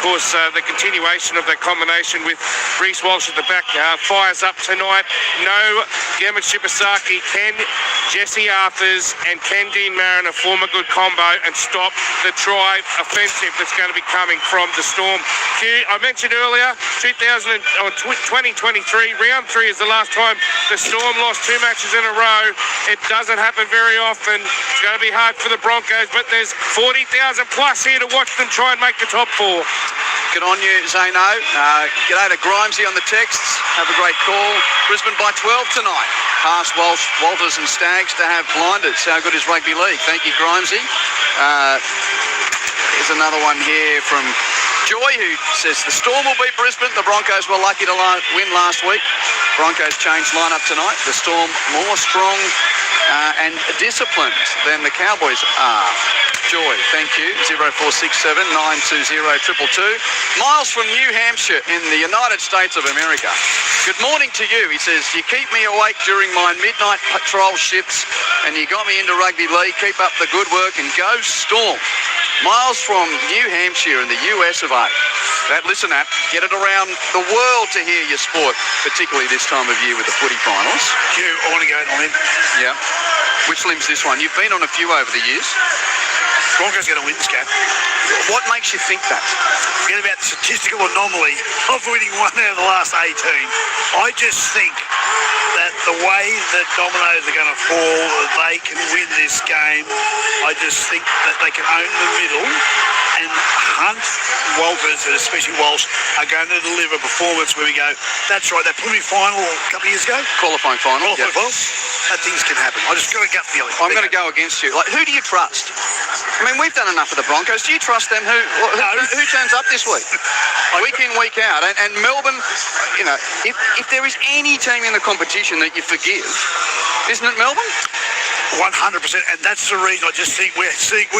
course, the continuation of that combination with Reece Walsh at the back fires up tonight. No Gemma Shibasaki, can Jesse Arthurs and can Dean Mariner form a good combo and stop the try offensive that's going to be coming from the Storm. I mentioned earlier, 2023, round 3 is the last time the Storm lost 2 matches in a row. It doesn't happen very often. It's going to be hard for the Broncos, but there's 40,000 plus here to watch them try and make the top 4. Good on you, Zeno. G'day to Grimesy on the texts. Have a great call. Brisbane by 12 tonight. Past Walsh, Walters and Staggs to have blinders. How good is rugby league? Thank you, Grimesy. Here's another one here from Joy, who says the Storm will beat Brisbane. The Broncos were lucky to win last week. Broncos changed lineup tonight. The Storm more strong and disciplined than the Cowboys are. Joy, thank you. 0467 920 222. Miles from New Hampshire in the United States of America. Good morning to you. He says, you keep me awake during my midnight patrol shifts and you got me into rugby league. Keep up the good work and go Storm. Miles from New Hampshire in the US of A. That Listen app, get it around the world to hear your sport, particularly this time of year with the footy finals. I want to go on limb. Yeah. Which limb's this one? You've been on a few over the years. Broncos going to win this game. What makes you think that? Forget about the statistical anomaly of winning 1 out of the last 18. I just think that the way that dominoes are going to fall, they can win this game. I just think that they can own the middle, and Hunt, Walters, and especially Walsh, are going to deliver a performance where we go, that's right, that preliminary final a couple of years ago. Qualifying final. Qualifying final. That things can happen. I just got a gut feeling. I'm going to go against you. Like, who do you trust? I mean, we've done enough of the Broncos. Do you trust them? Who turns up this week? Week in, week out. And Melbourne, you know, if there is any team in the competition that you forgive, isn't it Melbourne? 100%, and that's the reason I just think we're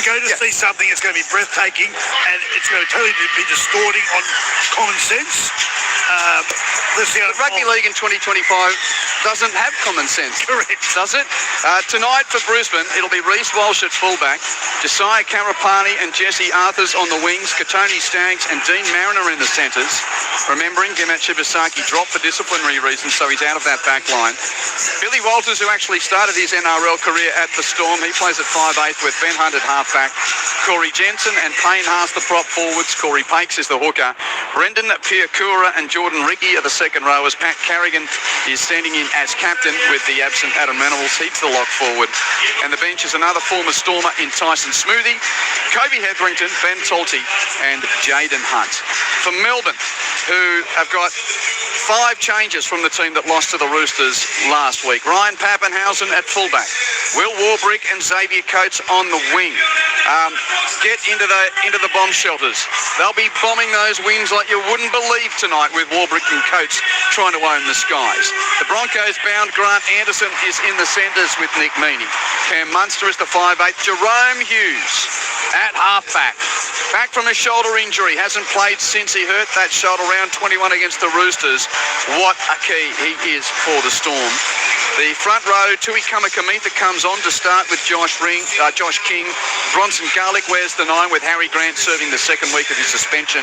going to see something that's going to be breathtaking, and it's going to totally be distorting on common sense. The rugby league in 2025 doesn't have common sense. Correct. Does it? Tonight for Brisbane, it'll be Reece Walsh at fullback, Josiah Karapani and Jesse Arthurs on the wings, Katoni Staggs and Dean Mariner in the centres. Remembering, Gemat Shibasaki dropped for disciplinary reasons, so he's out of that back line. Billy Walters, who actually started his NRL career at the Storm, he plays at 5'8" with Ben Hunt at half-back. Corey Jensen and Payne Haas the prop forwards. Corey Pakes is the hooker. Brendan Piakura and Jordan Ricky are the second rowers. Pat Carrigan is standing in as captain with the absent Adam Reynolds. He's the lock forward. And the bench is another former Stormer in Tyson Smoothie, Kobe Hetherington, Ben Talty and Jaden Hunt. For Melbourne, who have got 5 changes from the team that lost to the Roosters last week. Ryan Pappenhausen at fullback. Will Warbrick and Xavier Coates on the wing. Get into the bomb shelters. They'll be bombing those wings like you wouldn't believe tonight with Warbrick and Coates trying to own the skies. The Broncos bound Grant Anderson is in the centres with Nick Meaney. Cam Munster is the 5'8". Jerome Hughes at halfback. Back from a shoulder injury. Hasn't played since he hurt that shoulder, round 21 against the Roosters. What a key he is for the Storm. The front row, Tui Kamakamitha comes on to start with Josh King. Bronson Garlick wears the 9 with Harry Grant serving the second week of his suspension.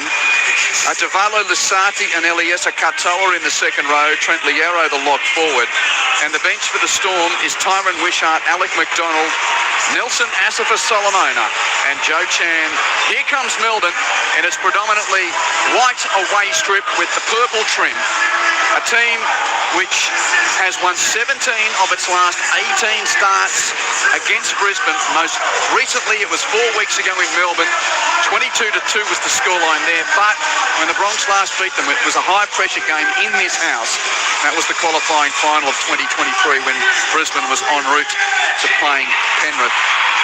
Tavalo Lasati and Eliesa Katoa in the second row. Trent Liero the lock forward. And the bench for the Storm is Tyron Wishart, Alec McDonald, Nelson Asifa Solomona and Joe Chan. Here comes Melbourne, and it's predominantly white away strip with the purple trim. A team which has won 17 of its last 18 starts against Brisbane. Most recently, it was 4 weeks ago in Melbourne. 22-2 was the scoreline there. But when the Bronx last beat them, it was a high-pressure game in this house. That was the qualifying final of 2023 when Brisbane was en route to playing Penrith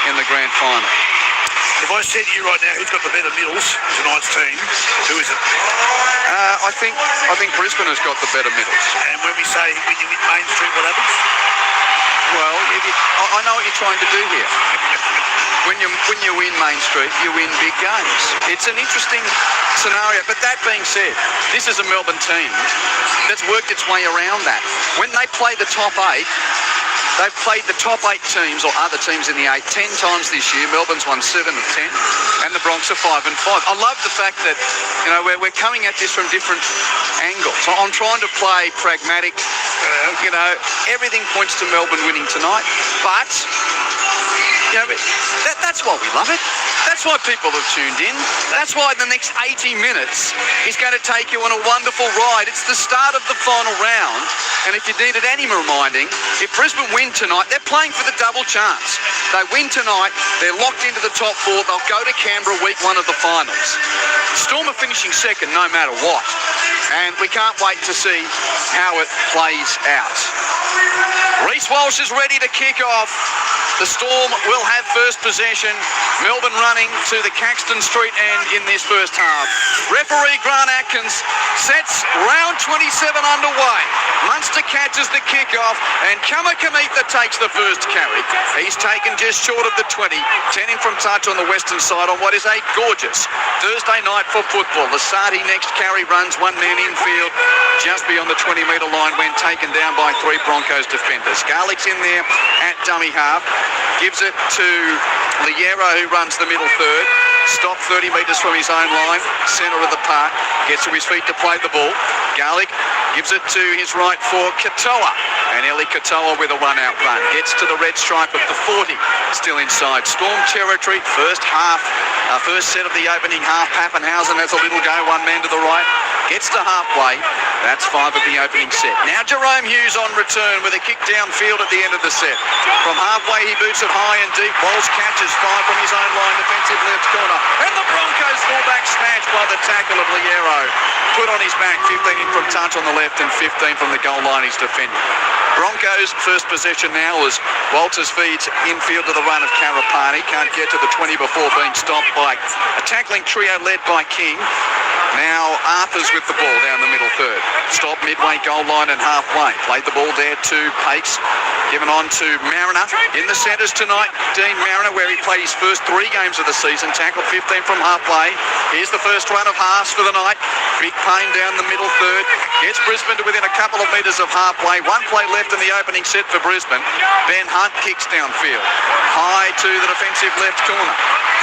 in the grand final. If I said to you right now, who's got the better middles in tonight's team, who is it? I think Brisbane has got the better middles. And when we say when you win Main Street, what happens? Well, I know what you're trying to do here. When you win Main Street, you win big games. It's an interesting scenario. But that being said, this is a Melbourne team that's worked its way around that. When they play the top 8, They've played the top 8 teams, or other teams in the 8, 10 times this year. Melbourne's won 7 of 10, and the Bronx are 5 and 5. I love the fact that, you know, we're coming at this from different angles. So I'm trying to play pragmatic. You know, everything points to Melbourne winning tonight, but you know, that's why we love it. That's why people have tuned in. That's why the next 80 minutes is going to take you on a wonderful ride. It's the start of the final round, and if you needed any reminding, if Brisbane win tonight, they're playing for the double chance. They win tonight, they're locked into the top 4. They'll go to Canberra week 1 of the finals. Storm are finishing second no matter what, and we can't wait to see how it plays out. Reece Walsh is ready to kick off. The Storm will have first possession. Melbourne running to the Caxton Street end in this first half. Referee Grant Atkins sets round 27 underway. Munster catches the kickoff, and Kamikamitha takes the first carry. He's taken just short of the 20, 10 in from touch on the western side on what is a gorgeous Thursday night for football. Lasati next carry runs one man infield just beyond the 20-metre line when taken down by 3 Broncos defenders. Garlick's in there at dummy half. Gives it to Liero, who runs the middle third. Stop 30 metres from his own line, centre of the park. Gets to his feet to play the ball. Garlick gives it to his right for Katoa. And Eli Katoa with a one-out run. Gets to the red stripe of the 40. Still inside Storm territory. First set of the opening half. Pappenhausen has a little go. One man to the right. Gets to halfway. That's 5 of the opening set. Now Jerome Hughes on return with a kick downfield at the end of the set. From halfway he boots it high and deep. Walsh catches 5 from his own line. Defensive left corner. And the Broncos fullback smashed by the tackle of Liero. Put on his back. 15 in from touch on the left and 15 from the goal line he's defending. Broncos first possession now as Walters feeds infield to the run of Karapani. Can't get to the 20 before being stopped by a tackling trio led by King. Now Arthur's with the ball down the middle third. Stop midway goal line and halfway. Played the ball there to Pakes. Given on to Mariner. In the centres tonight, Dean Mariner, where he played his first 3 games of the season. Tackled 15 from halfway. Here's the first run of halves for the night. Big Payne down the middle third. Gets Brisbane to within a couple of metres of halfway. 1 play left in the opening set for Brisbane. Ben Hunt kicks downfield. High to the defensive left corner.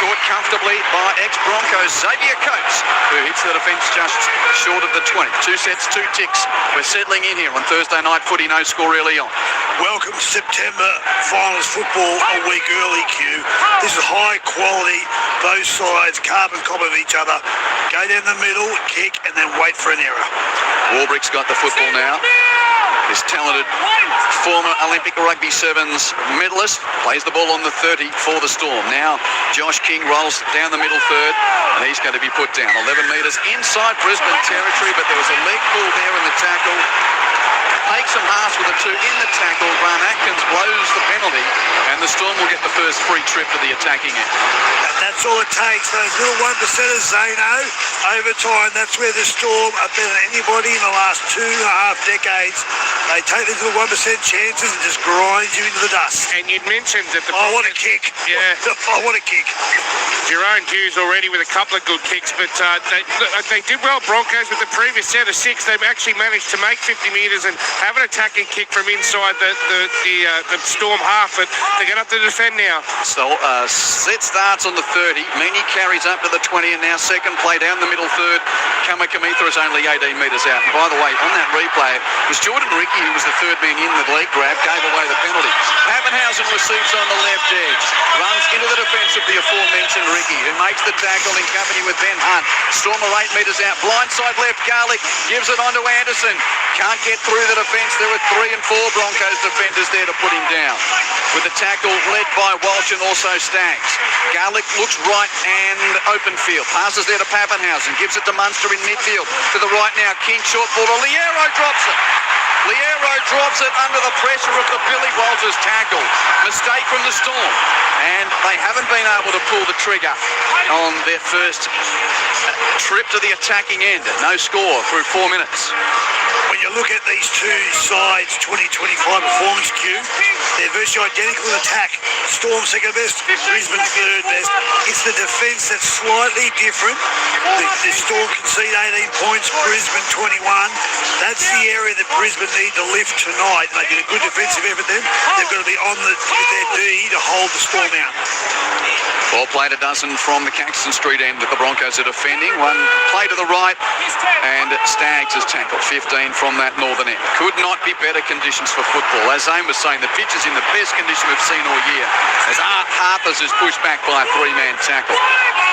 Caught comfortably by ex-Broncos Xavier Coates, who hits the defence just short of the 20. 2 sets, 2 ticks. We're settling in here on Thursday night footy, no score early on. Welcome to September finals football a week early, Q. This is high quality, both sides carbon copy of each other. Go down the middle, kick, and then wait for an error. Warbrick's got the football now. This talented former Olympic Rugby Sevens medalist plays the ball on the 30 for the Storm. Now Josh King rolls down the middle third, and he's going to be put down 11 metres inside Brisbane territory, but there was a leg pull there in the tackle. Takes some halves with a 2 in the tackle. Grant Atkins blows the penalty, and the Storm will get the first free trip to the attacking end. That's all it takes. Those little 1%ers, Zano, over time, that's where the Storm are better than anybody in the last 2.5 decades. They take these little 1% chances and just grind you into the dust. And you'd mentioned that the... I want a kick. Yeah. I want a kick. Jerome Hughes already with a couple of good kicks, but they did well, Broncos, with the previous set of 6. They've actually managed to make 50 metres and have an attacking kick from inside the Storm half, but they're going to have to defend now. So set starts on the 30. Mini carries up to the 20, and now second play down the middle third. Kamikamitha is only 18 metres out. And by the way, on that replay, it was Jordan Ricky who was the third man in the leg grab, gave away the penalty. Pappenhausen receives on the left edge. Runs into the defence of the aforementioned Ricky, who makes the tackle in company with Ben Hunt. Storm are 8 metres out. Blindside left, Garlick gives it on to Anderson. Can't get through the defence. There were 3 and 4 Broncos defenders there to put him down. With the tackle led by Walsh and also Staggs. Garlick looks right and open field. Passes there to Pappenhausen. Gives it to Munster in midfield. To the right now, King short ball. Liero drops it. Liero drops it under the pressure of the Billy Walters tackle. Mistake from the Storm. And they haven't been able to pull the trigger on their first trip to the attacking end. No score through 4 minutes. When you look at these 2 sides, 2025 performance, Q, they're virtually identical in attack. Storm second best, Brisbane third best. It's the defence that's slightly different. The Storm concede 18 points, Brisbane 21. That's the area that Brisbane need to lift tonight, and they did a good defensive effort then, they've got to be on with their D to hold the Storm out. Ball played a dozen from the Caxton Street end that the Broncos are defending. One play to the right, and Staggs has tackled 15 from that northern end. Could not be better conditions for football. As Zane was saying, the pitch is in the best condition we've seen all year. As Harpers is pushed back by a three-man tackle.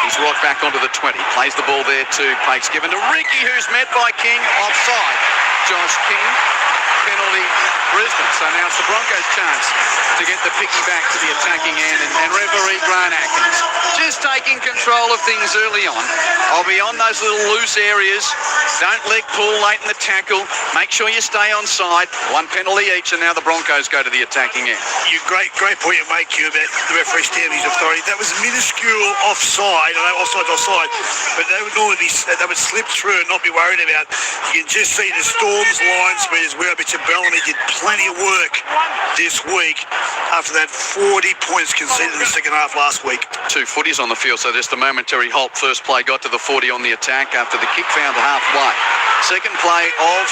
He's rocked back onto the 20. Plays the ball there to Pakes. Given to Ricky, who's met by King. Offside. Josh King. Penalty Brisbane. So now it's the Broncos' chance to get the picky back to the attacking end. And referee Grant Atkins just taking control of things early on. I'll be on those little loose areas. Don't leg pull late in the tackle. Make sure you stay on side. One penalty each, and now the Broncos go to the attacking end. Great point you make, Hugh, about the referee stamping his authority. That was minuscule offside. I know offside, but they would normally they would slip through and not be worried about. You can just see the Storm's line speeders. Where Bellamy did plenty of work this week after that 40 points conceded in the second half last week. 2 footies on the field, so just a momentary halt. First play got to the 40 on the attack after the kick found halfway. Second play of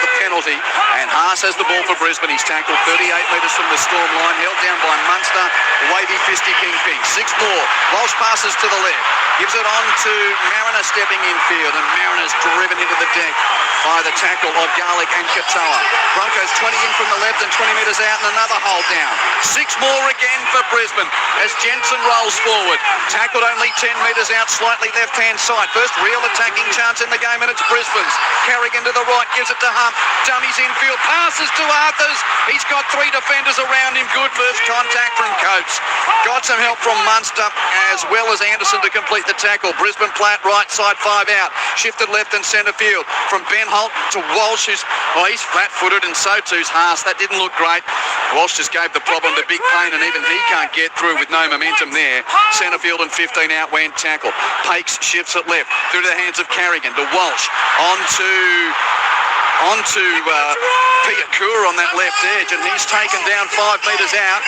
the penalty, and Haas has the ball for Brisbane. He's tackled 38 metres from the Storm line, held down by Munster. Wavy fisty Kingpin. 6 more. Walsh passes to the left. Gives it on to Mariner stepping infield, and Mariner's driven into the deck by the tackle of Garlick and Katoa. Broncos 20 in from the left and 20 metres out, and another hold down. 6 more again for Brisbane as Jensen rolls forward. Tackled only 10 metres out, slightly left-hand side. First real attacking chance in the game, and it's Brisbane's. Carrigan to the right, gives it to Hump. Dummies infield, passes to Arthurs. He's got 3 defenders around him. Good first contact from Coates. Got some help from Munster as well as Anderson to complete the tackle. Brisbane play it right side, 5 out. Shifted left and centre field. From Ben Holt to Walsh, he's flat-footed, and so too's Haas. That didn't look great. Walsh just gave the problem to Big Payne, and even he can't get through with no momentum there. Centre field and 15 out went tackle. Pakes shifts it left through the hands of Carrigan to Walsh. Onto Piakura on that left edge, and he's taken down 5 metres out.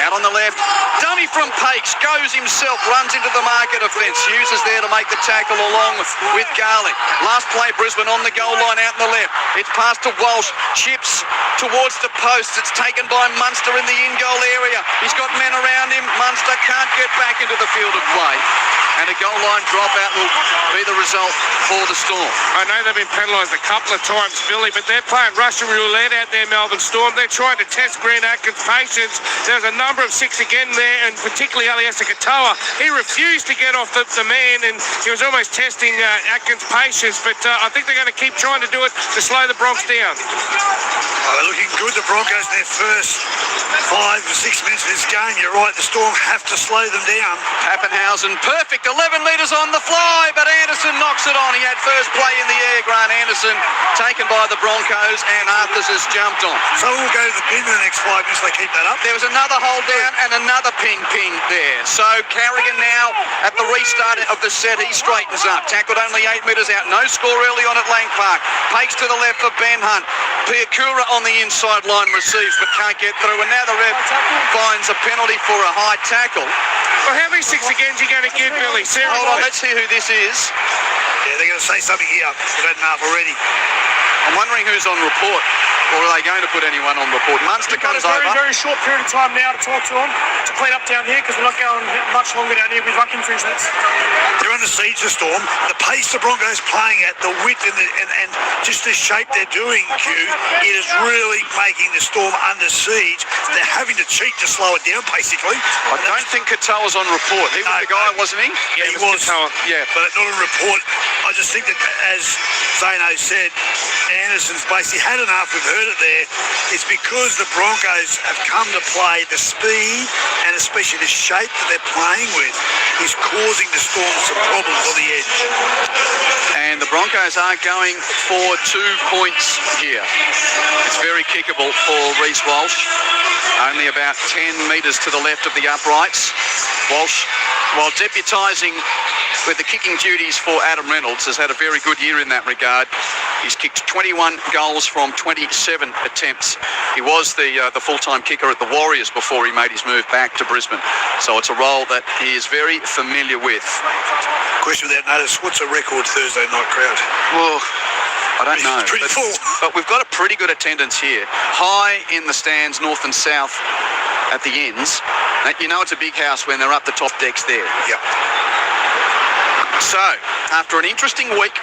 Out on the left, dummy from Pakes, goes himself, runs into the market offence. Hughes is there to make the tackle along with Garlick. Last play, Brisbane on the goal line out on the left. It's passed to Walsh, chips towards the post. It's taken by Munster in the in-goal area. He's got men around him. Munster can't get back into the field of play. And a goal line dropout will be the result for the Storm. I know they've been penalised a couple of times, Billy, but they're playing Russian roulette out there, Melbourne Storm. They're trying to test Grant Atkins' patience. There's a number of 6 again there, and particularly Eliesa Katoa. He refused to get off the man, and he was almost testing Atkins' patience, but I think they're going to keep trying to do it to slow the Bronx down. They're looking good, the Broncos, in their first 5 or 6 minutes of this game. You're right, the Storm have to slow them down. Pappenhausen, perfect, 11 metres on the fly, but Anderson knocks it on. He had first play in the air, Grant Anderson, taken by the Broncos, and Arthurs has jumped on. So we'll go to the bin in the next 5 minutes, they keep that up. There was another hold down and another ping there. So Carrigan now at the restart of the set, he straightens up. Tackled only 8 metres out. No score early on at Lang Park. Pakes to the left for Ben Hunt. Piakura on the inside line receives but can't get through. And now the ref finds a penalty for a high tackle. Well, how many 6 agains are you going to give, Billy? Hold on, let's hear who this is. Yeah, they're going to say something here. They've had enough already. I'm wondering who's on report. Or are they going to put anyone on report? Munster comes over. We've got a very short period of time now to talk to them, to clean up down here, because we're not going much longer down here with ruck infringements. They're under siege, the Storm. The pace the Broncos playing at, the width and just the shape they're doing, Q, it is really making the Storm under siege. They're having to cheat to slow it down, basically. I don't think Katoa's on report. He was the guy, wasn't he? Yeah, he was. Yeah. But not on report. I just think that, as Zano said, Anderson's basically had enough. We've heard it there. It's because the Broncos have come to play the speed and especially the shape that they're playing with is causing the Storm some problems on the edge. And the Broncos are going for 2 points here. It's very kickable for Reece Walsh. Only about 10 metres to the left of the uprights. Walsh, while deputising with the kicking duties for Adam Reynolds, has had a very good year in that regard. He's kicked 21 goals from 27 attempts. He was the full-time kicker at the Warriors before he made his move back to Brisbane. So it's a role that he is very familiar with. Question without notice, what's a record Thursday night crowd? Well, I don't know. It's pretty full. But we've got a pretty good attendance here. High in the stands, north and south at the ends. You know it's a big house when they're up the top decks there. Yeah. So, after an interesting week,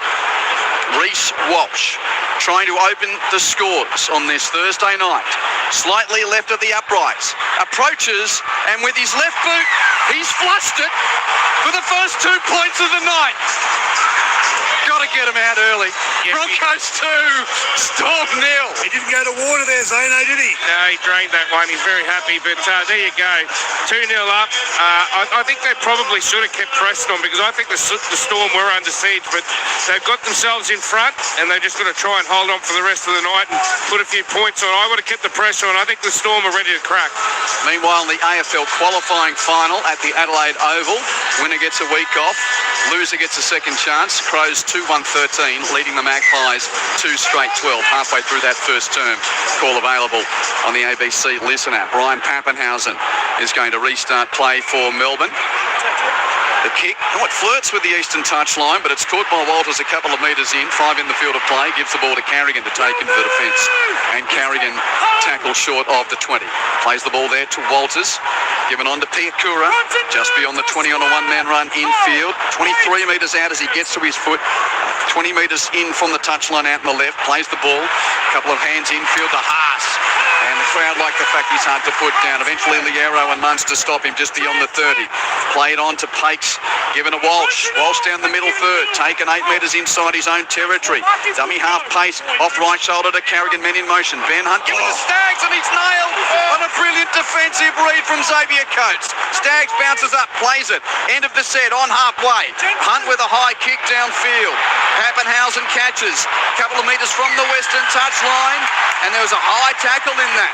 Reece Walsh trying to open the scores on this Thursday night. Slightly left of the uprights. Approaches, and with his left boot, he's flushed it for the first 2 points of the night. Got to get him out early. Yeah, Broncos 2, Storm 0. He didn't go to water there, Zeno, did he? No, he drained that one. He's very happy. But there you go. 2-0 up. I think they probably should have kept pressing on because I think the Storm were under siege. But they've got themselves in front and they've just got to try and hold on for the rest of the night and put a few points on. I would have kept the pressure on. I think the Storm are ready to crack. Meanwhile, in the AFL qualifying final at the Adelaide Oval, winner gets a week off, loser gets a second chance. Crows 2-1-13, leading the Magpies 2 straight 12, halfway through that first term. Call available on the ABC Listen app. Brian Pappenhausen is going to restart play for Melbourne. The kick, it flirts with the eastern touchline, but it's caught by Walters a couple of metres in, 5 in the field of play, gives the ball to Carrigan to take into the defence, and Carrigan tackles short of the 20. Plays the ball there to Walters, given on to Piakura, just beyond the 20 on a one-man run infield, 23 metres out as he gets to his foot, 20 metres in from the touchline out on the left, plays the ball, a couple of hands infield to Haas. And the crowd like the fact he's hard to put down. Eventually Liero and Munster stop him just beyond the 30. Played on to Pakes, given to Walsh. Walsh down the middle third, taken 8 metres inside his own territory. Dummy half pace, off right shoulder to Carrigan, men in motion. Ben Hunt giving to Staggs and he's nailed on a brilliant defensive read from Xavier Coates. Staggs bounces up, plays it. End of the set, on halfway. Hunt with a high kick downfield. Pappenhausen catches. A couple of metres from the western touchline. And there was a high tackle in that.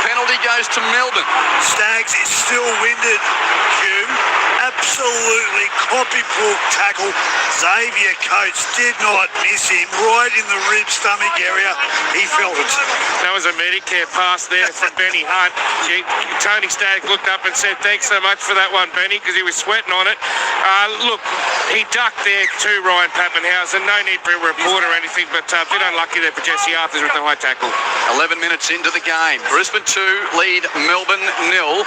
Penalty goes to Melbourne. Staggs is still winded, Hugh. Absolutely copybook tackle. Xavier Coates did not miss him. Right in the rib stomach area. He felt it. That was a Medicare pass there from Benny Hunt. Tony Staggs looked up and said, thanks so much for that one, Benny, because he was sweating on it. Look, he ducked there too, Ryan Pappenhausen. No need for a report or anything, but a bit unlucky there for Jesse Arthurs with the high tackle. 11 minutes into the game. Brisbane 2 lead Melbourne 0.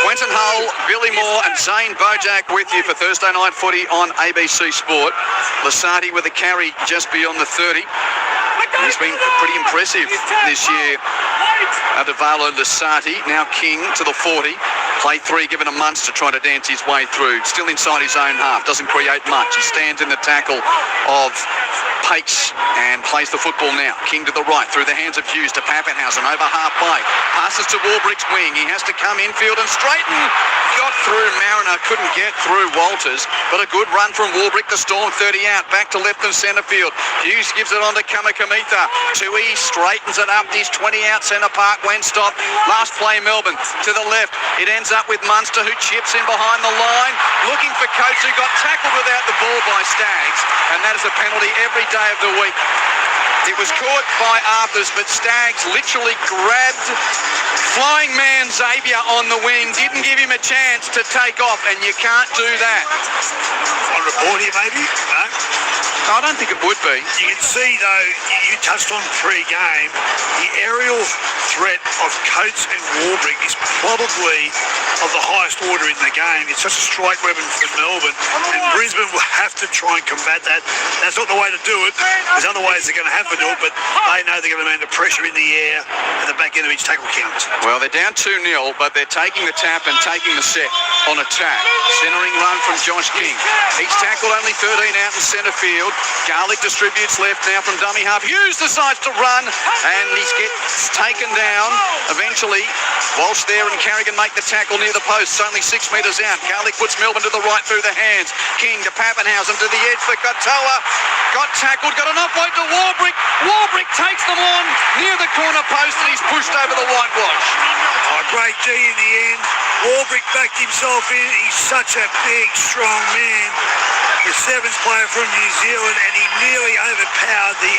Quentin Hull, Billy Moore and Zane Bojack with you for Thursday night footy on ABC Sport. Lasati with a carry just beyond the 30. He's been pretty impressive this year. Adevalo Lasati, now King to the 40. Play 3 given to Munster trying to dance his way through. Still inside his own half, doesn't create much. He stands in the tackle of Pakes and plays the football now. King to the right through the hands of Hughes to Pappenhausen over halfway. Passes to Warbrick's wing. He has to come infield and straighten. Got through Mariner, couldn't get through Walters, but a good run from Warbrick. The Storm 30 out, back to left of centre field. Hughes gives it on to Kamikamitha. 2E straightens it up. He's 20 out centre park when stopped. Last play Melbourne to the left. It ends up with Munster who chips in behind the line. Looking for Coates who got tackled without the ball by Staggs, and that is a penalty every day of the week. It was caught by Arthurs, but Staggs literally grabbed flying man Xavier on the wing, didn't give him a chance to take off, and you can't do that. On report here, maybe? No? I don't think it would be. You can see, though, you touched on pre-game, the aerial threat of Coates and Warbrick is probably of the highest order in the game. It's such a strike weapon for Melbourne, and Brisbane will have to try and combat that. That's not the way to do it. There's other ways they're going to have to do it, but they know they're going to land the pressure in the air at the back end of each tackle count. Well, they're down 2-0, but they're taking the tap and taking the set on attack. Centering run from Josh King. He's tackled only 13 out in centre field. Garlick distributes left now from dummy half. Hughes decides to run, and he gets taken down. Eventually, Walsh there and Carrigan make the tackle near the post. Only 6 metres out. Garlick puts Melbourne to the right through the hands. King to Pappenhausen to the edge for Katoa. Got tackled, got an offload to Warbrick. Warbrick takes them on near the corner post, and he's pushed over the whitewash. Oh, great D in the end. Warbrick backed himself in. He's such a big, strong man. The sevens player from New Zealand, and he nearly overpowered the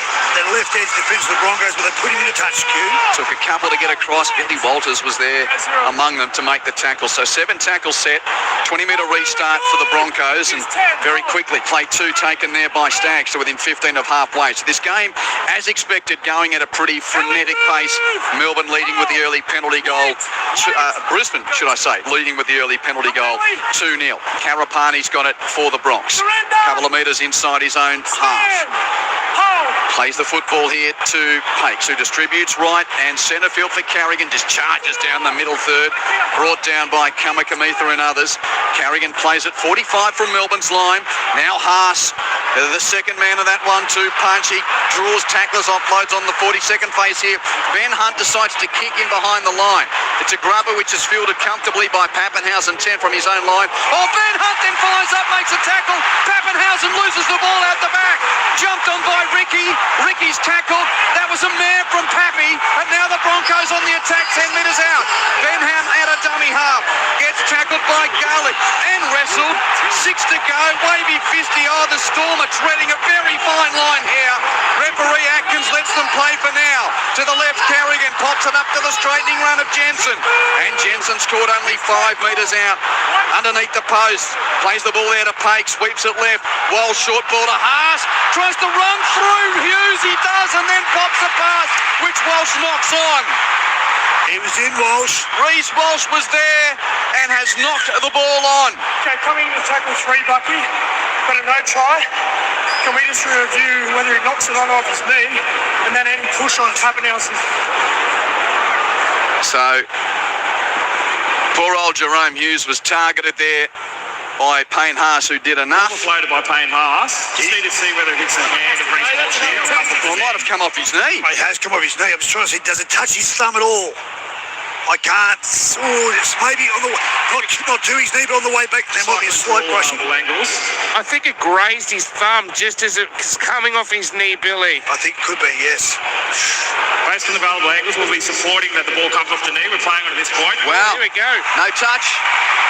left edge defence of the Broncos, but they put him in a touch queue. Took a couple to get across. Billy Walters was there among them to make the tackle. So 7 tackles set, 20-metre restart for the Broncos, and very quickly play 2 taken there by Stags to within 15 of halfway. So this game, as expected, going at a pretty frenetic pace. Melbourne leading with the early penalty goal. Brisbane, should I say, leading with the early penalty goal, 2-0. Karapani's got it for the Bronx. A couple of metres inside his own half. Plays the football here to Pakes, who distributes right and centre field for Carrigan. Just charges down the middle third. Brought down by Kamikamitha and others. Carrigan plays it 45 from Melbourne's line. Now Haas, the second man of that 1-2 punch. He draws tacklers, offloads on the 42nd face here. Ben Hunt decides to kick in behind the line. It's a grubber which is fielded comfortably by Pappenhausen, 10 from his own line. Oh, Ben Hunt then follows up, makes a tackle. Pappenhausen loses the ball out the back. Jumped on by Ricky. Ricky's tackled. That was a mare from Pappy. And now the Broncos on the attack, 10 metres out. Benham at a dummy half. Gets tackled by Garlick and wrestled. 6 to go. Wavy fisty. Oh, the Storm are treading a very fine line here. Referee Atkins lets them play for now. To the left, Carrigan pops it up to the straightening run of Jensen. And Jensen's caught only 5 metres out. Underneath the post. Plays the ball there to Pake. Sweeps it left. Walsh short ball to Haas. Tries to run through Hughes. He does, and then pops a pass, which Walsh knocks on. He was in, Walsh. Reece Walsh was there and has knocked the ball on. Okay, coming into tackle 3, Bucky, but a no try. Can we just review whether he knocks it on off his knee and then any push on Pappenhausen? So, poor old Jerome Hughes was targeted there by Payne Haas, who did enough. Floated by Payne Haas. Just need to see whether it hits the hand of Reece Walsh here. Well, it might have come off his knee. It has come off his knee. I'm just trying to see, does it touch his thumb at all? I can't. Oh, it's maybe on the not to his knee, but on the way back. There might be a slight brushing. I think it grazed his thumb just as it's coming off his knee, Billy. I think it could be, yes. Based on the available angles, we'll be supporting that the ball comes off the knee. We're playing on at this point. Well, here we go. No touch.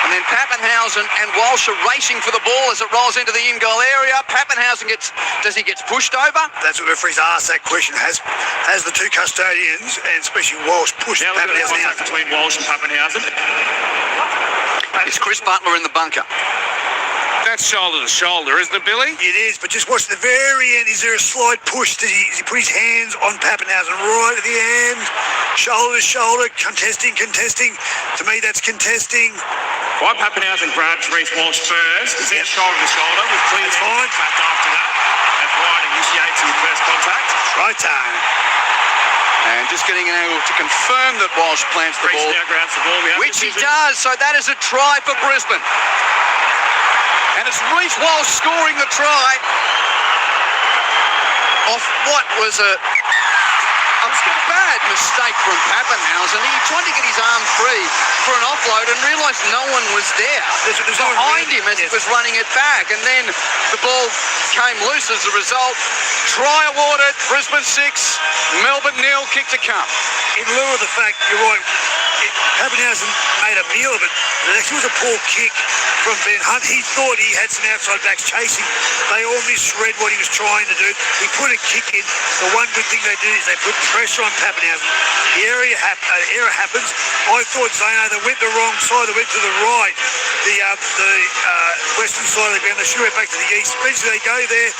And then Pappenhausen and Walsh are racing for the ball as it rolls into the in-goal area. Pappenhausen gets pushed over? That's what the referees asked that question. Has the 2 custodians, and especially Walsh, pushed Now look at the Pappenhausen out? contact between Walsh and Pappenhausen. It's Chris Butler in the bunker. That's shoulder to shoulder, isn't it, Billy? It is, but just watch the very end. Is there a slight push? Does he put his hands on Pappenhausen right at the end? Shoulder to shoulder, contesting. To me, that's contesting. Why Pappenhausen grabs Reece Walsh first, is then shoulder to shoulder with clear That's fine. contact after that. As Ryan initiates his first contact. Right time. And just getting able to confirm that Walsh plants the Reece ball, now grabs the ball. We have which he decision. does. So that is a try for Brisbane. And it's Reece Walsh scoring the try off what was a bad mistake from Pappenhausen. He tried to get his arm free for an offload and realised no one was there There's no one behind really- him as he yes. was running it back. And then the ball came loose as a result. Try awarded, Brisbane 6, Melbourne 0, kick to come. In lieu of the fact, you're right, Pappenhausen made a meal of it. It actually was a poor kick from Ben Hunt. He thought he had some outside backs chasing. They all misread what he was trying to do. He put a kick in. The one good thing they did is they put pressure on Pappenhausen. The error happens. I thought Zano, they went the wrong side. They went to the right, the western side of the ground. They should have went back to the east. Eventually they go there.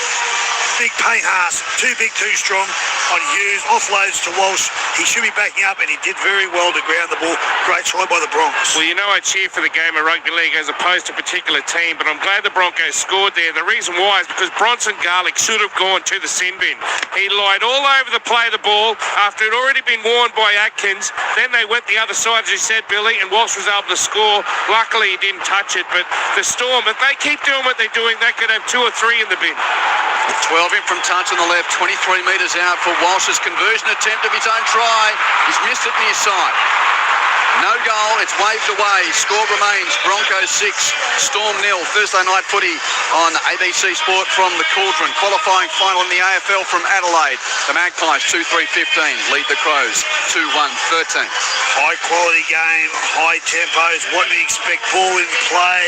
Big Payne Haas, too big, too strong on Hughes. Offloads to Walsh. He should be backing up, and he did very well to ground the ball. Great try by the Broncos. Well, you know I cheer for the game of rugby league as opposed to a particular team, but I'm glad the Broncos scored there. The reason why is because Bronson Garlick should have gone to the sin bin. He lied all over the play of the ball after it had already been warned by Atkins. Then they went the other side, as you said, Billy, and Walsh was able to score. Luckily, he didn't touch it, but the Storm, if they keep doing what they're doing, they could have 2 or 3 in the bin. 12 in from touch on the left, 23 metres out for Walsh's conversion attempt of his own try. He's missed it near side. No goal, it's waved away. Score remains Broncos 6, Storm 0. Thursday night footy on ABC Sport from the Cauldron. Qualifying final in the AFL from Adelaide. The Magpies 2-3-15 lead the Crows 2-1-13. High quality game, high tempos. What do you expect? Ball in play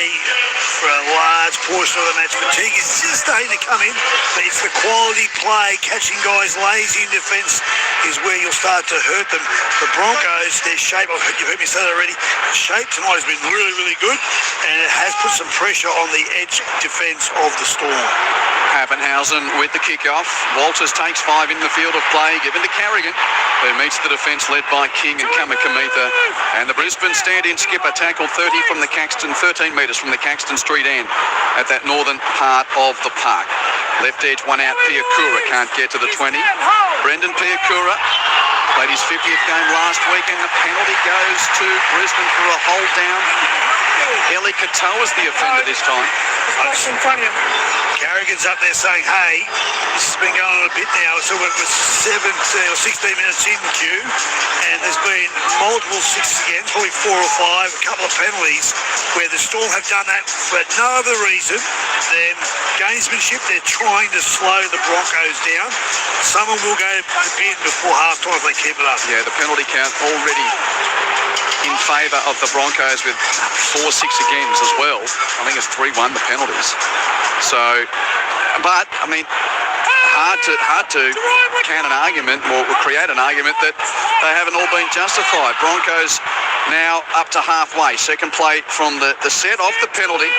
for a large portion of the match. Fatigue is just starting to come in, but it's the quality play. Catching guys lazy in defence is where you'll start to hurt them. The Broncos, their shape, you've heard me say that already, the shape tonight has been really, really good, and it has put some pressure on the edge defence of the Storm. Pappenhausen with the kickoff. Walters takes 5 in the field of play, given to Carrigan, who meets the defence led by King and Kamikamitha. And the Brisbane stand-in skipper tackled 30 from the Caxton, 13 metres from the Caxton Street end at that northern part of the park. Left edge, one out, Piakura can't get to the 20. Brendan Piakura played his 50th game last week, and the penalty goes to Brisbane for a hold down. Eli Katoa's the offender this time. In front of him. Carrigan's up there saying, hey, this has been going on a bit now. So we're 16 minutes in the queue, and there's been multiple sixes again, probably 4 or 5, a couple of penalties where the Storm have done that for no other reason than gamesmanship. They're trying to slow the Broncos down. Someone will go to bin before half-time if they keep it up. Yeah, the penalty count already in favour of the Broncos with 4-6 agains as well. I think it's 3-1 the penalties. So, but I mean, hard to count an argument or create an argument that they haven't all been justified. Broncos now up to halfway. Second play from the set off the penalty.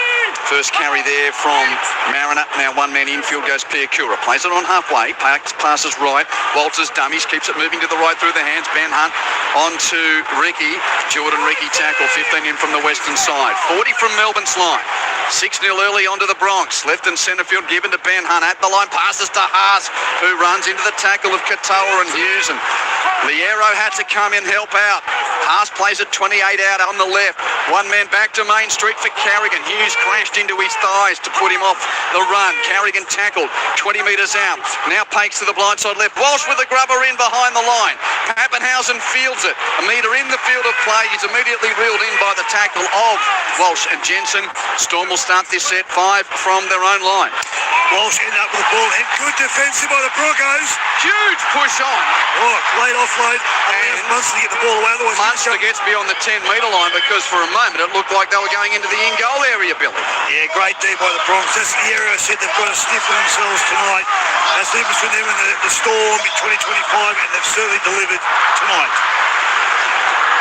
First carry there from Mariner. Now one man infield goes Piakura. Plays it on halfway. Passes right. Walters dummies. Keeps it moving to the right through the hands. Ben Hunt on to Ricky. Jordan Ricky tackle. 15 in from the western side. 40 from Melbourne's line. 6-0 early onto the Bronx. Left and centre field given to Ben Hunt. At the line passes to Haas, who runs into the tackle of Katoa and Hughes. And Liero had to come in, help out. Haas plays it 28 out on the left. One man back to Main Street for Carrigan. Hughes crashed into his thighs to put him off the run. Carrigan tackled 20 metres out. Now Pakes to the blindside left. Walsh with the grubber in behind the line. Pappenhausen fields it. A metre in the field of play. He's immediately reeled in by the tackle of Walsh and Jensen. Storm will start this set 5 from their own line. Walsh ended up with the ball and good defensive by the Broncos. Huge push on. Oh, late offload. And Munster to get the ball away. Otherwise, Munster gets beyond the 10-metre line because for a moment it looked like they were going into the in-goal area, Billy. Yeah, great D by the Broncos. That's the area I said they've got to stiffen themselves tonight. That's the difference between them and the Storm in 2025, and they've certainly delivered tonight.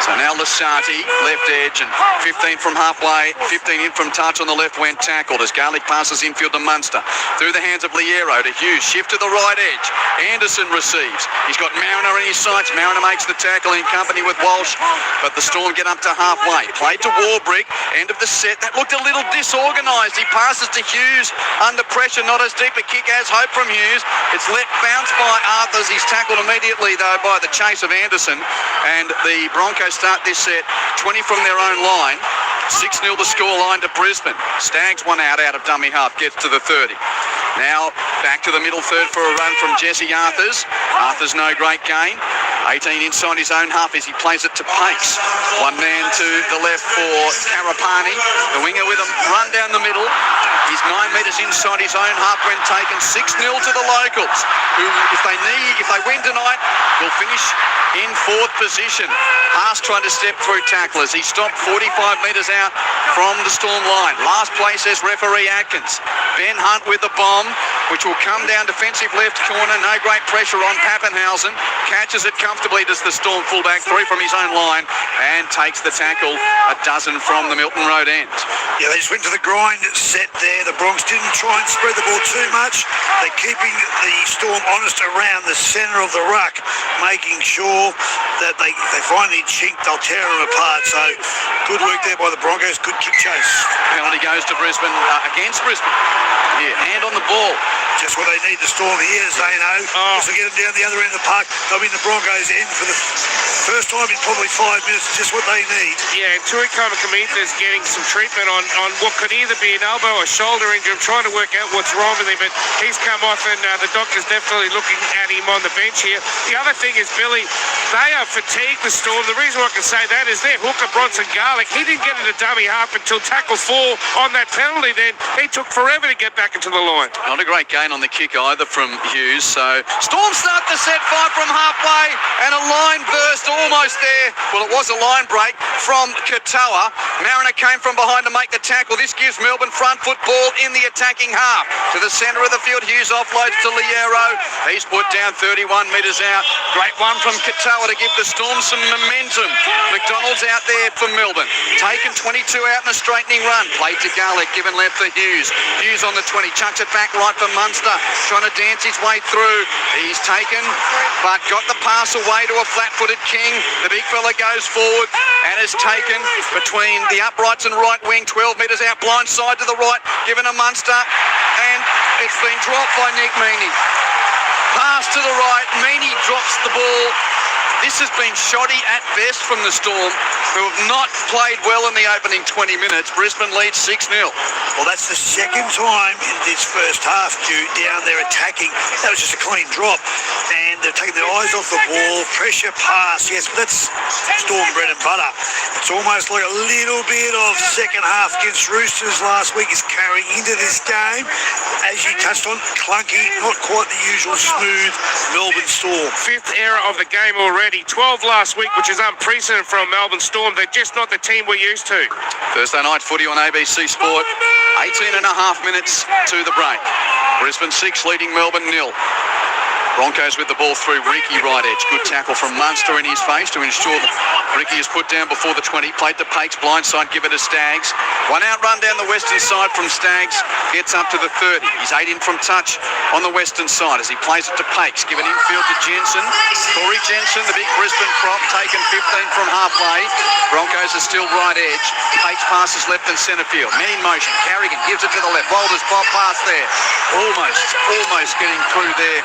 So now Lasati, left edge, and 15 from halfway, 15 in from touch on the left when tackled as Garlick passes infield to Munster. Through the hands of Liero to Hughes, shift to the right edge. Anderson receives. He's got Mariner in his sights. Mariner makes the tackle in company with Walsh, but the Storm get up to halfway. Played to Warbrick, end of the set. That looked a little disorganised. He passes to Hughes under pressure, not as deep a kick as hope from Hughes. It's let bounce by Arthurs. He's tackled immediately, though, by the chase of Anderson, and the Broncos start this set 20 from their own line. 6-0 the score line to Brisbane. Stags one out of dummy half, gets to the 30. Now back to the middle third for a run from Jesse Arthurs. Arthurs no great gain. 18 inside his own half as he plays it to Pakes. One man to the left for Karapani. The winger with a run down the middle. He's 9 metres inside his own half when taken. 6-0 to the locals, who, if they win tonight, will finish in 4th position. Haas trying to step through tacklers. He stopped 45 metres out from the Storm line. Last play, says referee Atkins. Ben Hunt with the bomb, which will come down defensive left corner. No great pressure on Pappenhausen. Catches it comfortably, does the Storm fullback. 3 from his own line and takes the tackle. A dozen from the Milton Road end. Yeah, they just went to the grind set there. The Bronx didn't try and spread the ball too much. They're keeping the Storm honest around the centre of the ruck, making sure that they finally chink, they'll tear them apart. So good work there by the Broncos. Good kick chase. Penalty goes to Brisbane, against Brisbane. Yeah, hand on the ball. Just what they need to Storm here, Zano. Just to get them down the other end of the park. They'll be in the Broncos' end for the first time in probably 5 minutes. Just what they need. Yeah, Tui Kamikamitha's getting some treatment on what could either be an elbow or shoulder injury. I'm trying to work out what's wrong with him, but he's come off, and the doctor's definitely looking at him on the bench here. The other thing is, Billy, they are fatigued, the Storm. The reason I can say that is their hooker, Bronson Garlick, he didn't get into dummy half until tackle 4 on that penalty. Then he took forever to get back into the line. Not a great gain on the kick either from Hughes. So Storm start the set 5 from halfway, and a line burst almost there. Well, it was a line break from Katoa. Mariner came from behind to make the tackle. This gives Melbourne front foot ball in the attacking half. To the centre of the field, Hughes offloads to Liero. He's put down 31 metres out. Great one from Katoa to give the Storm some momentum. McDonald's out there for Melbourne. Taken 22 out in a straightening run. Played to Garlick, given left for Hughes. Hughes on the 20, chucks it back right for Munster. Trying to dance his way through. He's taken, but got the pass away to a flat-footed King. The big fella goes forward and is taken between the uprights and right wing, 12 metres out, blind side to the right, given a Munster, and it's been dropped by Nick Meaney. Pass to the right, Meaney drops the ball. This has been shoddy at best from the Storm, who have not played well in the opening 20 minutes. Brisbane leads 6-0. Well, that's the second time in this first half, Jude, down there attacking. That was just a clean drop. And they're taking their eyes off the ball. Pressure pass. Yes, but that's Storm bread and butter. It's almost like a little bit of second half against Roosters last week is carrying into this game. As you touched on, clunky, not quite the usual smooth Melbourne Storm. 5th error of the game already. 12 last week, which is unprecedented from Melbourne Storm. They're just not the team we're used to. Thursday night footy on ABC Sport. 18 and a half minutes to the break. Brisbane 6 leading Melbourne 0. Broncos with the ball through Ricky right edge. Good tackle from Munster in his face to ensure that Ricky is put down before the 20. Played to Pakes, blindside, give it to Staggs. One out run down the western side from Staggs. Gets up to the 30. He's 8 in from touch on the western side as he plays it to Pakes. Given infield to Jensen. Corey Jensen, the big Brisbane prop, taken 15 from halfway. Broncos are still right edge. Pakes passes left and centre field. Men in motion. Carrigan gives it to the left. Walters pop pass there. Almost getting through there.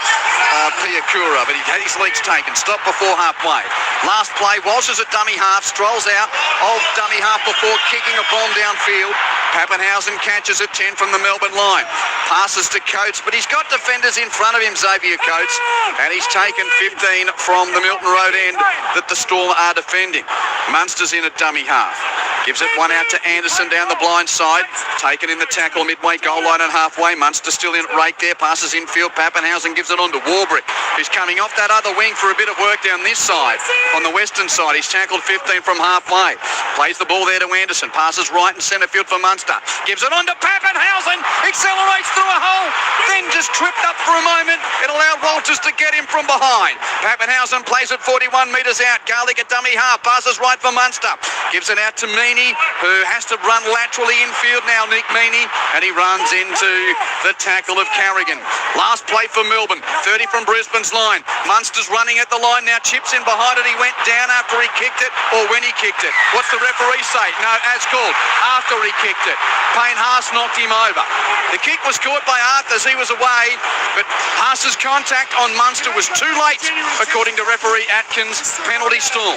Piakura, but he had his legs taken. Stopped before halfway. Last play, Walsh is at dummy half, strolls out of dummy half before kicking a bomb downfield. Pappenhausen catches at 10 from the Melbourne line. Passes to Coates, but he's got defenders in front of him, Xavier Coates, and he's taken 15 from the Milton Road end that the Storm are defending. Munster's in at dummy half. Gives it one out to Anderson down the blind side. Taken in the tackle midway goal line and halfway. Munster still in rake there. Passes infield. Pappenhausen gives it on to Warbrick, who's coming off that other wing for a bit of work down this side. On the western side, he's tackled 15 from halfway. Plays the ball there to Anderson. Passes right and centre field for Munster. Gives it on to Pappenhausen. Accelerates through a hole. Then just tripped up for a moment. It allowed Walters to get him from behind. Pappenhausen plays it 41 metres out. Garlick at dummy half. Passes right for Munster. Gives it out to Meaney, who has to run laterally infield now, Nick Meaney, and he runs into the tackle of Carrigan. Last play for Melbourne, 30 from Brisbane's line. Munster's running at the line now, chips in behind it. He went down after he kicked it, or when he kicked it. What's the referee say? No, as called, after he kicked it. Payne Haas knocked him over. The kick was caught by Arthurs, he was away, but Haas's contact on Munster was too late, according to referee Atkins. Penalty Storm.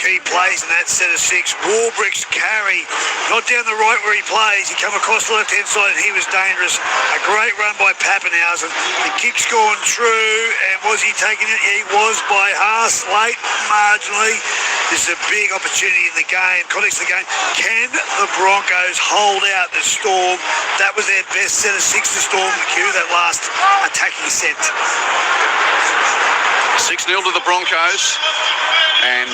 Key plays in that set of 6. Warbrick's carry, not down the right where he plays. He come across the left-hand side and he was dangerous. A great run by Pappenhausen. The kick's gone true, and was he taking it? Yeah, he was by Haas, late, marginally. This is a big opportunity in the game, context of the game. Can the Broncos hold out the Storm? That was their best set of 6 to Storm the Q, that last attacking set. 6-0 to the Broncos. And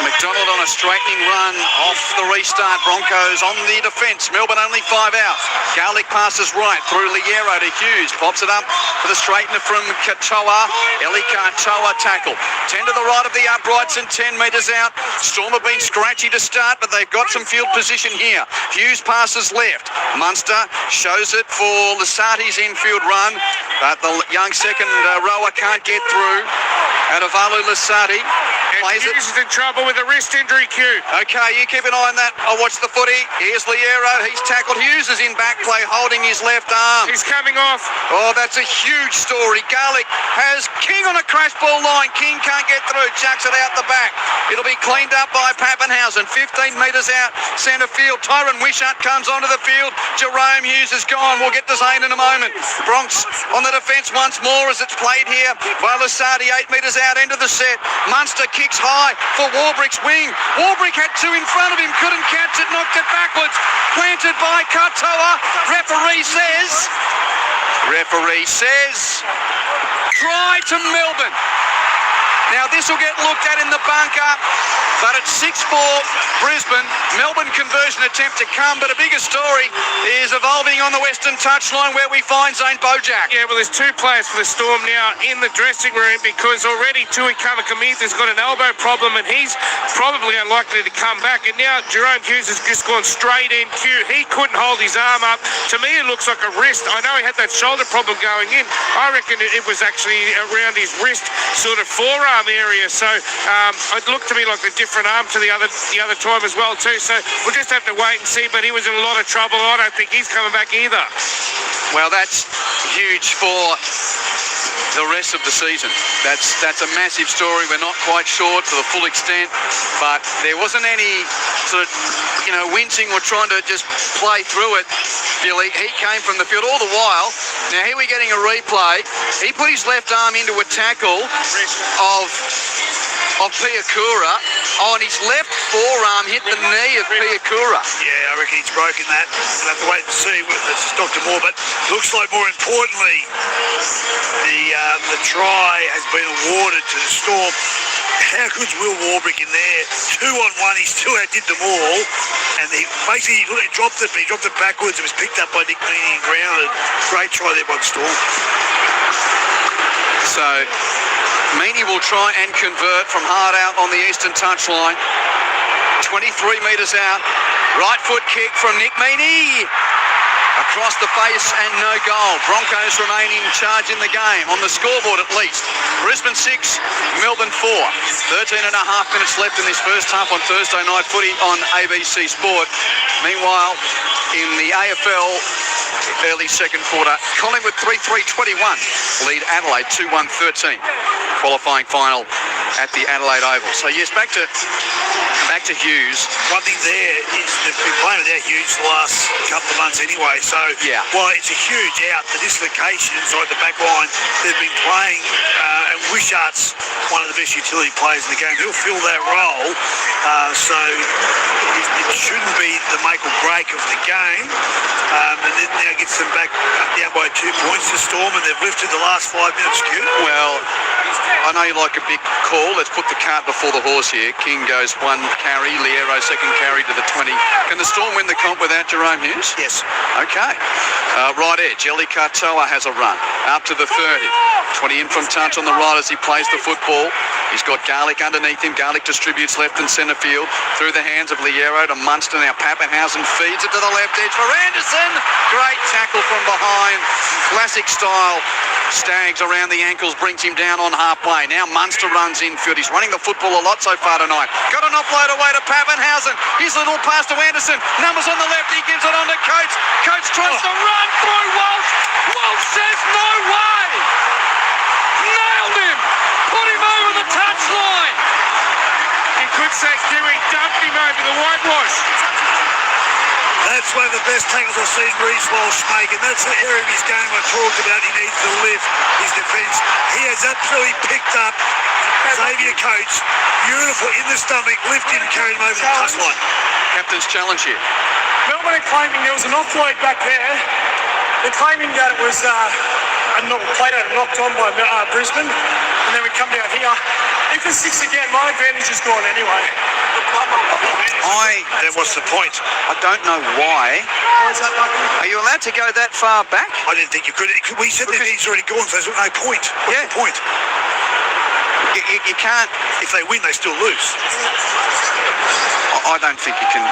McDonald on a straightening run off the restart. Broncos on the defence. Melbourne only 5 out. Garlick passes right through Liero to Hughes. Pops it up for the straightener from Katoa. Eli Katoa tackle. 10 to the right of the uprights and 10 metres out. Storm have been scratchy to start, but they've got some field position here. Hughes passes left. Munster shows it for Lasati's infield run, but the young second rower can't get through. And Avalu Lasati And plays it. Hughes is in trouble with a wrist injury, Q. Okay, you keep an eye on that. I'll watch the footy. Here's Liero. He's tackled. Hughes is in back play, holding his left arm. He's coming off. Oh, that's a huge story. Garlic has King on a crash ball line. King can't get through. Chucks it out the back. It'll be cleaned up by Pappenhausen. 15 metres out, centre field. Tyron Wishart comes onto the field. Jerome Hughes is gone. We'll get to Zane in a moment. Bronx on the defence once more as it's played here by Lasardi. 8 metres out into the set. Munster kicks high for Warbrick's wing. Warbrick had two in front of him. Couldn't catch it. Knocked it backwards. Planted by Katoa. Referee says try to Melbourne. Now this will get looked at in the bunker, but it's 6-4 Brisbane. Melbourne conversion attempt to come, but a bigger story is evolving on the western touchline where we find Zane Bojack. Yeah, well, there's two players for the Storm now in the dressing room because already Tui Kamakamitha's got an elbow problem and he's probably unlikely to come back. And now Jerome Hughes has just gone straight in. He couldn't hold his arm up. To me, it looks like a wrist. I know he had that shoulder problem going in. I reckon it was actually around his wrist, sort of forearm area. So it looked to me like a different arm to the other time as well too. So we'll just have to wait and see. But he was in a lot of trouble. I don't think he's coming back either. Well, that's huge for the rest of the season. That's a massive story. We're not quite sure to the full extent, but there wasn't any sort of, wincing or trying to just play through it. Billy, he came from the field all the while. Now here we're getting a replay. He put his left arm into a tackle of Piakura. On his left forearm hit the knee of Piakura. Yeah, I reckon he's broken that. We'll have to wait and see with Dr. Moore, but looks like more importantly, the try has been awarded to the Storm. How good's Will Warbrick in there? 2-on-1, he still outdid them all. And he dropped it, but he dropped it backwards. It was picked up by Nick Meany and grounded. Great try there by the Storm. So Meany will try and convert from hard out on the eastern touchline. 23 metres out. Right foot kick from Nick Meany. Across the face and no goal. Broncos remain in charge in the game, on the scoreboard at least. Brisbane 6, Melbourne 4. 13 and a half minutes left in this first half on Thursday night footy on ABC Sport. Meanwhile, in the AFL early second quarter, Collingwood 3-3-21 lead Adelaide 2-1-13. Qualifying final at the Adelaide Oval. So yes, back to Hughes. One thing there is they've been playing without Hughes the last couple of months anyway. So while it's a huge out, the dislocation inside the back line, they've been playing, and Wishart's one of the best utility players in the game. He'll fill that role. So it shouldn't be the make or break of the game. And it now gets them back down by 2 points to Storm, and they've lifted the last 5 minutes, Q. Well, I know you like a big call. Let's put the cart before the horse here. King goes one carry, Liero second carry to the 20. Can the Storm win the comp without Jerome Hughes? Yes. Okay. Right edge, Eli Katoa has a run. Up to the 30. 20 in from touch on the right as he plays the football. He's got Garlic underneath him. Garlic distributes left and centre field through the hands of Liero to Munster. Now Pappenhausen feeds it to the left edge for Anderson. Great tackle from behind. Classic style. Stags around the ankles, brings him down on halfway. Now Munster runs infield. He's running the football a lot so far tonight. Got an offload away to Pappenhausen. His little pass to Anderson. Numbers on the left. He gives it on to Coates. Coates tries to run through Walsh. Walsh says no way. Nailed him. Put him over the touchline. You could say Dewey dumped him over the whitewash. That's one of the best tackles I've seen Reece Walsh make, and that's the area of his game I talked about. He needs to lift his defence. He has absolutely picked up Xavier Coates. Beautiful in the stomach, lifted and carried him over the touchline. Captain's challenge here. Melbourne are claiming there was an offload back there. They're claiming that it was played out and knocked on by Brisbane, and then we come down here. If it's 6 again, my advantage is gone anyway. Then what's the point? I don't know why. Are you allowed to go that far back? I didn't think you could. We said that he's already gone, so there's no point. What's the point? You can't. If they win, they still lose. I don't think you can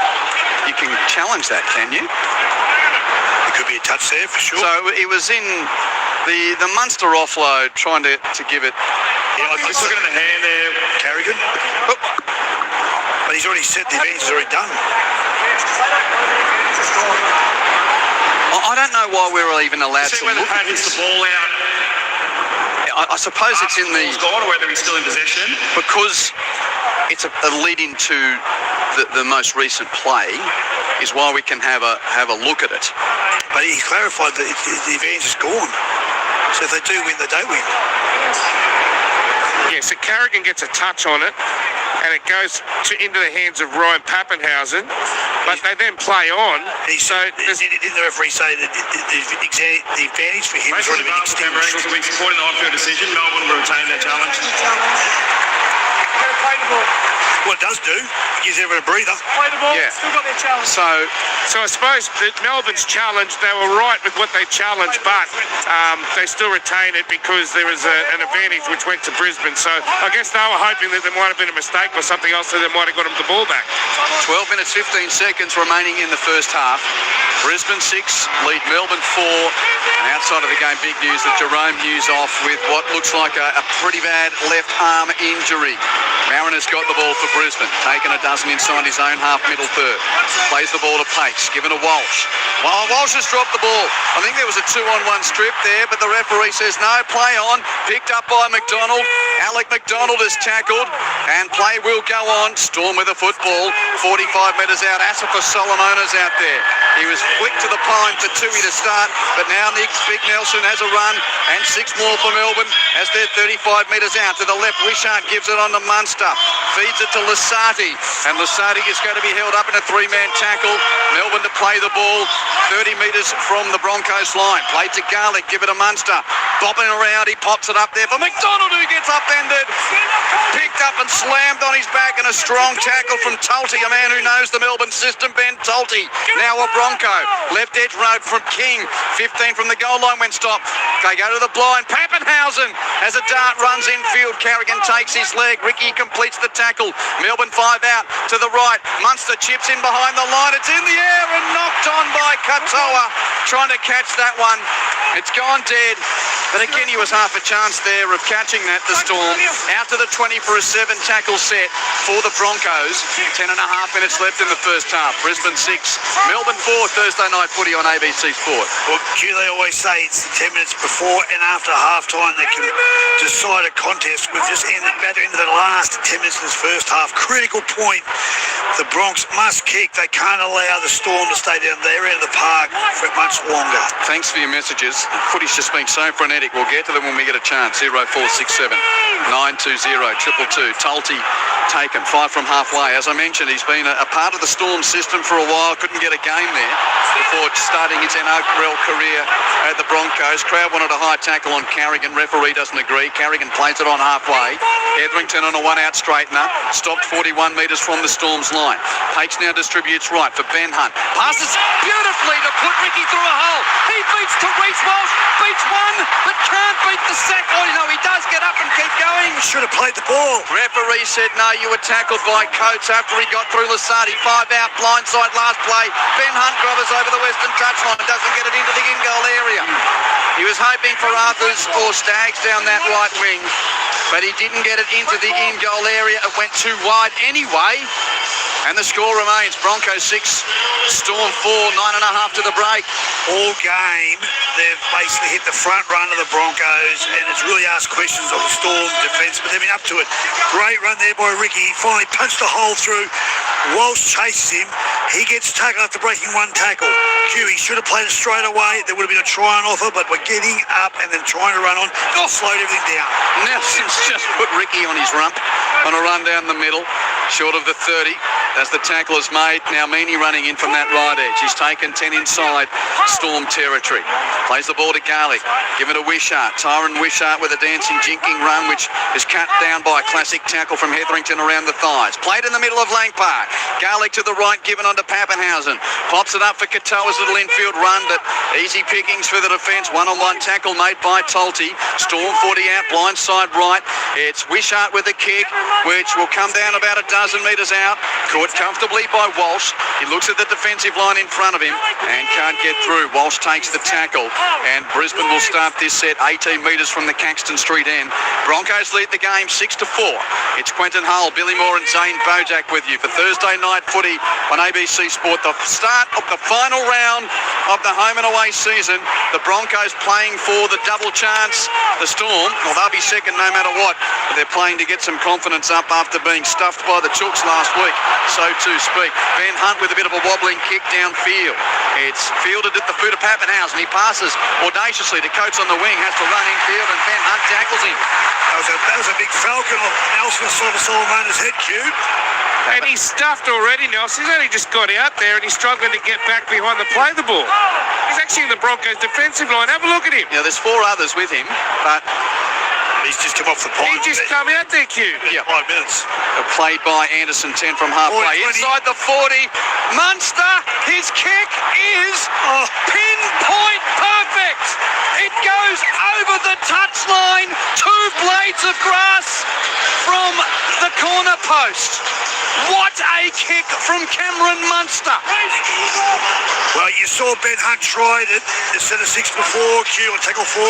challenge that, can you? It could be a touch there for sure. So it was in The Munster offload, trying to give it. Yeah, Just looking at the hand there. Carrigan. Oh, But he's already said the advantage is already done. I don't know why we're even allowed See to whether look Pat at hits this. the ball out. I suppose it's in the... Ball's gone, or whether he's still in possession. Because it's a lead into the most recent play is why we can have a look at it. But he clarified that the advantage is gone. So if they do win, they don't win. Yeah, so Carrigan gets a touch on it, and it goes into the hands of Ryan Pappenhausen, but they then play on. So Didn't the referee say that the advantage for him has Based on already the been Barclays Canberra extinguished? Eagles will be supporting the on-field decision. Melbourne will retain their challenge. Play the ball. What it does do, it gives everyone a breather. Play the ball. Yeah. Still got their challenge. So I suppose that Melbourne's challenge, they were right with what they challenged, but they still retain it because there was an advantage which went to Brisbane. So I guess they were hoping that there might have been a mistake or something else, so they might have got them the ball back. 12 minutes 15 seconds remaining in the first half. Brisbane 6, lead Melbourne 4. And outside of the game, big news that Jerome Hughes off with what looks like a pretty bad left arm injury. Mariners got the ball for Brisbane, taking a dozen inside his own half middle third. Plays the ball to Pace, given to Walsh. Well, Walsh has dropped the ball. I think there was a 2-on-1 strip there, but the referee says no, play on. Picked up by McDonald. Alec McDonald is tackled, and play will go on. Storm with the football, 45 metres out. Asifa Solomona's out there. He was flicked to the pine for Tui to start, but now Nick Big Nelson has a run, and 6 more for Melbourne as they're 35 metres out. To the left, Wishart gives it on to Munster. Feeds it to Lasati, and Lasati is going to be held up in a 3-man tackle. Melbourne to play the ball 30 metres from the Broncos line. Played to Garlick, give it to Munster. Bobbing around, he pops it up there for McDonald, who gets upended. Picked up and slammed on his back, and a strong tackle from Tulty, a man who knows the Melbourne system, Ben Tulty. Now a Bronco. Left edge road from King. 15 from the goal line when stopped. They go to the blind. Pappenhausen as a dart runs infield. Carrigan takes his leg. Ricky completes the tackle. Melbourne 5 out to the right. Munster chips in behind the line. It's in the air and knocked on by Katoa. Trying to catch that one. It's gone dead. But again, he was half a chance there of catching that, the Storm. Out to the 20 for a 7 tackle set for the Broncos. 10.5 minutes left in the first half. Brisbane 6, Melbourne 4, Thursday night footy on ABC Sport. Well, they always say it's 10 minutes before and after half-time that can decide a contest. We've just about into the last 10 minutes of this first half. Critical point. The Bronx must kick. They can't allow the Storm to stay down their end of the park for much longer. Thanks for your messages. Footy's just been so frenetic. We'll get to them when we get a chance. 0467 920 222. Tulty taken 5 from halfway. As I mentioned, he's been a part of the Storm system for a while. Couldn't get a game there before starting his NRL career at the Broncos. Crowd wanted a high tackle on Carrigan. Referee doesn't agree. Carrigan plays it on halfway. Hetherington on a 1-out straightener. Stopped 41 metres from the Storm's line. Pakes now distributes right for Ben Hunt. Passes beautifully to put Ricky through a hole. He beats Reece Walsh. Beats one, but can't beat the sack. Oh, no, he does get up and keep going. Should have played the ball. Referee said no, you were tackled by Coates after he got through Lasati. 5 out, blindside last play. Ben Hunt grubbers over the western touchline. Doesn't get it into the in-goal area. He was hoping for Arthurs or Staggs down that right wing, but he didn't get it into the in-goal area. It went too wide anyway. And the score remains Broncos 6, Storm 4, 9.5 to the break. All game, they've basically hit the front run of the Broncos, and it's really asked questions of the Storm defence, but they've been up to it. Great run there by Ricky. He finally punched a hole through. Walsh chases him. He gets tackled after breaking 1 tackle. He should have played it straight away. There would have been a try on offer, but we're getting up and then trying to run on. Slowed everything down. Nelson's just put Ricky on his rump on a run down the middle, short of the 30. As the tackle is made, now Mini running in from that right edge. He's taken 10 inside Storm territory. Plays the ball to Garlick. Give it to Wishart. Tyron Wishart with a dancing, jinking run, which is cut down by a classic tackle from Hetherington around the thighs. Played in the middle of Lang Park. Garlick to the right, given on to Pappenhausen. Pops it up for Katoa's little infield run, but easy pickings for the defence. 1-on-1 tackle made by Tulty. Storm 40 out, blindside right. It's Wishart with a kick, which will come down about a dozen metres out. Caught comfortably by Walsh. He looks at the defensive line in front of him and can't get through. Walsh takes the tackle, and Brisbane will start this set 18 metres from the Caxton Street end. Broncos lead the game 6-4. It's Quentin Hull, Billy Moore and Zane Bojack with you for Thursday night footy on ABC Sport. The start of the final round of the home and away season. The Broncos playing for the double chance. The Storm, well, they'll be second no matter what, but they're playing to get some confidence up after being stuffed by the Chooks last week, so to speak. Ben Hunt with a bit of a wobbling kick downfield. It's fielded at the foot of Pappenhausen. He passes audaciously to Coates on the wing, has to run infield, and Ben Hunt tackles him. That was a big falcon of Nelson Solomona's head, Cube. And he's stuffed already, Nelson. He's only just got out there and he's struggling to get back behind the play the ball. He's actually in the Broncos defensive line. Have a look at him. Yeah, there's 4 others with him, but he's just come off the pine. He just come out there, Q. Yeah. 5 minutes. Played by Anderson, 10 from halfway. Inside the 40. Munster, his kick is pinpoint perfect. It goes over the touchline. 2 blades of grass from the corner post. What a kick from Cameron Munster. Well, you saw Ben Hunt tried it instead of 6 before, Q on tackle 4.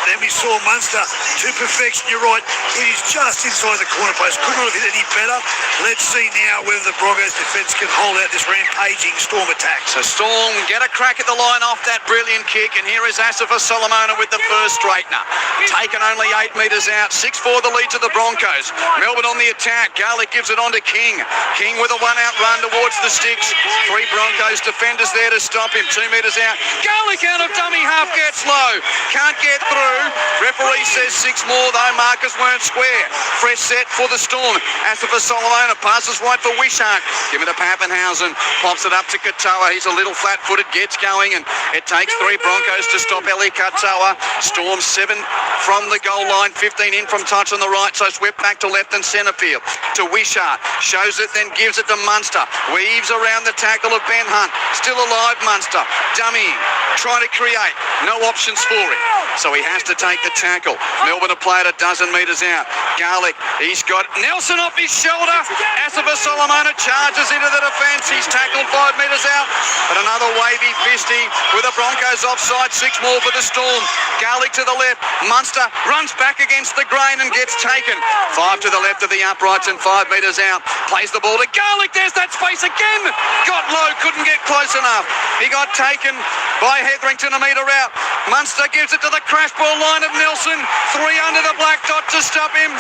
Then we saw Munster to perfection. You're right, it is just inside the corner post. Could not have hit any better. Let's see now whether the Broncos defence can hold out this rampaging Storm attack. So Storm get a crack at the line off that brilliant kick, and here is Asifa Solomona with the first straightener. Taken only 8 metres out. 6-4 the lead to the Broncos. Melbourne on the attack. Garlick gives it on to King. King with a 1-out run towards the sticks. 3 Broncos defenders there to stop him. 2 metres out. Garlick out of dummy half gets low. Can't get through. Referee says 6 more though. Marcus weren't square. Fresh set for the Storm. Asifa Solomona passes wide for Wishart. Give it to Pappenhausen. Pops it up to Katoa. He's a little flat-footed. Gets going, and it takes 3 Broncos to stop Eli Katoa. Storm 7 from the goal line. 15 in from touch on the right. So swept back to left and centre field to Wishart. Shows it, then gives it to Munster. Weaves around the tackle of Ben Hunt. Still alive, Munster. Dummy. Trying to create. No options for him. So he has to take the tackle. Melbourne have played a dozen metres out. Garlick, he's got Nelson off his shoulder. Asifa Solomona charges into the defence. He's tackled 5 metres out. But another wavy fisty with the Broncos offside. 6 more for the Storm. Garlick to the left. Munster runs back against the grain and gets taken. 5 to the left of the uprights and 5 metres out. Plays the ball to Garlick. There's that space again. Got low, couldn't get close enough. He got taken by Hetherington a metre out. Munster gives it to the crash ball line of Nelson. 3 under the black dot to stop him.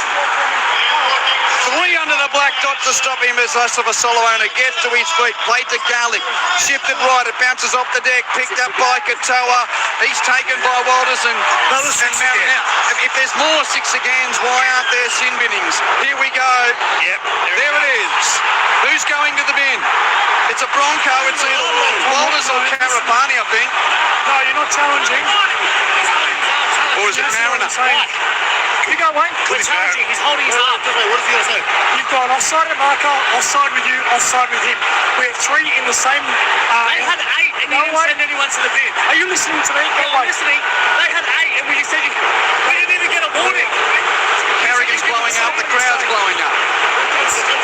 3 under the black dot to stop him as Asifa Solomona gets to his feet. Played to Garlick. Shifted right. It bounces off the deck. Picked up by Katoa. He's taken by Walters and Another 6 again. Now, if there's more 6 agains, why aren't there sin binnings? Here we go. Yep. There it is. Who's going to the bin? It's a Bronco. It's either Walters or Carapani, I think. No, you're not challenging. Or is it Mariner? You go, Wayne. We're challenging. He's holding his arm. What is he going to say? You've got offside at marker, offside with you, offside with him. We have 3 in the same... They had 8 and you didn't send anyone to the bin. Are you listening to me? Go, I'm Wayne. listening. They had 8 and we said we didn't even get a warning. Carrigan's blowing up. The crowd's blowing up.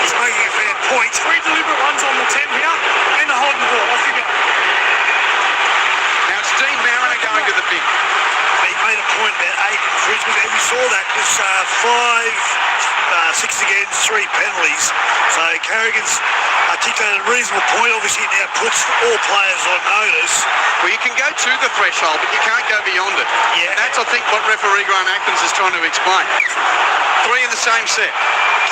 He's making a fair point. 3 deliberate ones on the 10 here and the holding ball. Off you go. Now it's Dean Mariner going to the bin. He made a point about 8 infringements, and we saw that. There's 5, 6 against 3 penalties. So Carrigan's articulated a reasonable point. Obviously, now puts all players on notice. Well, you can go to the threshold, but you can't go beyond it. Yeah. And that's, I think, what referee Graham Atkins is trying to explain. 3 in the same set.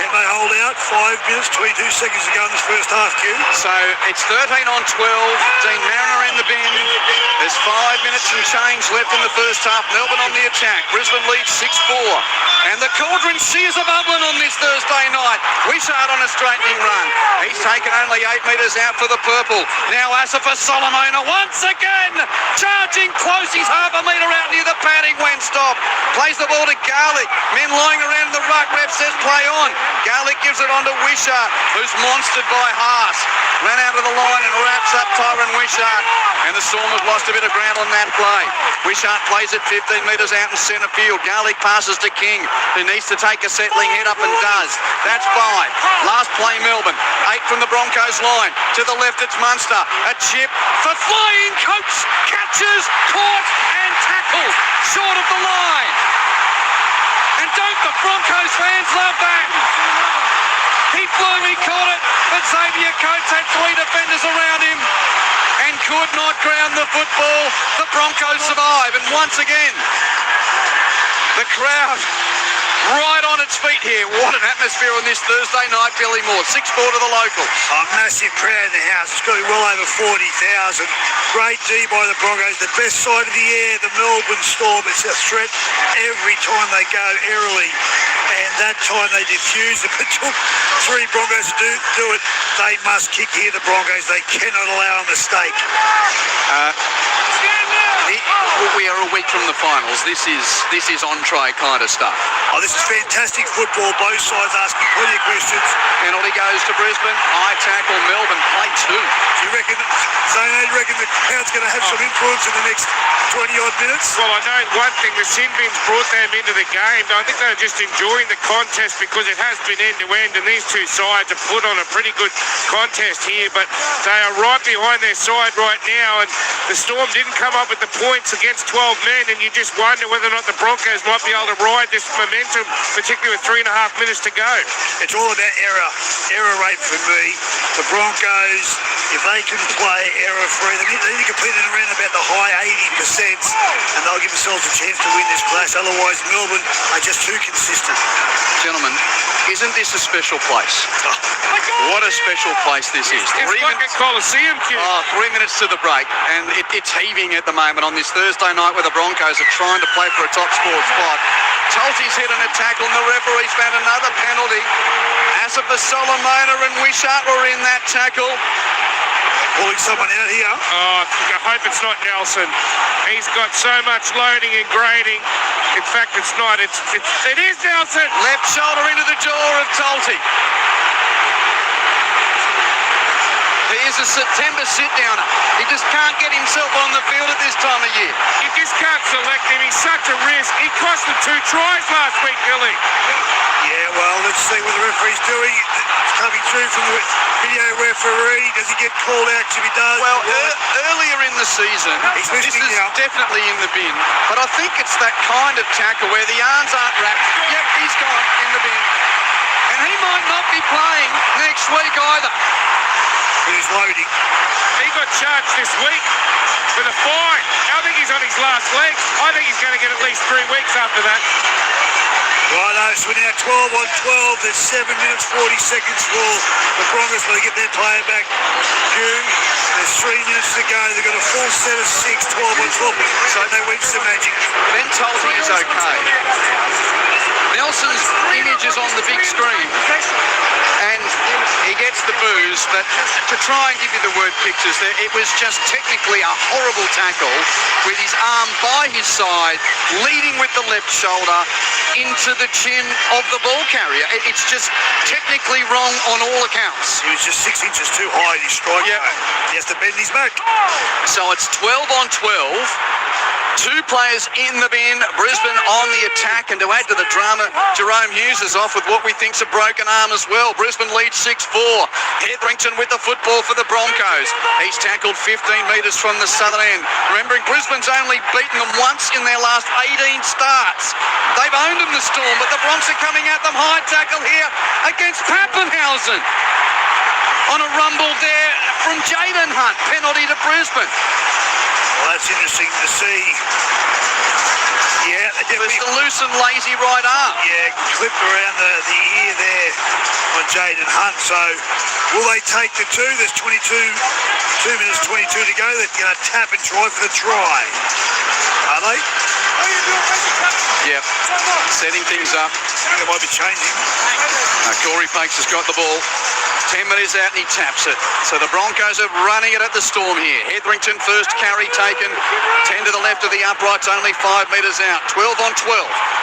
Can they hold out? 5 minutes, 22 seconds to go in this first half, Q. So it's 13 on 12. Dean Mariner in the bin. There's 5 minutes and change left in the first half. Melbourne on the attack. Brisbane leads 6-4. And the Cauldron sears a bubbling on this Thursday night. Wishart on a straightening run. He's taken only 8 metres out for the purple. Now Asifa Solomona once again charging close. He's half a metre out near the padding when stopped. Plays the ball to Garlick. Men lying around the ruck. mark. Ref says play on. Garlick gives it on to Wishart, who's monstered by Haas. Ran out of the line and wraps up Tyron Wishart. And the Storm have lost a bit of ground on that play. Wishart plays it 15 metres out in centre field. Garlick passes to King, who needs to take a settling head up and does. That's 5. Last play Melbourne. 8 from the Broncos line. To the left it's Munster. A chip for flying Coates. Catches, caught and tackled. Short of the line. And don't the Broncos fans love that? He flew, he caught it, but Xavier Coates had 3 defenders around him and could not ground the football. The Broncos survive, and once again, the crowd right on its feet here. What an atmosphere on this Thursday night, Billy Moore. 6-4 to the locals. A massive crowd in the house. It's got to be well over 40,000. Great D by the Broncos. The best side of the air, the Melbourne Storm. It's a threat every time they go airily. And that time they diffused it. It took 3 Broncos to do it. They must kick here, the Broncos. They cannot allow a mistake. We are a week from the finals. This is entree kind of stuff. Oh, this is fantastic football. Both sides asking plenty of questions. Penalty goes to Brisbane. High tackle. Melbourne play 2. Do you reckon, Zane, do you reckon the crowd's going to have some influence in the next 20-odd minutes? Well, I know one thing, the sin bins brought them into the game. I think they're just enjoying the contest because it has been end-to-end, and these two sides have put on a pretty good contest here, but they are right behind their side right now, and the Storm didn't come up with the points against 12 men, and you just wonder whether or not the Broncos might be able to ride this momentum, particularly with 3.5 minutes to go. It's all about error rate for me. The Broncos, if they can play error-free, they need to complete it around about the high 80%, and they'll give themselves a chance to win this clash. Otherwise, Melbourne are just too consistent. Gentlemen, isn't this a special place? What a special place this is. It's like a Coliseum, kid. 3 minutes to the break, and it's heaving at the moment on this Thursday night where the Broncos are trying to play for a top score spot. Tulty's hit on a tackle, and the referee's found another penalty. Asifa Solomona and Wishart were in that tackle. Pulling someone out here. Oh, I hope it's not Nelson. He's got so much loading and grading. In fact, it's not. It is Nelson. Left shoulder into the jaw of Tulty. Here's a September sit-downer. He just can't get himself on the field at this time of year. You just can't select him. He's such a risk. He cost them 2 tries last week, Billy. Yeah, well, let's see what the referee's doing. It's coming through from the video referee. Does he get called out? If he does, well, earlier in the season, this is definitely in the bin. But I think it's that kind of tackle where the arms aren't wrapped. Yep, he's gone in the bin. And he might not be playing next week either. He's loading. He got charged this week for the fine. I think he's on his last legs. I think he's going to get at least 3 weeks after that. Righto, so we're now 12 on 12. There's 7 minutes, 40 seconds for the Broncos to get their player back. June, there's 3 minutes to go. They've got a full set of 6, 12 on 12. So they reach the magic. Ben Tulty is okay. Nelson's image is on the big screen, and he gets the boos, but to try and give you the word pictures, it was just technically a horrible tackle with his arm by his side, leading with the left shoulder into the chin of the ball carrier. It's just technically wrong on all accounts. He was just 6 inches too high in his strike. Yep. He has to bend his back. So it's 12 on 12. 2 players in the bin, Brisbane on the attack, and to add to the drama, Jerome Hughes is off with what we think's a broken arm as well. Brisbane leads 6-4. Hetherington with the football for the Broncos. He's tackled 15 metres from the southern end. Remembering Brisbane's only beaten them once in their last 18 starts. They've owned them, the Storm, but the Bronx are coming at them. High tackle here against Pappenhausen. On a rumble there from Jaden Hunt. Penalty to Brisbane. Well, that's interesting to see. Yeah, it was the loose and lazy right arm. Yeah, clipped around the ear there on Jaden Hunt. So will they take the 2? There's 2 minutes 22 to go. They're going to tap and try for the try. Are they? Yep. Setting things up. They might be changing. Corey Fakes has got the ball. 10 metres out and he taps it. So the Broncos are running it at the Storm here. Hetherington first carry taken. 10 to the left of the uprights, only 5 metres out. 12 on 12.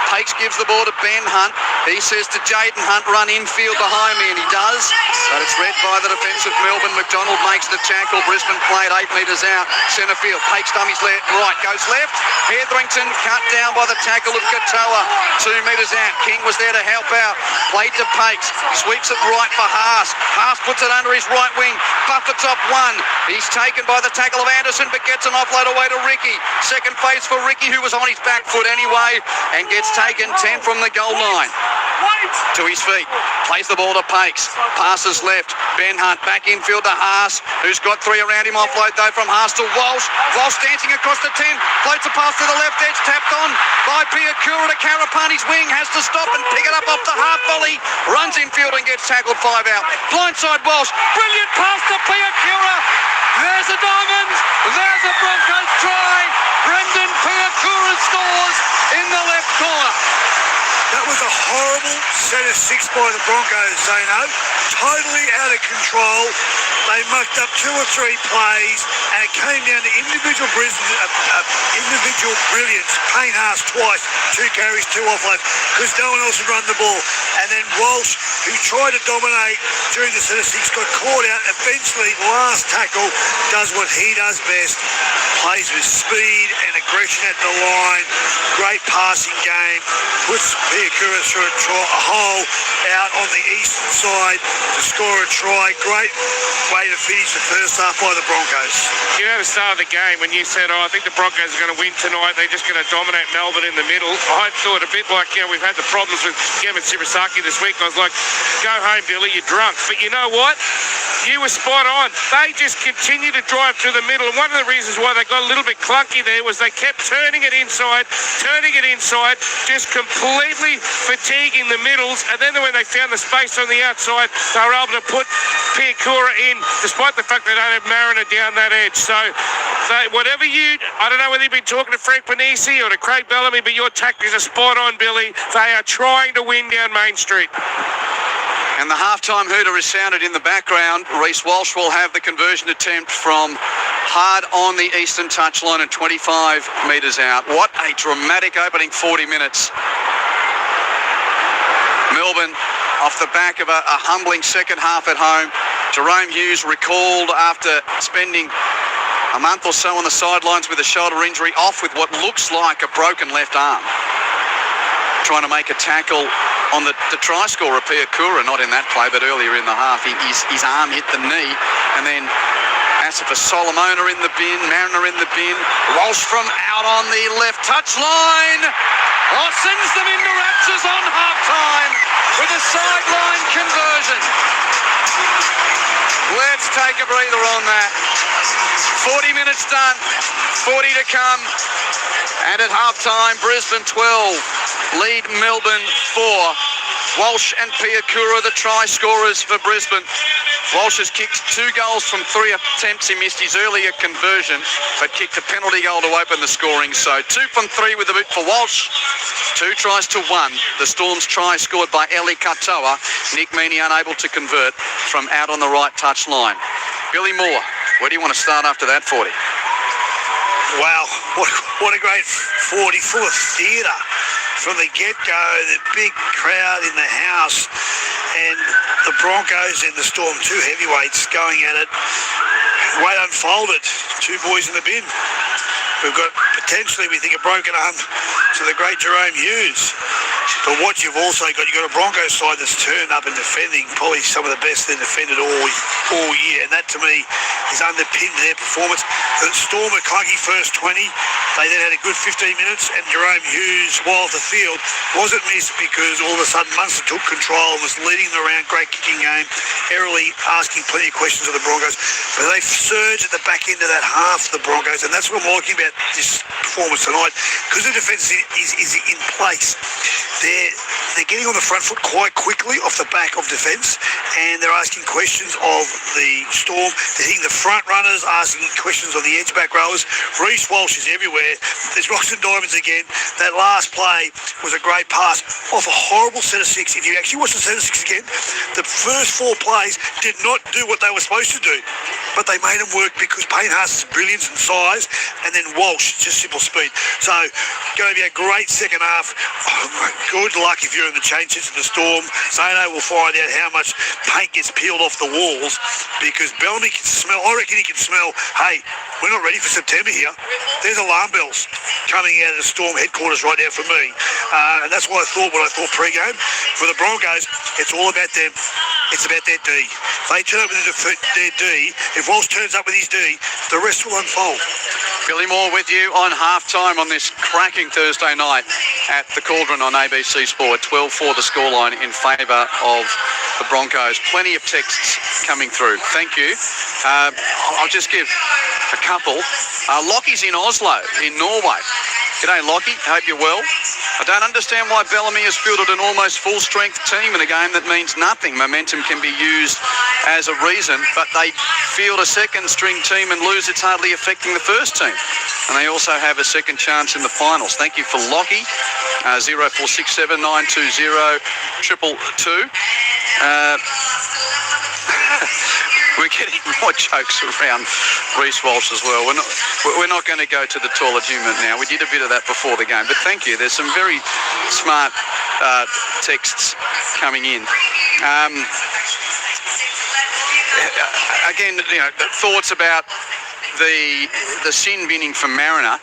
Pakes gives the ball to Ben Hunt. He says to Jaden Hunt, run infield behind me, and he does. But it's read by the defensive Melbourne. McDonald makes the tackle. Brisbane played 8 metres out. Centre field. Takes dummies left. Right. Goes left. Hetherington cut down by the tackle of Katoa. 2 metres out. King was there to help out. Played to Pakes. Sweeps it right for Haas. Haas puts it under his right wing. Buffett's off one. He's taken by the tackle of Anderson, but gets an offload away to Ricky. Second phase for Ricky, who was on his back foot anyway, and gets taken 10 from the goal line. To his feet. Plays the ball to Pakes. Passes left. Ben Hunt back infield to Haas, who's got 3 around him. Offload though from Haas to Walsh. Walsh dancing across the 10. Floats a pass to the left edge. Tapped on by Piakura to Karapani's wing. Has to stop and pick it up off the half volley. Runs infield and gets tackled 5 out. Blindside Walsh. Brilliant pass to Piakura. There's a diamond. There's a Broncos try. Brendan Piakura scores in the left corner. That was a horrible set of 6 by the Broncos, Zeno. Totally out of control. They mucked up 2 or 3 plays, and it came down to individual brilliance. Payne Haas twice, 2 carries, 2 offloads, because no one else had run the ball. And then Walsh, who tried to dominate during the set of 6, got caught out. Eventually, last tackle, does what he does best. Plays with speed and aggression at the line. Great passing game. Puts Piakura through a hole out on the eastern side to score a try. Great way to finish the first half by the Broncos. You know, the start of the game when you said, I think the Broncos are going to win tonight, they're just going to dominate Melbourne in the middle. I thought a bit like, we've had the problems with Kevin Shibasaki this week. I was like, go home, Billy, you're drunk. But you know what? You were spot on. They just continue to drive through the middle. And one of the reasons why they got a little bit clunky there was they kept turning it inside, just completely fatiguing the middles. And then when they found the space on the outside, they were able to put Piakura in, despite the fact they don't have Mariner down that edge. So I don't know whether you've been talking to Frank Panisi or to Craig Bellamy, but your tactics are spot on, Billy. They are trying to win down Main Street. And the halftime hooter is sounded in the background. Reece Walsh will have the conversion attempt from hard on the eastern touchline and 25 metres out. What a dramatic opening 40 minutes. Melbourne off the back of a humbling second half at home. Jerome Hughes recalled after spending a month or so on the sidelines with a shoulder injury, off with what looks like a broken left arm. Trying to make a tackle on the try scorer, Piakura, not in that play, but earlier in the half, his arm hit the knee. And then Asifa Solomona in the bin, Mariner in the bin, Walsh from out on the left touchline. Sends them into raptures on half-time with a sideline conversion. Let's take a breather on that. 40 minutes done, 40 to come. And at half-time, Brisbane 12, lead Melbourne 4. Walsh and Piakura, the try scorers for Brisbane. Walsh has kicked 2 goals from 3 attempts. He missed his earlier conversion, but kicked a penalty goal to open the scoring. So 2 from 3 with the boot for Walsh. 2 tries to 1. The Storm's try scored by Eli Katoa. Nick Meaney unable to convert from out on the right touch line. Billy Moore, where do you want to start after that 40? Wow, what a great 40, full of theatre from the get-go, the big crowd in the house, and the Broncos and the Storm, 2 heavyweights going at it. Way unfolded, 2 boys in the bin. We've got potentially, we think, a broken arm to the great Jerome Hughes. But what you've also got, you've got a Broncos side that's turned up and defending, probably some of the best they've defended all year. And that, to me, has underpinned their performance. The Storm a clunky first 20. They then had a good 15 minutes, and Jerome Hughes, while the field, wasn't missed because all of a sudden Munster took control and was leading the round. Great kicking game. Early asking plenty of questions of the Broncos. But they surged at the back end of that half, the Broncos, and that's what I'm liking about this performance tonight. Because the defence is in place. They're getting on the front foot quite quickly off the back of defence, and they're asking questions of the Storm. They're hitting the front runners, asking questions of the edge back rowers. Reece Walsh is everywhere. There's rocks and diamonds again. That last play was a great pass off a horrible set of 6. If you actually watch the set of 6 again, the first 4 plays did not do what they were supposed to do, but they made them work because Payne Haas's brilliance and size, and then Walsh, just simple speed. So, going to be a great second half. good luck if you're in the changes of the storm. Zano will find out how much paint gets peeled off the walls, because Bellamy can smell. I reckon he can smell, hey, we're not ready for September here. There's alarm bells coming out of the storm headquarters right now for me. And that's what I thought pre-game. For the Broncos, it's all about them. It's about their D. If they turn up with their D, if Walsh turns up with his D, the rest will unfold. Billy Moore with you on halftime on this cracking Thursday night at the Cauldron on ABC Sport. 12-4 the scoreline in favour of the Broncos. Plenty of texts coming through. Thank you. I'll just give a couple. Lockie's in Oslo in Norway. G'day, Lockie. Hope you're well. I don't understand why Bellamy has fielded an almost full-strength team in a game that means nothing. Momentum can be used as a reason, but they field a second-string team and lose. It's hardly affecting the first team. And they also have a second chance in the finals. Thank you for Lockie. 0467 920 222. We're getting more jokes around Reece Walsh as well. We're not going to go to the toilet humour now. We did a bit of that before the game, but thank you. There's some very smart texts coming in. Again, thoughts about the sin binning from Mariner.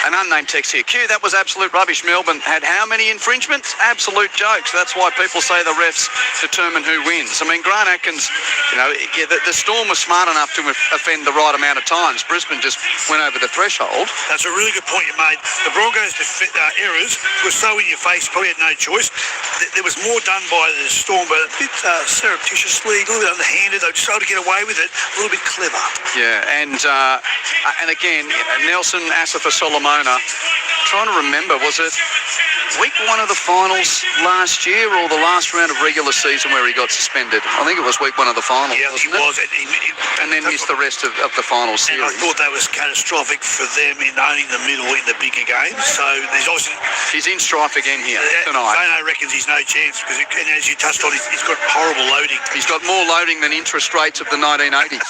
An unnamed text here. Q, that was absolute rubbish. Melbourne had how many infringements? Absolute jokes. That's why people say the refs determine who wins. I mean, Grant Atkins, the Storm was smart enough to offend the right amount of times. Brisbane just went over the threshold. That's a really good point you made. The Broncos' errors were so in your face, probably had no choice. There was more done by the Storm, but a bit surreptitiously, a little bit underhanded. They just tried to get away with it, a little bit clever. Yeah, and again, Nelson Asafa Solomona, trying to remember, was it week one of the finals last year or the last round of regular season where he got suspended? I think it was week one of the finals. Yeah, he was. And then missed the rest of the final series. And I thought that was catastrophic for them in owning the middle in the bigger games. So there's obviously... He's in strife again here tonight. Zano reckons he's no chance because, as you touched on, he's got horrible loading. He's got more loading than interest rates of the 1980s.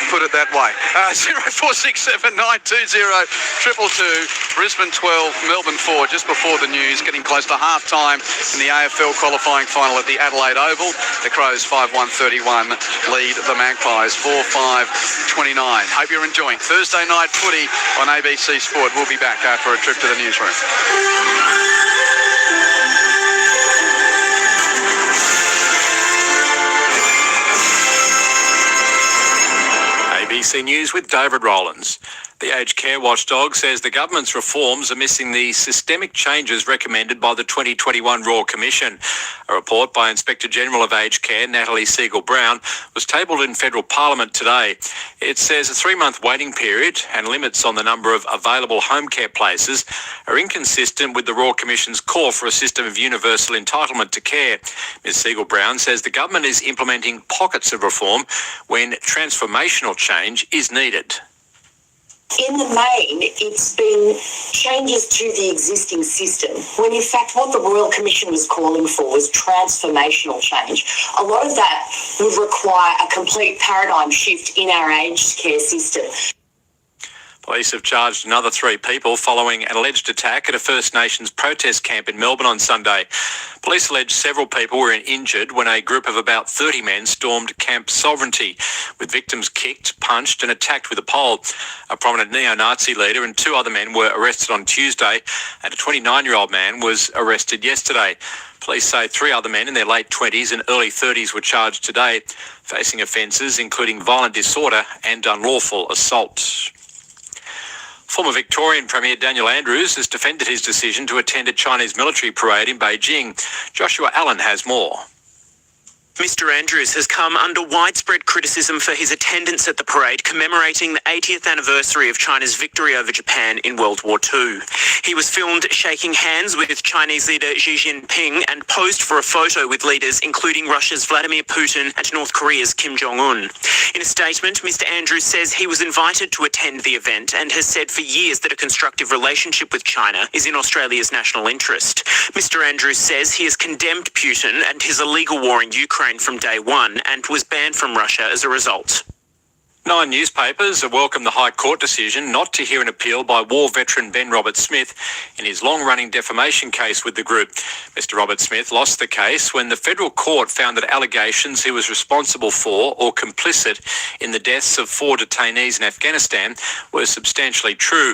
Put it that way. 0467 920 222. Brisbane 12, Melbourne 4, just before the news, getting close to half-time in the AFL qualifying final at the Adelaide Oval. The Crows 5-1-31 lead the Magpies 4-5-29. Hope you're enjoying Thursday night footy on ABC Sport. We'll be back after a trip to the newsroom. ABC News with David Rowlands. The aged care watchdog says the government's reforms are missing the systemic changes recommended by the 2021 Royal Commission. A report by Inspector General of Aged Care, Natalie Siegel-Brown, was tabled in Federal Parliament today. It says a 3-month waiting period and limits on the number of available home care places are inconsistent with the Royal Commission's call for a system of universal entitlement to care. Ms Siegel-Brown says the government is implementing pockets of reform when transformational change is needed. In the main, it's been changes to the existing system, when in fact what the Royal Commission was calling for was transformational change. A lot of that would require a complete paradigm shift in our aged care system. Police have charged another 3 people following an alleged attack at a First Nations protest camp in Melbourne on Sunday. Police allege several people were injured when a group of about 30 men stormed Camp Sovereignty, with victims kicked, punched and attacked with a pole. A prominent neo-Nazi leader and 2 other men were arrested on Tuesday, and a 29-year-old man was arrested yesterday. Police say 3 other men in their late 20s and early 30s were charged today, facing offences including violent disorder and unlawful assault. Former Victorian Premier Daniel Andrews has defended his decision to attend a Chinese military parade in Beijing. Joshua Allen has more. Mr Andrews has come under widespread criticism for his attendance at the parade commemorating the 80th anniversary of China's victory over Japan in World War II. He was filmed shaking hands with Chinese leader Xi Jinping and posed for a photo with leaders including Russia's Vladimir Putin and North Korea's Kim Jong-un. In a statement, Mr Andrews says he was invited to attend the event and has said for years that a constructive relationship with China is in Australia's national interest. Mr Andrews says he has condemned Putin and his illegal war in Ukraine from day one and was banned from Russia as a result. 9 newspapers have welcomed the High Court decision not to hear an appeal by war veteran Ben Smith in his long-running defamation case with the group. Mr Robert Smith lost the case when the federal court found that allegations he was responsible for or complicit in the deaths of 4 detainees in Afghanistan were substantially true.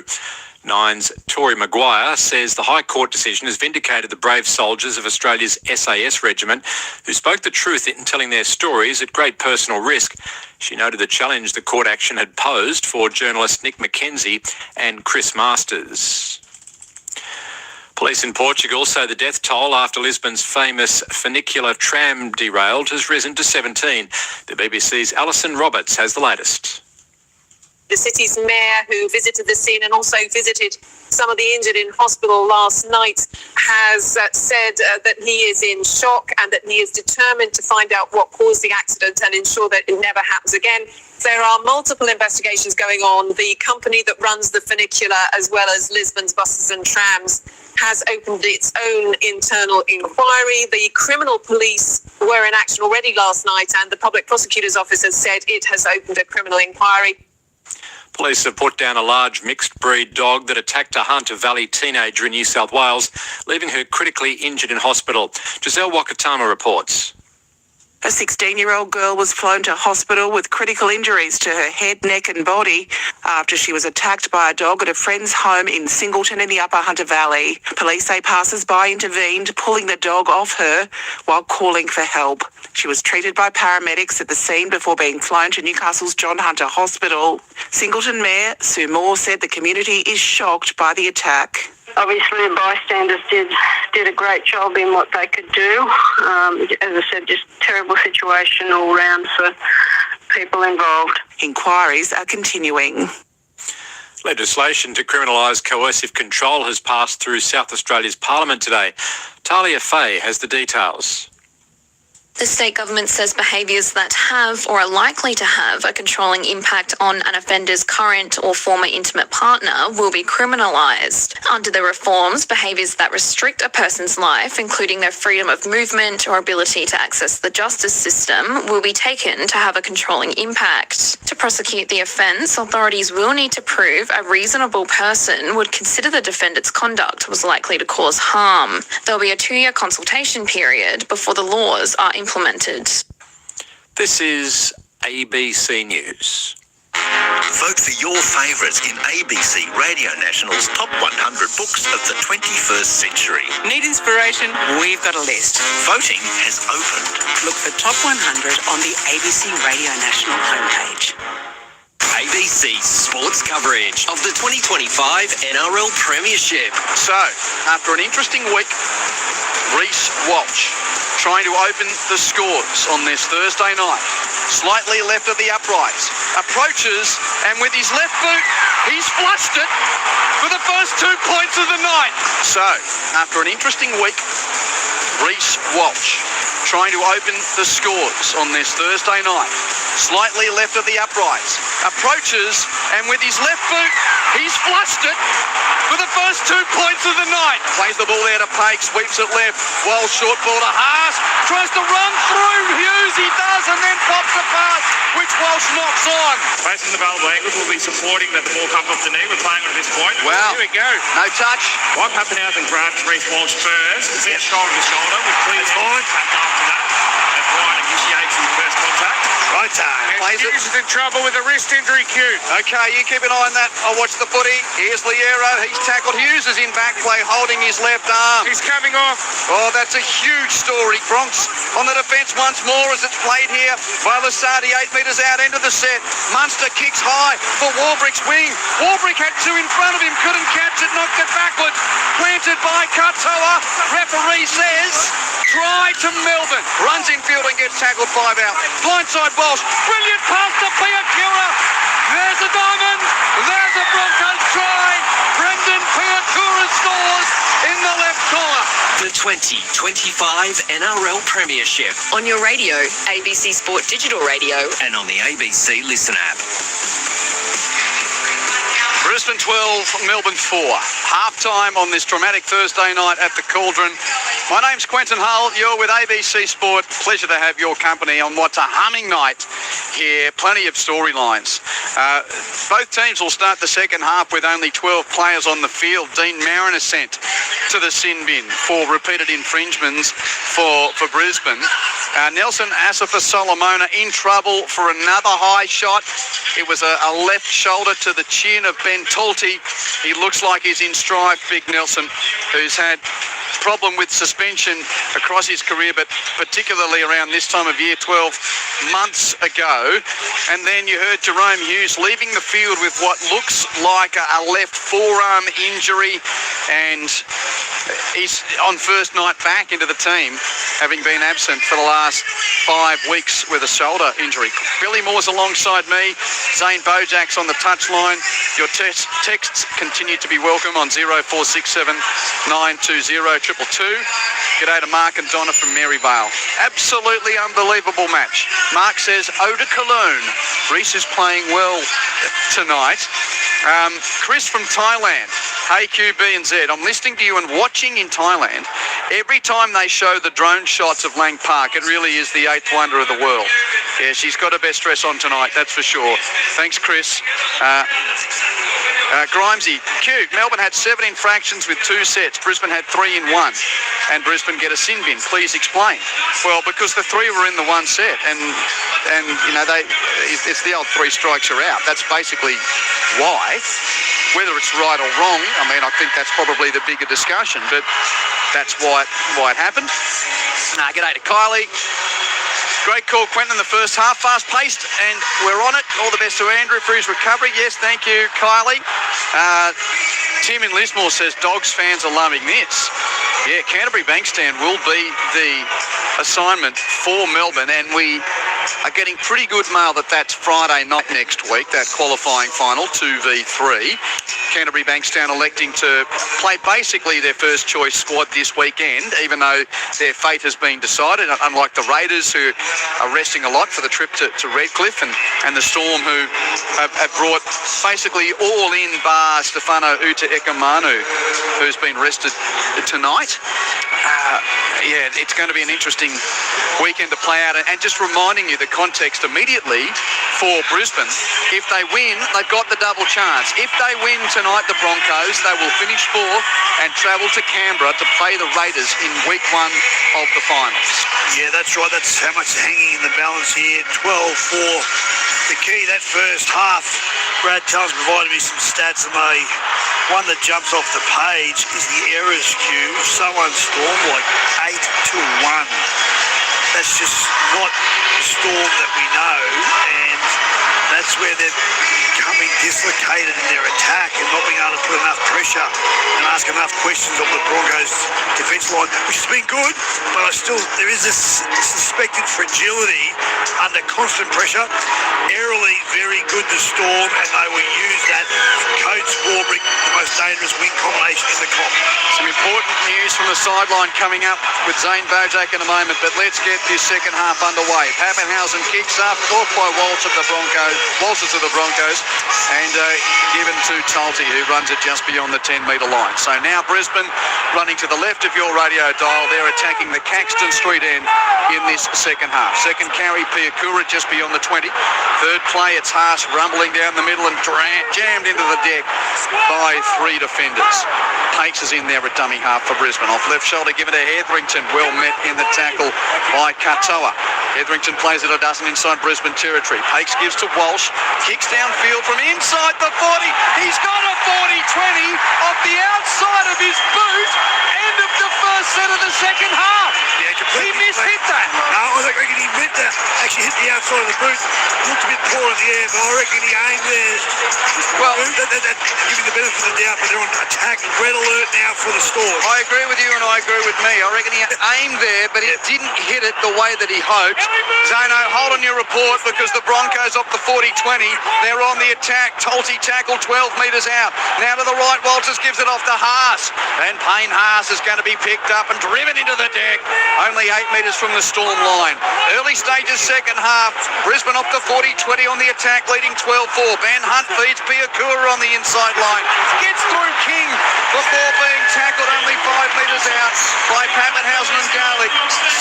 Nine's Tory Maguire says the High Court decision has vindicated the brave soldiers of Australia's SAS regiment who spoke the truth in telling their stories at great personal risk. She noted the challenge the court action had posed for journalists Nick McKenzie and Chris Masters. Police in Portugal say the death toll after Lisbon's famous funicular tram derailed has risen to 17. The BBC's Alison Roberts has the latest. The city's mayor, who visited the scene and also visited some of the injured in hospital last night, has said that he is in shock and that he is determined to find out what caused the accident and ensure that it never happens again. There are multiple investigations going on. The company that runs the funicular, as well as Lisbon's buses and trams, has opened its own internal inquiry. The criminal police were in action already last night, and the public prosecutor's office has said it has opened a criminal inquiry. Police have put down a large mixed-breed dog that attacked a Hunter Valley teenager in New South Wales, leaving her critically injured in hospital. Giselle Wakatama reports. A 16-year-old girl was flown to hospital with critical injuries to her head, neck and body after she was attacked by a dog at a friend's home in Singleton in the Upper Hunter Valley. Police say passers-by intervened, pulling the dog off her while calling for help. She was treated by paramedics at the scene before being flown to Newcastle's John Hunter Hospital. Singleton Mayor Sue Moore said the community is shocked by the attack. Obviously, the bystanders did a great job in what they could do. As I said, just terrible situation all round for people involved. Inquiries are continuing. Legislation to criminalise coercive control has passed through South Australia's Parliament today. Talia Fay has the details. The state government says behaviours that have or are likely to have a controlling impact on an offender's current or former intimate partner will be criminalised. Under the reforms, behaviours that restrict a person's life, including their freedom of movement or ability to access the justice system, will be taken to have a controlling impact. To prosecute the offence, authorities will need to prove a reasonable person would consider the defendant's conduct was likely to cause harm. There'll be a 2-year consultation period before the laws are implemented. This is ABC News. Vote for your favourites in ABC Radio National's Top 100 Books of the 21st Century. Need inspiration? We've got a list. Voting has opened. Look for Top 100 on the ABC Radio National homepage. ABC sports coverage of the 2025 NRL Premiership. So, after an interesting week, Reece Walsh trying to open the scores on this Thursday night. Slightly left of the uprights. Approaches, and with his left boot, he's flushed it for the first 2 points of the night. So, after an interesting week, Reece Walsh trying to open the scores on this Thursday night. Slightly left of the uprights. Approaches, and with his left boot, he's flushed it for the first 2 points of the night. Plays the ball there to Paik, sweeps it left. Walsh short ball to Haas. Tries to run through Hughes, he does, and then pops the pass, which Walsh knocks on. Based on the available angles, we'll be supporting that the ball comes off the knee. We're playing on at this point. Wow. Here we go. No touch. Bob Pappenhausen grabs Reece Walsh first. It's in shoulder to shoulder with clean contact after that. As Ryan initiates the first contact. Right time. Plays it. Hughes is in trouble with a wrist injury, Q. Okay, you keep an eye on that. I'll watch the footy. Here's Liero. He's tackled. Hughes is in back play, holding his left arm. He's coming off. Oh, that's a huge story. Bronx on the defence once more as it's played here by Lasardi, 8 metres out into the set. Munster kicks high for Warbrick's wing. Warbrick had 2 in front of him, couldn't catch it, knocked it backwards. Planted by Katoa. Referee says try to Melbourne. Runs infield and gets tackled 5 out. Blindside Walsh. Brilliant pass to Piakura. There's a diamond. There's a Broncos try. Brendan Piakura scores in the left corner. The 2025 NRL Premiership. On your radio, ABC Sport Digital Radio, And on the ABC Listen app. Brisbane 12, Melbourne 4. Half-time on this dramatic Thursday night at the Cauldron. My name's Quentin Hull. You're with ABC Sport. Pleasure to have your company on what's a humming night here. Plenty of storylines. Both teams will start the second half with only 12 players on the field. Dean Mariner sent to the sin bin for repeated infringements for Brisbane. Nelson Asafa Solomona in trouble for another high shot. It was a left shoulder to the chin of Ben Talty. He looks like he's in strife, Big Nelson, who's had problem with suspension across his career, but particularly around this time of year 12 months ago. And then you heard Jerome Hughes leaving the field with what looks like a left forearm injury, and he's on first night back into the team, having been absent for the last 5 weeks with a shoulder injury. Billy Moore's alongside me. Zane Bojak's on the touchline. Your texts continue to be welcome on 0467 920 222. G'day to Mark and Donna from Maryvale. Absolutely unbelievable match. Mark says, eau de cologne. Reece is playing well tonight. Chris from Thailand. Hey QB and Z, I'm listening to you and watching in Thailand. Every time they show the drone shots of Lang Park, it really is the eighth wonder of the world. Yeah, she's got her best dress on tonight, that's for sure. Thanks, Chris. Grimesy, Q, Melbourne had 7 infractions with 2 sets. Brisbane had 3 in 1. And Brisbane get a sin bin. Please explain. Well, because the 3 were in the 1 set, and you know, it's the old 3 strikes are out. That's basically why. Whether it's right or wrong, I mean, I think that's probably the bigger discussion, but that's why it happened. G'day to Kylie. Great call, Quentin, in the first half. Fast-paced, and we're on it. All the best to Andrew for his recovery. Yes, thank you, Kylie. Tim in Lismore says Dogs fans are loving this. Yeah, Canterbury Bankstand will be the assignment for Melbourne, and we are getting pretty good mail that that's Friday night next week, that qualifying final, 2v3. Canterbury Bankstown electing to play basically their first choice squad this weekend, even though their fate has been decided, unlike the Raiders, who are resting a lot for the trip to Redcliffe, and the Storm, who have brought basically all in bar Stefano Uta Ekamanu, who's been rested tonight. Yeah, it's going to be an interesting weekend to play out, and just reminding you the context immediately for Brisbane. If they win, they've got the double chance. If they win tonight, the Broncos, they will finish 4th and travel to Canberra to play the Raiders in week 1 of the finals. Yeah, that's right. That's how much is hanging in the balance here. 12-4. The key, that first half, Brad Tubbs provided me some stats, and one that jumps off the page is the errors queue. Someone stormed like 8-1. That's just not the Storm that we know, and that's where they're becoming dislocated in their attack and not being able to put enough pressure and ask enough questions of the Broncos defence line, which has been good, but there is this suspected fragility under constant pressure. Aerially, very good, the Storm, and they will use that code scoring, the most dangerous wing combination in the comp. Some important news from the sideline coming up with Zane Bojak in a moment, but let's get this second half underway. Pappenhausen kicks off, caught by Walsh of the Broncos, and given to Talty, who runs it just beyond the 10-metre line. So now Brisbane running to the left of your radio dial. They're attacking the Caxton Street end in this second half. Second carry, Piakura just beyond the 20. Third play, it's Haas rumbling down the middle and jammed into the deck by 3 defenders. Pakes is in there at dummy half for Brisbane. Off left shoulder, given to Hetherington. Well met in the tackle by Katoa. Hetherington plays it a dozen inside Brisbane territory. Pakes gives to Walsh. Kicks downfield from inside the 40. He's got a 40-20 off the outside of his boot. End of the first set of the second half. Yeah, he mishit that. No, I reckon he meant that. Actually hit the outside of the boot. Looked a bit poor in the air, but I reckon he aimed there. Well, giving the benefit of the doubt, but they're on attack. Red alert now for the Storm. I agree with you, and I agree with me. I reckon he aimed there, but he didn't hit it the way that he hoped. Zano, hold on your report, because the Broncos off the 40-20. They're on the attack. Talty tackle 12 metres out. Now to the right, Walters gives it off to Haas. And Payne Haas is going to be picked up and driven into the deck. Only 8 metres from the Storm line. Early stages second half. Brisbane off the 40-20 on the attack, leading 12-4. Ben Hunt feeds Piakura on the inside line. Gets through King before being tackled only 5 metres out by Pappenhausen and Garlick.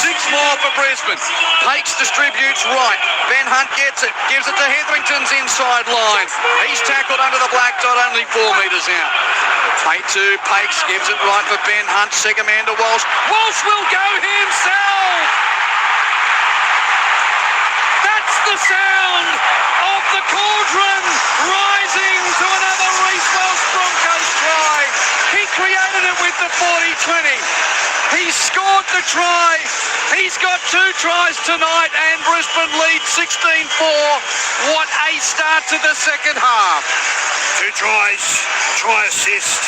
6 more for Brisbane. Pakes distributes right. Ben Hunt gets it. Gives it to Hetherington's inside line. He's tackled under the black dot, only 4 metres out. Play 2. Pakes gives it right for Ben Hunt. Second man to Walsh. Walsh will go himself. That's the sound of the cauldron rising to another Reece Walsh Broncos try. He created it with the 40-20. He scored the try. He's got 2 tries tonight and Brisbane lead 16-4. What a start to the second half. 2 tries, try assist.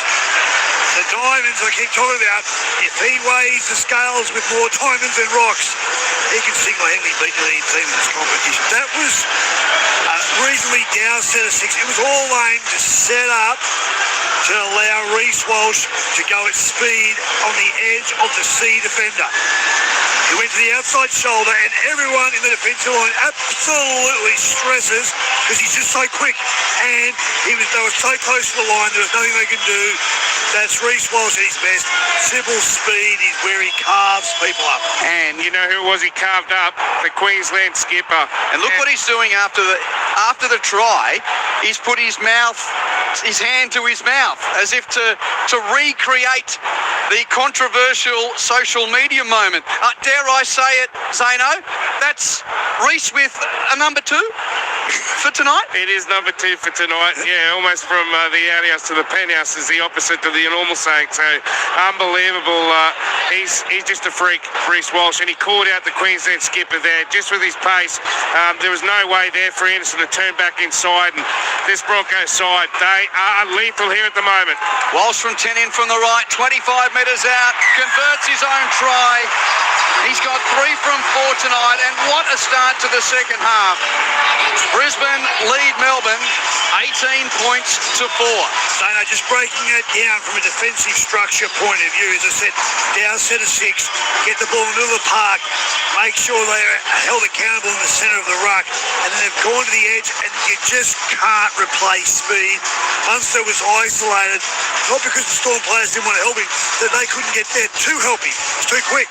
The diamonds I keep talking about, if he weighs the scales with more diamonds than rocks, he can single-handedly beat the lead team in this competition. That was a reasonably down set of 6. It was all aimed to set up to allow Reece Walsh to go at speed on the edge of the C defender. He went to the outside shoulder and everyone in the defensive line absolutely stresses because he's just so quick. And they were so close to the line, there was nothing they could do. That's Reece Walsh at his best. Simple speed is where he carves people up. And you know who it was he carved up? The Queensland skipper. And look what he's doing after the try. He's put his hand to his mouth as if to recreate the controversial social media moment. Dare I say it, Zeno? That's Reece with a number 2 for tonight? It is number 2 for tonight. Yeah, almost from the outhouse to the penthouse is the opposite to the normal saying. So unbelievable. He's just a freak, Reece Walsh, and he called out the Queensland skipper there just with his pace. There was no way there for Anderson to turn back inside, and this Broncos side, they are lethal here at the moment. Walsh from 10 in from the right, 25 metres out, converts his own try. He's got 3 from 4 tonight, and what a start to the second half. Brisbane lead Melbourne 18 points to 4. So now just breaking that down from a defensive structure point of view, as I said, down set of 6, get the ball in the middle of the park, make sure they're held accountable in the centre of the ruck, and then they've gone to the edge, and you just can't replace speed. Munster was isolated, not because the Storm players didn't want to help him, that they couldn't get there to help him. It's too quick.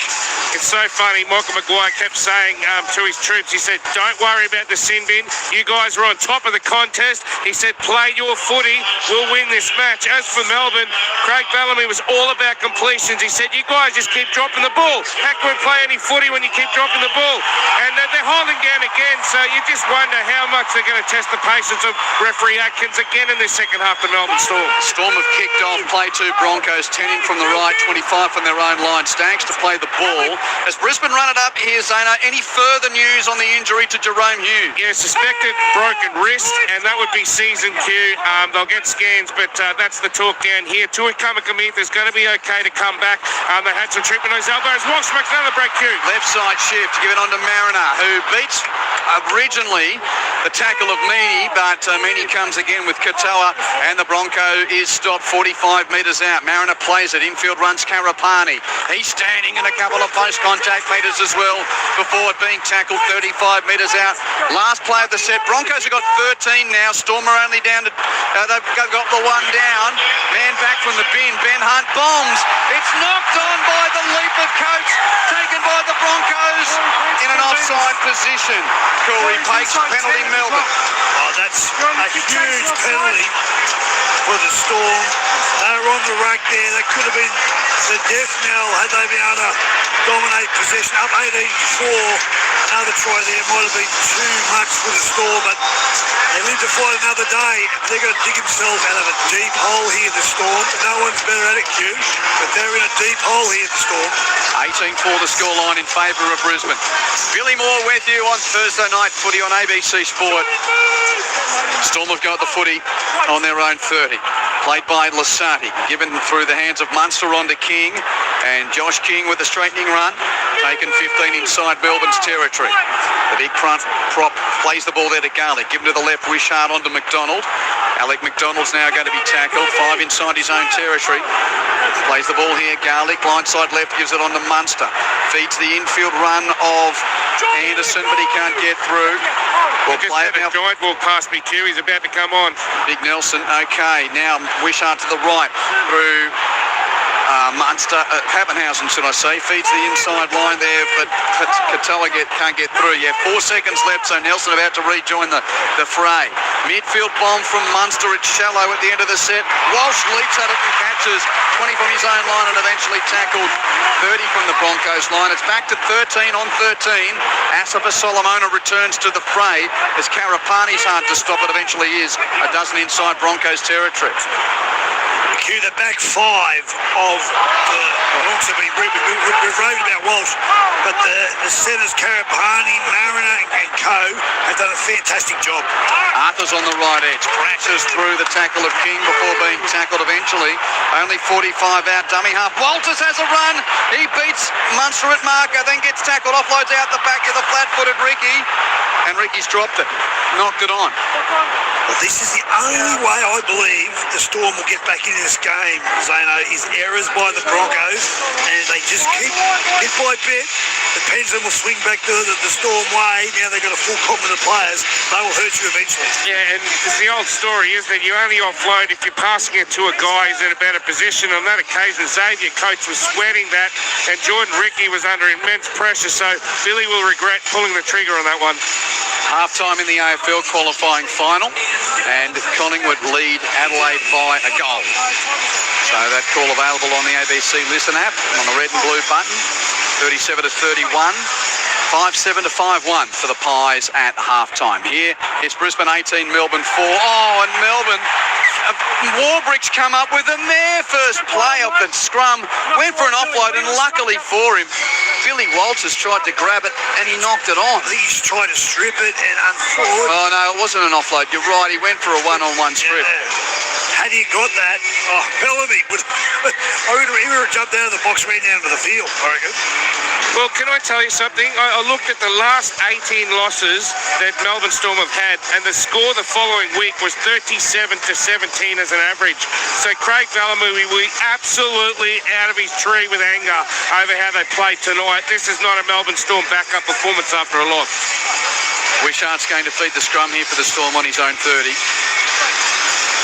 It's so funny, Michael Maguire kept saying to his troops, he said, don't worry about the sin bin. You guys are on top of the contest. He said, play your footy. We'll win this match. As for Melbourne, Craig Bellamy was all about completions. He said, you guys just keep dropping the ball. How can we play any footy when you keep dropping the ball? And they're holding down again, so you just wonder how much they're going to test the patience of referee Atkins again in this second half, the Melbourne Storm. Storm have kicked off, play 2 Broncos, 10 in from the right, 25 from their own line. Staggs to play the ball. As Brisbane run it up here, Zana, any further news on the injury to Jerome Hughes? Yeah, suspected broken wrist, and that would be season Q. They'll get scans, but that's the talk down here. Tui Kamikamithi is going to be okay to come back. They had some treatment on his elbows. Walsh makes another break, Q. Left side shift, give it on to Mariner, who beats originally the tackle of Mini, but Mini comes again with Katoa, and the Bronco is stopped 45 metres out. Mariner plays it, infield runs Karapani. He's standing in a couple of post-contact metres as well before it being tackled 35 metres out. Last play of the set. Broncos have got 13 now. Storm are only down to... they've got the 1 down. Man back from the bin. Ben Hunt bombs. It's knocked on by the leap of Coates, taken by the Broncos in an offside position. Corey Pakes, penalty Melbourne. Oh, that's a huge penalty for the Storm. They were on the rack there. That could have been the death knell had they been able to dominate possession. Up 18-4. Another try there might have been too much for the Storm, but they live to fight another day. They're going to dig themselves out of a deep hole here, the Storm. No one's better at it, Q, but they're in a deep hole here, the Storm. 18-4 the scoreline in favour of Brisbane. Billy Moore with you on Thursday night footy on ABC Sport. Storm have got the footy on their own 30. Played by Lasati, given through the hands of Munster on to King, and Josh King with the straightening run, taken 15 inside Melbourne's territory. The big front prop plays the ball there to Garlick, given to the left, Wishart on to McDonald. Alec McDonald's now going to be tackled, 5 inside his own territory. Plays the ball here, Garlick, blindside left, gives it on to Munster. Feeds the infield run of Anderson, but he can't get through. We'll play it now. Giant walk past me, Q. He's about to come on. Big Nelson, okay. Now Wishart to the right through Pappenhausen, should I say, feeds the inside line there, but Katoa can't get through. 4 seconds left, so Nelson about to rejoin the fray. Midfield bomb from Munster. It's shallow at the end of the set. Walsh leaps at it and catches 20 from his own line and eventually tackled 30 from the Broncos line. It's back to 13 on 13. Asafa Solomona returns to the fray as Karapani's hard to stop. It eventually is a dozen inside Broncos territory. Cue the back five of the Bronx. We've raved about Walsh, but the centres, Karapani, Mariner and Co have done a fantastic job. Arthur's on the right edge, crashes through the tackle of King before being tackled eventually. Only 45 out, dummy half. Walters has a run. He beats Munster at marker, then gets tackled, offloads out the back to the flat-footed Ricky, and Ricky's dropped it, knocked it on. Well, this is the only way I believe the Storm will get back into this game, Zano, is errors by the Broncos, and they just keep bit by bit. The pendulum will swing back the Storm way. Now they've got a full complement of players. They will hurt you eventually. Yeah, and it's the old story, isn't it? You only offload if you're passing it to a guy who's in a better position. On that occasion, Xavier Coates was sweating that, and Jordan Ricky was under immense pressure, so Billy will regret pulling the trigger on that one. Half-time in the AFL qualifying final, and Collingwood lead Adelaide by a goal. So that call available on the ABC Listen app on the red and blue button. 37-31, 5-7 to 5-1 for the Pies at half-time. Here it's Brisbane 18, Melbourne 4. Oh, and Melbourne, Warbrick's come up with them there. First play of the scrum, went for an offload, and luckily for him, Billy Walters tried to grab it and he knocked it on. I think he's trying to strip it and unforward. Oh no, it wasn't an offload. You're right, he went for a one-on-one strip. Had he got that, Bellamy would he would have jumped out of the box, ran down to the field, I reckon. Well, can I tell you something? I looked at the last 18 losses that Melbourne Storm have had, and the score the following week was 37-17 as an average. So Craig Bellamy was absolutely out of his tree with anger over how they played tonight. This is not a Melbourne Storm backup performance after a loss. Wishart's going to feed the scrum here for the Storm on his own 30.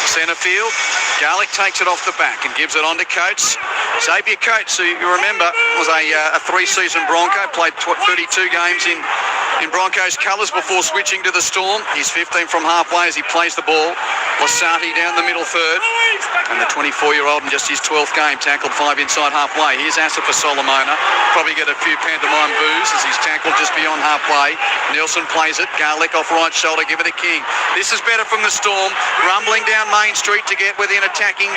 Centre field, Garlick takes it off the back and gives it on to Coates. Xavier Coates, who you remember was a three-season Bronco, played 32 games in Broncos colours before switching to the Storm. He's 15 from halfway as he plays the ball. Lasati down the middle third. And the 24-year-old in just his 12th game tackled 5 inside halfway. Here's Asafa Solomona. Probably get a few pantomime boos as he's tackled just beyond halfway. Nelson plays it. Garlick off right shoulder. Give it to King. This is better from the Storm. Rumbling down Main Street to get within attacking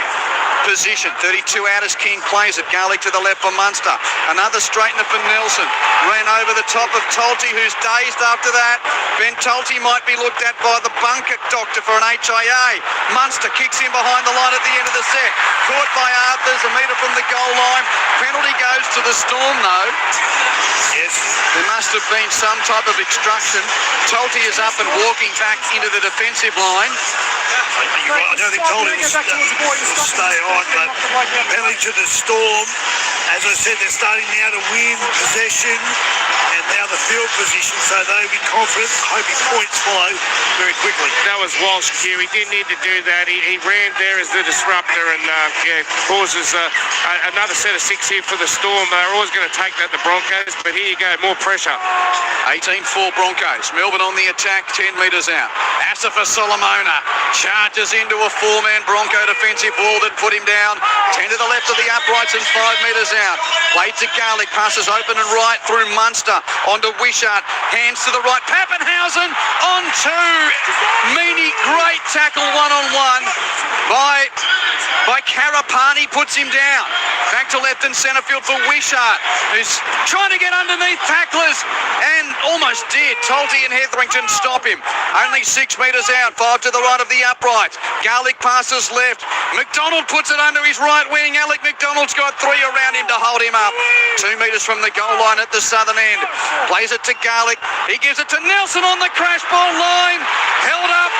position. 32 out as King plays it. Garlick to the left for Munster. Another straightener for Nelson. Ran over the top of Tolte, who's dazed after that. Ben Tolte might be looked at by the bunker doctor for an HIA. Munster kicks in behind the line at the end of the set. Caught by Arthurs, a metre from the goal line. Penalty goes to the Storm, though. Yes. There must have been some type of obstruction. Tolte is up and walking back into the defensive line. You're right. I don't think Tolte will stay on, but penalty to the Storm. As I said, they're starting now to win possession and now the field position, so they'll be confident, hoping points follow very quickly. That was Walsh, Q. He didn't need to do that. He ran there as the disruptor and causes another set of 6 here for the Storm. They're always going to take that, the Broncos, but here you go, more pressure. 18-4 Broncos. Melbourne on the attack, 10 metres out. Asafa Solomona charges into a 4-man Bronco defensive wall that put him down. 10 to the left of the uprights and 5 metres out. Played to Garlick, passes open and right through Munster. Onto Wishart, hands to the right. Pappenhausen on 2. Mini, great tackle one-on-one by Karapani, puts him down. Back to left and centre field for Wishart, who's trying to get underneath tacklers and almost did. Tolte and Hetherington stop him. Only 6 metres out, 5 to the right of the uprights. Garlick passes left. McDonald puts it under his right wing. Alec McDonald's got 3 around him to hold him up. 2 metres from the goal line at the southern end. Plays it to Garlick. He gives it to Nelson on the crash ball line. Held up.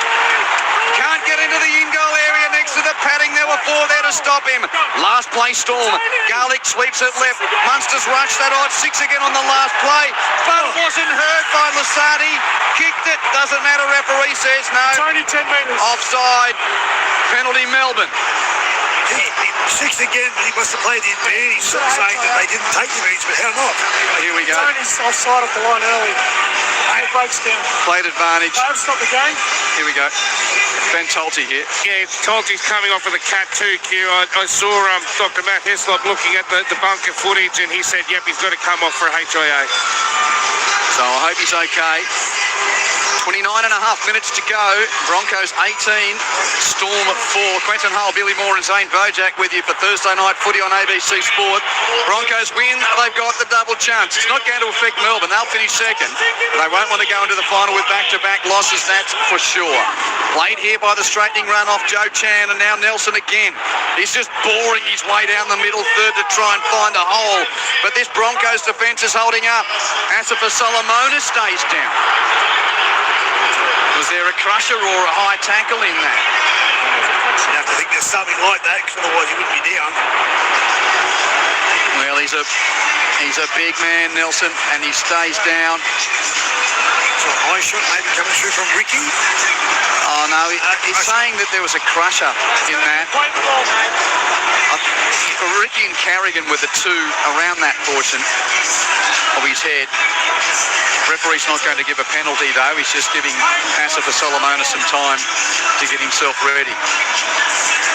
Can't get into the in-goal area next to the padding. There were 4 there to stop him. Last play Storm. Garlick sweeps it left. Munster's rushed that out. 6 again on the last play. But it wasn't heard by Lasati. Kicked it. Doesn't matter. Referee says no. It's only 10 metres. Offside. Penalty Melbourne. Six again, but he must have played the advantage, saying that they didn't take the advantage, but how not? Here we go. Tony's offside off the line early. It breaks down. Played advantage. Don't stop the game. Here we go. Penalty here. Yeah, Tolty's coming off with a cat too, Q. I saw Dr. Matt Heslop looking at the bunker footage, and he said, yep, he's got to come off for HIA. So I hope he's okay. 29 and a half minutes to go. Broncos 18, Storm 4. Quentin Hull, Billy Moore and Zane Bojack with you for Thursday night footy on ABC Sport. Broncos win. They've got the double chance. It's not going to affect Melbourne. They'll finish second. But they won't want to go into the final with back-to-back losses, that's for sure. Played here by the straightening run off Joe Chan, and now Nelson again. He's just boring his way down the middle third to try and find a hole. But this Broncos defence is holding up. Asifa Solomona stays down. Was there a crusher or a high tackle in that? You have to think there's something like that, because otherwise he wouldn't be down. Well, he's a big man, Nelson, and he stays down. So a high shot maybe coming through from Ricky. Oh no, he's saying that there was a crusher in that. Ricky and Carrigan were the two around that portion of his head. Referee's not going to give a penalty though, he's just giving Asifa Solomona some time to get himself ready.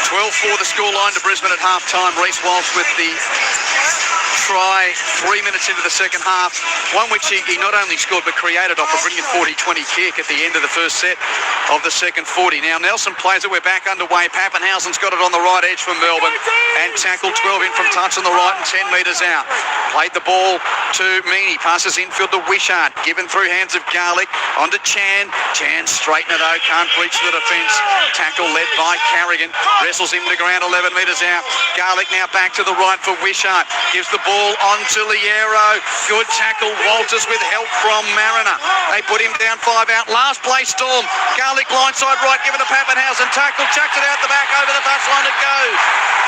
12-4 the scoreline to Brisbane at half-time. Reece Walsh with the try 3 minutes into the second half, one which he not only scored but created off a brilliant 40-20 kick at the end of the first set of the second 40. Now Nelson plays it, we're back underway. Pappenhausen's got it on the right edge for Melbourne and tackled 12 in from touch on the right and 10 metres out. Played the ball to Mini, passes infield to Wishart, given through hands of Garlick onto Chan. Chan straighten it though, can't breach the defence. Tackle led by Carrigan, wrestles him to ground 11 metres out. Garlick now back to the right for Wishart, gives the ball onto Liero. Good tackle, Walters with help from Mariner. They put him down 5 out. Last play Storm. Garlick blindside right, given to Pappenhausen. Tackle, chucked it out the back, over the touchline it goes.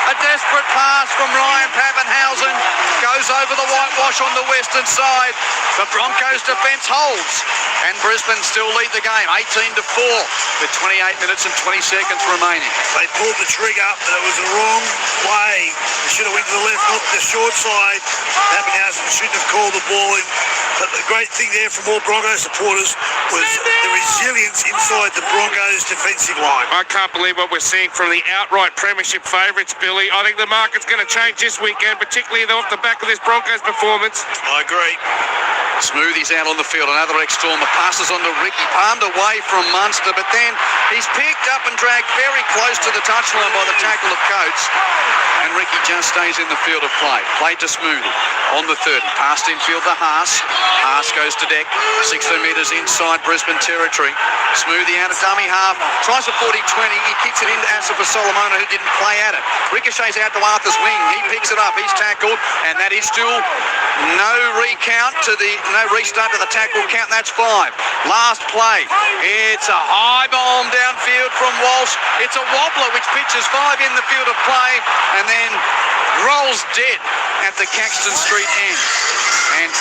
A desperate pass from Ryan Pappenhausen. Goes over the whitewash on the western side. The Broncos defence holds. And Brisbane still lead the game, 18-4, with 28 minutes and 20 seconds remaining. They pulled the trigger, but it was the wrong way. They should have went to the left, not the short side. Pappenhausen shouldn't have called the ball in. But the great thing there from all Broncos supporters was the resilience inside the Broncos defensive line. I can't believe what we're seeing from the outright premiership favourites, Billy. I think the market's going to change this weekend, particularly off the back of this Broncos performance. I agree. Smoothies out on the field, another ex-Stormer, passes on to Ricky, palmed away from Munster, but then he's picked up and dragged very close to the touchline by the tackle of Coates, and Ricky just stays in the field of play. Played to Smoothie on the 30, passed infield to Haas. Haas goes to deck, 16 metres inside Brisbane territory. Smoothie out of dummy half, tries a 40-20, he kicks it into Asifa Solomona, who didn't play at it. Ricochets out to Arthur's wing, he picks it up, he's tackled, and that is still no restart to the tackle count, that's 5. Last play, it's a high bomb downfield from Walsh. It's a wobbler which pitches 5 in the field of play and then rolls dead at the Caxton Street end. And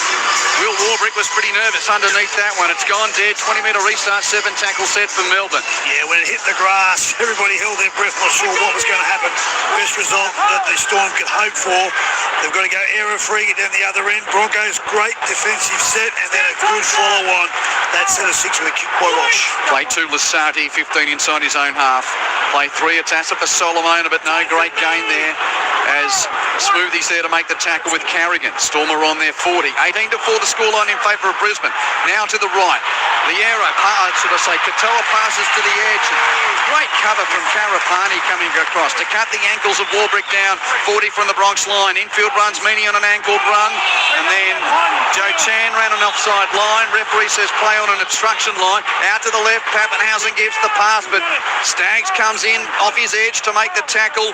Will Warbrick was pretty nervous underneath that one. It's gone dead. 20-metre restart, 7 tackle set for Melbourne. Yeah, when it hit the grass, everybody held their breath, not sure what was going to happen. Best result that the Storm could hope for. They've got to go error-free, get down the other end. Broncos, great defensive set, and then a good follow-on. That set of 6 with a kick by Walsh. Play 2, Lasati, 15 inside his own half. Play 3, it's Asifa Solomona, but no great gain there as Smoothie's there to make the tackle with Carrigan. Stormer on there, 40. 18-4 the scoreline in favour of Brisbane. Now to the right. Liero, Katoa passes to the edge. Great cover from Karapani coming across to cut the ankles of Warbrick down. 40 from the Bronx line. Infield runs Mini on an ankle run. And then Joe Chan ran an offside line. Referee says play on an obstruction line. Out to the left, Pappenhausen gives the pass, but Staggs comes in off his edge to make the tackle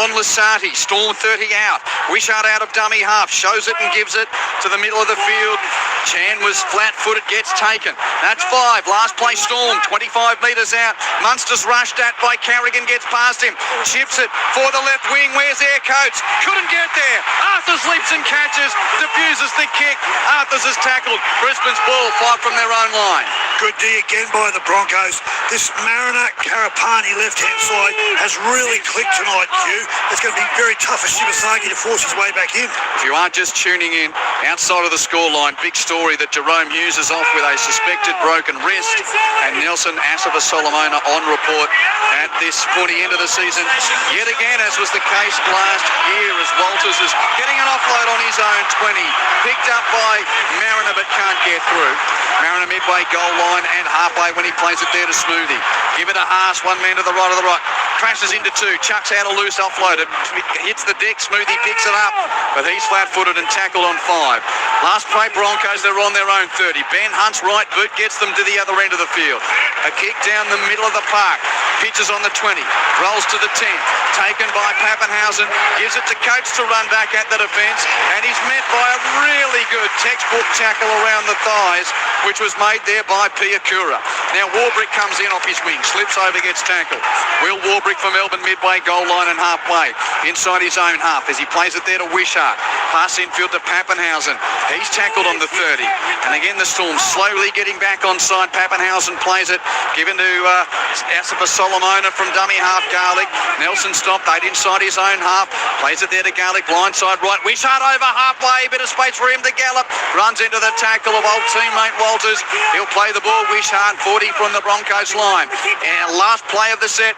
on Lasati. Storm 30 out. Wishart out of dummy half. Shows it and gives it to the middle of the field. Chan was flat-footed, gets taken. That's 5. Last play Storm, 25 metres out. Munster's rushed at by Carrigan, gets past him. Chips it for the left wing. Where's Coates? Couldn't get there. Arthurs leaps and catches, diffuses the kick. Arthurs is tackled tackled. Brisbane's ball, 5 from their own line. Good D again by the Broncos. This Mariner Karapani left-hand side has really clicked tonight, Q. It's going to be very tough for Shibasaki to force his way back in. If you aren't just tuning in, outside of the scoreline, big story that Jerome Hughes is off with a suspected broken wrist, and Nelson Asava-Solomona on report at this pointy end of the season. Yet again, as was the case last year, as Walters is getting an offload on his own 20, picked up by Mariner but can't get through. Mariner midway goal line and halfway when he plays it there to Smoothie. Give it a Haas, one man to the right of the right. Crashes into 2, chucks out a loose offload. It hits the deck, Smoothie picks it up, but he's flat-footed and tackled on 5. Last play Broncos, they're on their own 30. Ben Hunt's right boot gets them to the other end of the field. A kick down the middle of the park. Pitches on the 20, rolls to the 10, taken by Pappenhausen, gives it to Coates to run back at the defence, and he's met by a really good textbook tackle around the thighs, which was made there by Piakura. Now Warbrick comes in off his wing, slips over, gets tackled. Will Warbrick for Melbourne midway goal line and halfway, inside his own half as he plays it there to Wishart. Pass infield to Pappenhausen. He's tackled on the 30. And again the Storm slowly getting back on side. Pappenhausen plays it, given to Asava-Solomona from dummy half Garlick. Nelson stopped, 8 inside his own half. Plays it there to Garlick, blindside right. Wishart over halfway, bit of space for him to gallop. Runs into the tackle of old teammate Walters. He'll play the ball. Wishart 40 from the Broncos line. And last play of the set,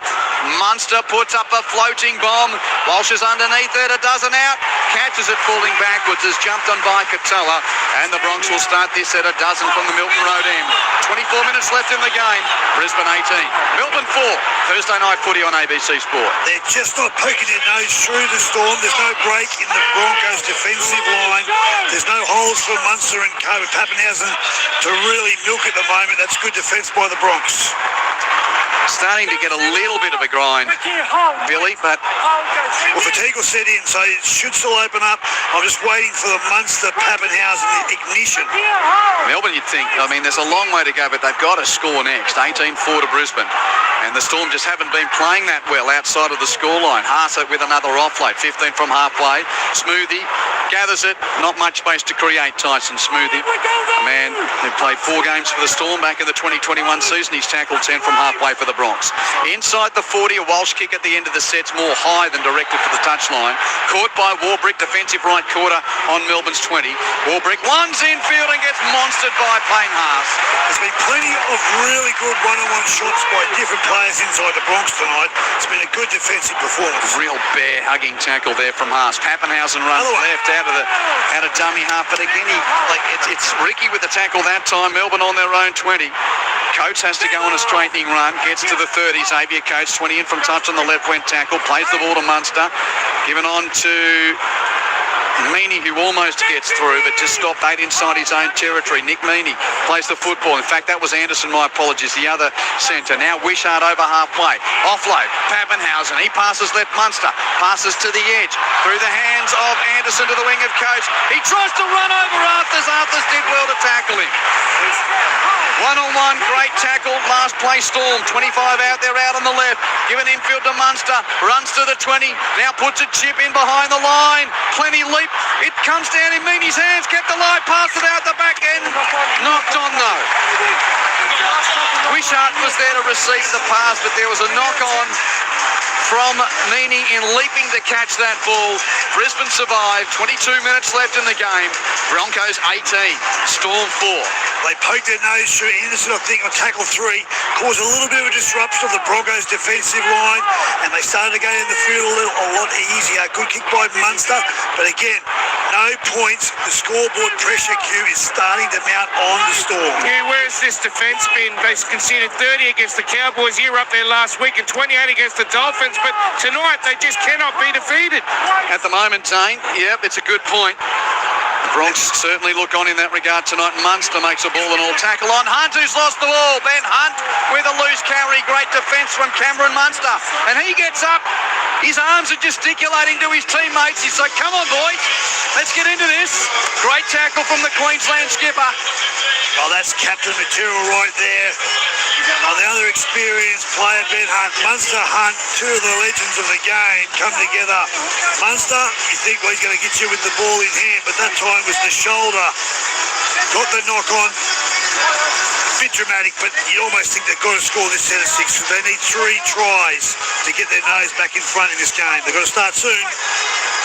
Munster puts up a floating bomb. Walsh is underneath it, a dozen out. Catches it falling backwards, is jumped on by Katoa. And the Bronx will start this at a dozen from the Milton Road end. 24 minutes left in the game. Brisbane 18. Melbourne 4. Thursday night footy on ABC Sport. They're just not poking their nose through the Storm. There's no break in the Broncos' defensive line. There's no holes for Munster and Pappenhausen to really milk at the moment. That's good defence by the Bronx. Starting to get a little bit of a grind, Billy, but... Well, fatigue will set in, so it should still open up. I'm just waiting for the Munster-Pappenhausen ignition. Melbourne, you'd think, I mean, there's a long way to go, but they've got to score next. 18-4 to Brisbane. And the Storm just haven't been playing that well outside of the scoreline. Haas with another offload, 15 from halfway. Smoothie gathers it, not much space to create. Tyson Smoothie, a man who played 4 games for the Storm back in the 2021 season. He's tackled 10 from halfway for the Bronx. Inside the 40, a Walsh kick at the end of the set's more high than directed for the touchline. Caught by Warbrick, defensive right quarter on Melbourne's 20. Warbrick runs infield and gets monstered by Payne Haas. There's been plenty of really good one-on-one shots by different players inside the Bronx tonight. It's been a good defensive performance. Real bear-hugging tackle there from Haas. Pappenhausen runs left out of dummy half, but again, it's Ricky with the tackle that time. Melbourne on their own 20. Coates has to go on a straightening run, gets to the 30. Xavier Coates, 20 in from touch on the left, went tackle, plays the ball to Munster, given on to Meany, who almost gets through, but just stopped 8 inside his own territory. Nick Meany plays the football. In fact, that was Anderson, my apologies, the other centre. Now Wishart over halfway. Offload, Pappenhausen. He passes left, Munster. Passes to the edge. Through the hands of Anderson to the wing of Coates. He tries to run over Arthurs. Arthurs did well to tackle him. One-on-one, great tackle. Last play Storm. 25 out there, out on the left. Given infield to Munster. Runs to the 20. Now puts a chip in behind the line. Plenty leap. It comes down in Meany's hands. Kept alive. Passed it out the back end. Knocked on though. Wishart was there to receive the pass, but there was a knock-on from Meany in leaping to catch that ball. Brisbane survived. 22 minutes left in the game. Broncos 18. Storm 4. They poked their nose through. Anderson, I think, on tackle 3, caused a little bit of a disruption of the Broncos' defensive line, and they started to go in the field a lot easier. Good kick by Munster, but again, no points. The scoreboard pressure cue is starting to mount on the Storm. Yeah, where's this defence been? They conceded 30 against the Cowboys. You were up there last week and 28 against the Dolphins, but tonight they just cannot be defeated. At the moment, Zane, yep, it's a good point. The Bronx certainly look on in that regard tonight. Munster makes a ball and all tackle on Hunt, who's lost the ball. Ben Hunt with a loose carry. Great defence from Cameron Munster. And he gets up. His arms are gesticulating to his teammates. He's like, come on, boys. Let's get into this. Great tackle from the Queensland skipper. Oh, that's captain material right there. Oh, the other experienced player, Ben Hunt. Munster, Hunt, 2 of the legends of the game come together. Munster, you think, well, he's going to get you with the ball in hand, but that time was the shoulder got the knock on. Bit dramatic, but you almost think they've got to score this set of 6. They need 3 tries to get their nose back in front in this game. They've got to start soon.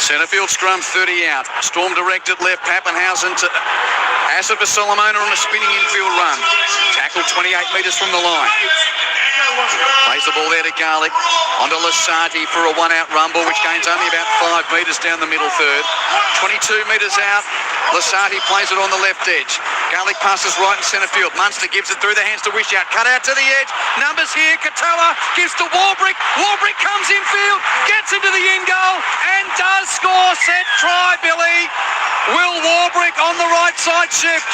Centrefield scrum 30 out. Storm directed left. Pappenhausen to Asifa Solomona on a spinning infield run. Tackle 28 metres from the line. Plays the ball there to Garlick. Onto Lasati for a one-out rumble, which gains only about 5 metres down the middle third. 22 metres out. Lasati plays it on the left edge. Garlick passes right in centre field. Munster gives it through the hands to Wishart. Cut out to the edge. Numbers here. Katoa gives to Warbrick. Warbrick comes infield. Gets into the end goal and does score. Set try, Billy. Will Warbrick on the right side shift.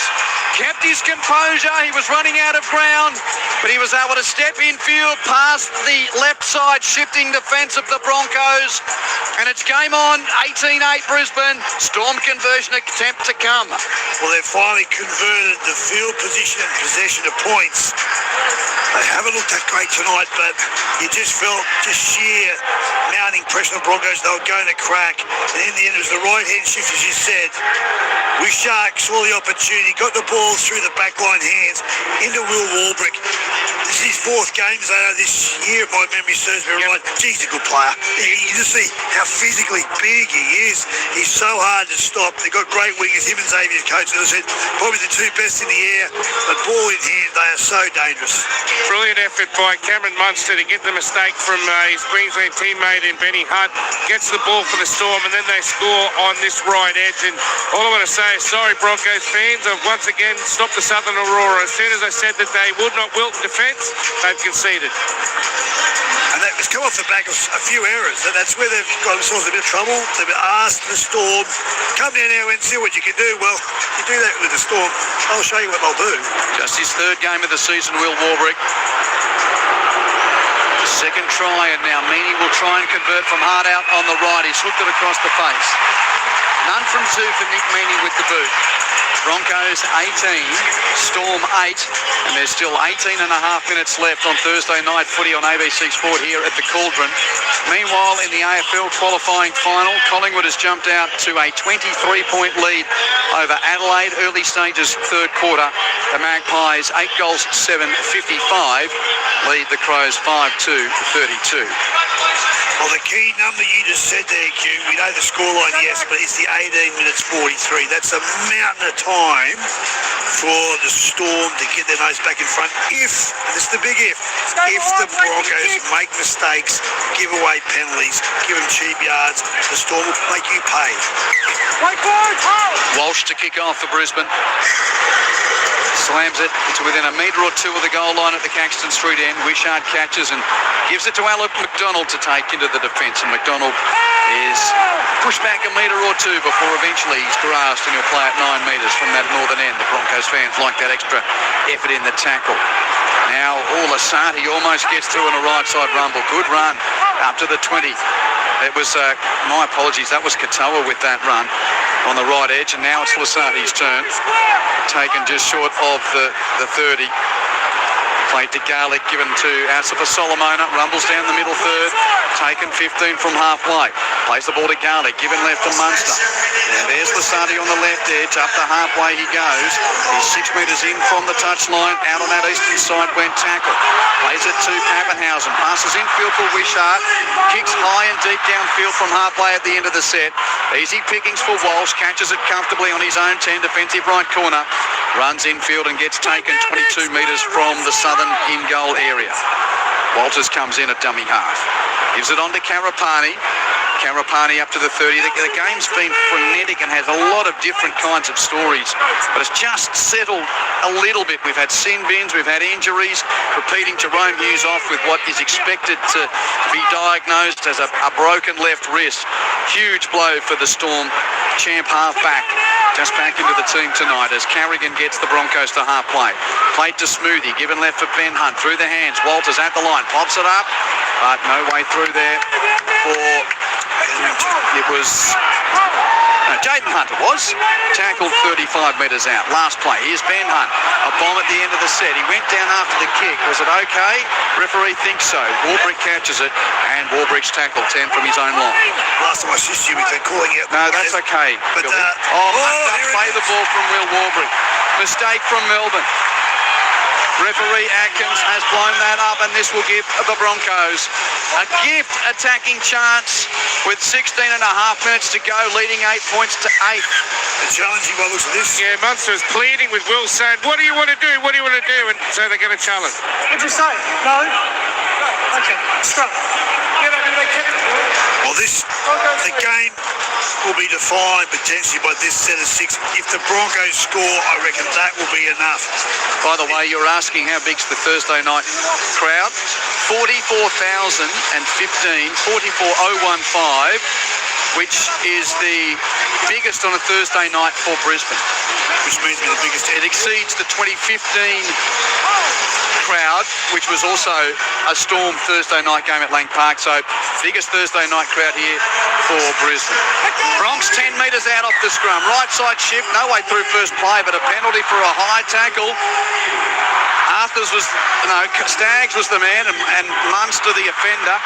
Kept his composure. He was running out of ground, but he was able to step infield past the left side shifting defence of the Broncos. And it's game on. 18-8 Brisbane. Storm conversion attempt to come. Well, they've finally converted the field position and possession of points. They haven't looked that great tonight, but you just felt just sheer mounting pressure on the Broncos. They were going to crack. And in the end, it was the right-hand shift, as you said. Wishart saw the opportunity, got the ball through the backline hands into Will Warbrick. This is his 4th game, so this year, if my memory serves me right. He's a good player. You just see how physically big he is. He's so hard to stop. They've got great wingers, him and Xavier's coach. As I said, probably the 2 best in the air, but ball in hand, they are so dangerous. Brilliant effort by Cameron Munster to get the mistake from his Queensland teammate in Benny Hunt. Gets the ball for the Storm, and then they score on this right edge. And all I want to say is, sorry, Broncos fans, I've once again stopped the Southern Aurora. As soon as I said that they would not wilt defence, they've conceded. And that was come off the back of a few errors. That's where they've got themselves in a bit of trouble. They've asked the Storm, come down here and see what you can do. Well, you do that with the Storm, I'll show you what they'll do. Just his 3rd game of the season, Will Warbrick. Second try, and now Mini will try and convert from hard out on the right. He's hooked it across the face. None from 2 for Nick Meaney with the boot. Broncos 18, Storm 8, and there's still 18 and a half minutes left on Thursday night footy on ABC Sport here at the Cauldron. Meanwhile, in the AFL qualifying final, Collingwood has jumped out to a 23-point lead over Adelaide. Early stages, 3rd quarter. The Magpies 8 goals, 7-55, lead the Crows 5-2-32. Well, the key number you just said there, Q, we know the scoreline, yes, but it's the 18 minutes 43. That's a mountain of time for the Storm to get their nose back in front. If, and this is the big if the Broncos make mistakes, give away penalties, give them cheap yards, the Storm will make you pay. Walsh to kick off for Brisbane. Slams it to within a metre or 2 of the goal line at the Caxton Street end. Wishart catches and gives it to Alec McDonald to take into the defence. And McDonald is pushed back a metre or 2 before eventually he's grasped, and he'll play at 9 metres from that northern end. The Broncos fans like that extra effort in the tackle. Now, Lasati almost gets through in a right side rumble. Good run up to the 20. It was, my apologies, that was Katoa with that run on the right edge, and now it's Lasati's turn. Taken just short of the 30. Played to Garlick, given to Asifa Solomona. Rumbles down the middle third. Taken 15 from halfway. Plays the ball to Garlick, given left to Munster. Now there's Lasati on the left edge. Up the halfway he goes. He's 6 metres in from the touchline. Out on that eastern side went tackle. Plays it to Pappenhausen. Passes infield for Wishart. Kicks high and deep downfield from halfway at the end of the set. Easy pickings for Walsh. Catches it comfortably on his own 10, defensive right corner. Runs infield and gets taken 22 metres from the southern in-goal area. Walters comes in at dummy half. Gives it on to Karapani. Karapani up to the 30. The game's been frenetic and has a lot of different kinds of stories, but it's just settled a little bit. We've had sin bins, we've had injuries, repeating Jerome Hughes off with what is expected to be diagnosed as a broken left wrist. Huge blow for the Storm champ half-back. Just back into the team tonight as Carrigan gets the Broncos to half-play. Played to Smoothie, given left for Ben Hunt. Through the hands, Walters at the line, pops it up, but no way through there for... It was... Jaden Hunter was tackled 35 metres out. Last play. Here's Ben Hunt. A bomb at the end of the set. He went down after the kick. Was it okay? Referee thinks so. Warbrick catches it, and Warbrick's tackled 10 from his own line. Last time I assist you with calling out. No, that's okay. But Hunter play the ball from Will Warbrick. Mistake from Melbourne. Referee Atkins has blown that up, and this will give the Broncos a gift attacking chance with 16 and a half minutes to go, leading 8 points to 8. It's challenging by the looks of this. Yeah, Munster is pleading with Will, saying, what do you want to do? What do you want to do? And so they're going to challenge. What'd you say? No? Okay, scrap. Yeah, they kept it. Well, the game will be defined potentially by this set of 6. If the Broncos score, I reckon that will be enough. By the way, you're asking how big's the Thursday night crowd? 44,015, 44,015, which is the biggest on a Thursday night for Brisbane. Which means the biggest. It exceeds the 2015 crowd, which was also a Storm Thursday night game at Lang Park. So biggest Thursday night crowd here for Brisbane. Bronx 10 metres out off the scrum. Right side shift, no way through first play, but a penalty for a high tackle. Staggs was the man, and Munster the offender.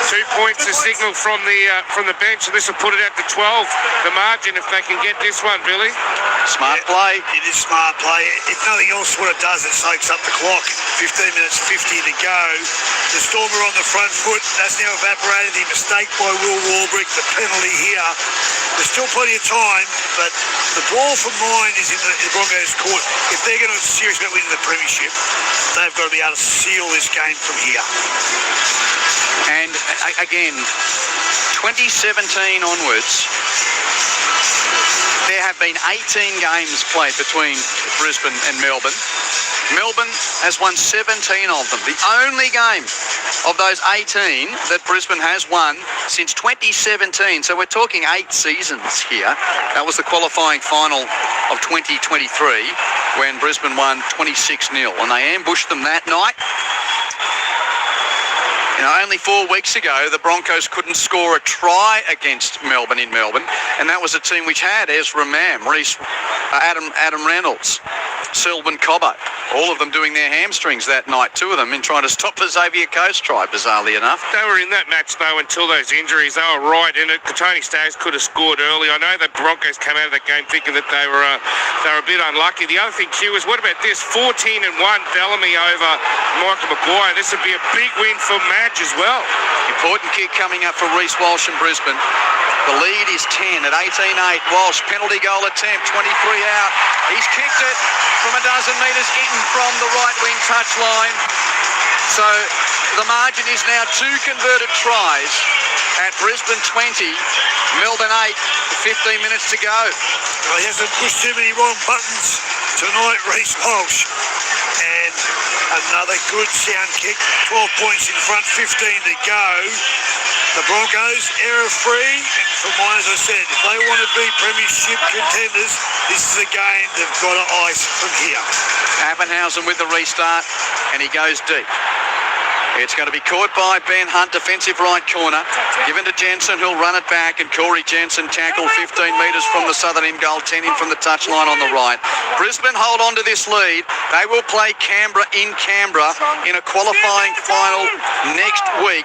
2 points a signal from the bench, and this will put it out to 12. The margin, if they can get this one, Billy. Smart play. It is smart play. If nothing else, what it does, it soaks up the clock. 15 minutes 50 to go. The Storm are on the front foot. That's now evaporated. The mistake by Will Warbrick, the penalty here. There's still plenty of time, but the ball from mine is in the Broncos' court. If they're going to seriously about winning the premiership, they've got to be able to seal this game from here. And again, 2017 onwards, there have been 18 games played between Brisbane and Melbourne. Melbourne has won 17 of them. The only game of those 18 that Brisbane has won since 2017. So we're talking 8 seasons here. That was the qualifying final of 2023 when Brisbane won 26-0. And they ambushed them that night. Only 4 weeks ago, the Broncos couldn't score a try against Melbourne in Melbourne, and that was a team which had Ezra Mam, Adam Reynolds, Selwyn Cobbo, all of them doing their hamstrings that night, 2 of them, in trying to stop the Xavier Coast try, bizarrely enough. They were in that match, though, until those injuries. They were right in it. Tony Staggs could have scored early. I know the Broncos came out of that game thinking that they were a bit unlucky. The other thing, Q, is what about this? 14-1 Bellamy over Michael Maguire. This would be a big win for Madge as well. Important kick coming up for Reece Walsh in Brisbane. The lead is 10 at 18-8. Walsh, penalty goal attempt, 23 out. He's kicked it from a dozen metres in from the right wing touchline. So the margin is now 2 converted tries at Brisbane 20, Melbourne 8, 15 minutes to go. Well, he hasn't pushed too many wrong buttons tonight, Reece Walsh. And another good sound kick, 12 points in front, 15 to go. The Broncos, error-free, and for mine, as I said, if they want to be premiership contenders, this is a game they've got to ice from here. Appenhausen with the restart, and he goes deep. It's going to be caught by Ben Hunt, defensive right corner. Given to Jensen, who'll run it back, and Corey Jensen tackle 15 metres from the southern end goal, 10 in from the touchline on the right. Brisbane hold on to this lead. They will play Canberra in a qualifying final next week.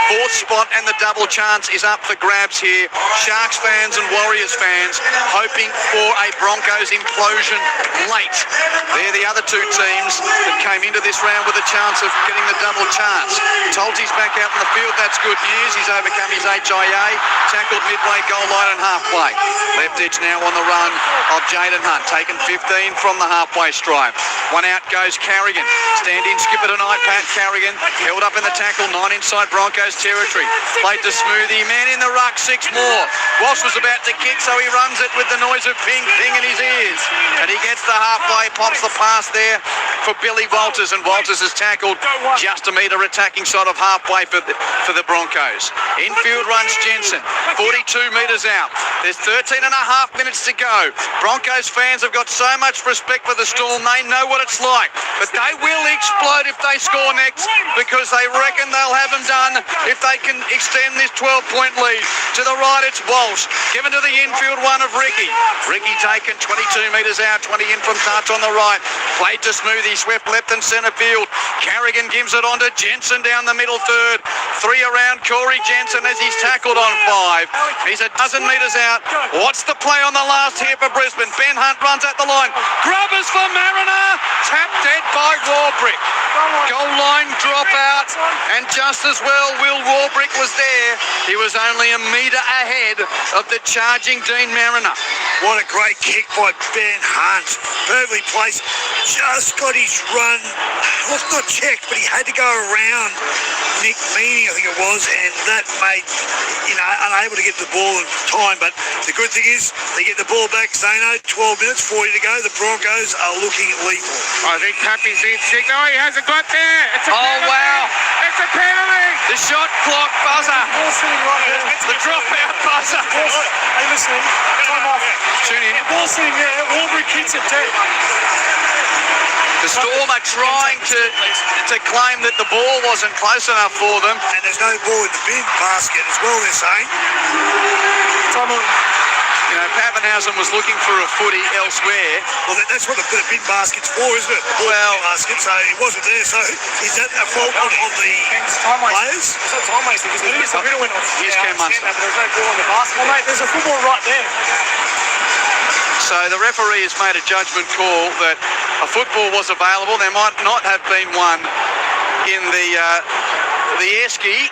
4th spot and the double chance is up for grabs here. Sharks fans and Warriors fans hoping for a Broncos implosion late. They're the other 2 teams that came into this round with a chance of getting the double chance. Tolty's back out in the field. That's good news. He's overcome his HIA. Tackled midway goal line and halfway. Left edge now on the run of Jaden Hunt. Taken 15 from the halfway stripe. 1 out goes Carrigan. Stand-in skipper tonight, Pat Carrigan. Held up in the tackle. 9 inside Broncos territory. Played to Smoothie. Man in the ruck. 6 more. Walsh was about to kick, so he runs it with the noise of ping in his ears. And he gets the halfway. Pops the pass there for Billy Walters. And Walters is tackled just a metre attacking side of halfway for the Broncos. Infield runs Jensen, 42 metres out. There's 13 and a half minutes to go. Broncos fans have got so much respect for the Storm. They know what it's like. But they will explode if they score next, because they reckon they'll have them done if they can extend this 12-point lead. To the right, it's Walsh. Given to the infield one of Ricky. Ricky taken 22 metres out, 20 in from touch on the right. Played to Smoothie, swept left and centre field. Carrigan gives it on to Jensen down the middle third. 3 around Corey Jensen as he's tackled on 5. He's a dozen metres out. What's the play on the last here for Brisbane? Ben Hunt runs at the line. Grubbers for Mariner. Tapped dead by Warbrick. Goal line dropout. And just as well, Will Warbrick was there. He was only a metre ahead of the charging Dean Mariner. What a great kick by Ben Hunt. Perfectly placed. Just got his run. Well, not checked, but he had to go around Nick Meany, I think it was, and that made, unable to get the ball in time. But the good thing is they get the ball back. Zeno, 12 minutes, 40 to go. The Broncos are looking lethal. I think Pappy's in sick. No, he hasn't got there. It's a penalty. Wow. It's a penalty. The shot clock buzzer. Ball sitting right there. The dropout buzzer. Hey, listen, time off. Tune in. Ball sitting there. Warbrick hits it dead. The Storm are trying to claim that the ball wasn't close enough for them. And there's no ball in the bin basket as well, they're saying. Time on. Pappenhausen was looking for a footy elsewhere. Well, that's what the bin basket's for, isn't it? The ball basket, so it wasn't there. So is that a fault of the players? It's not time wasting because the middle went off. Here's Cam Munster. But there's no ball in the basket. Well, mate, there's a football right there. So the referee has made a judgment call that a football was available. There might not have been one in the Esky.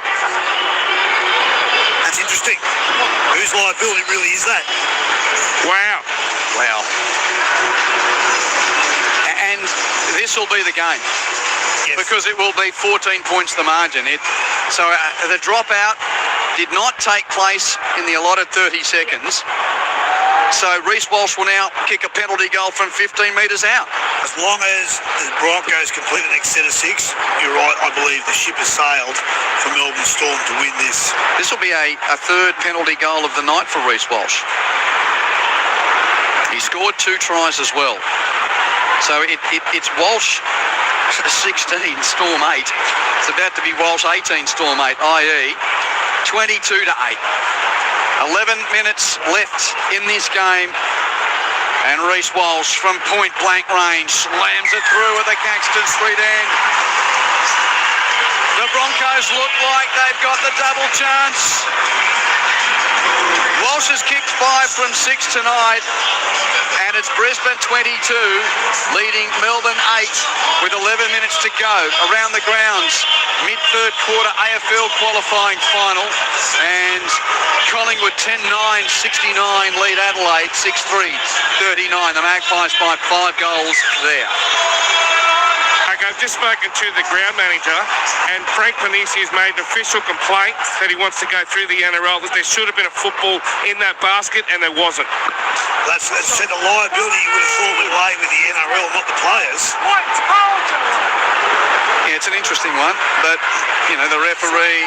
That's interesting. Whose liability really is that? Wow. And this will be the game. Yes. Because it will be 14 points the margin. So the dropout did not take place in the allotted 30 seconds. So Reece Walsh will now kick a penalty goal from 15 metres out. As long as the Broncos complete the next set of 6, you're right, I believe the ship has sailed for Melbourne Storm to win this. This will be a third penalty goal of the night for Reece Walsh. He scored 2 tries as well. So it's Walsh 16, Storm 8. It's about to be Walsh 18, Storm 8, i.e. 22 to 8. 11 minutes left in this game, and Reece Walsh from point blank range slams it through at the Caxton Street end. The Broncos look like they've got the double chance. Walsh has kicked 5 from 6 tonight, and it's Brisbane 22 leading Melbourne 8 with 11 minutes to go. Around the grounds, mid-third quarter AFL qualifying final, and Collingwood 10-9, 69 lead Adelaide 6-3, 39. The Magpies by 5 goals there. Okay, I've just spoken to the ground manager, and Frank Panisi has made an official complaint that he wants to go through the NRL, that there should have been a football in that basket, and there wasn't. That's said the liability you would have thought would lay with the NRL, not the players. Yeah, it's an interesting one, but, the referee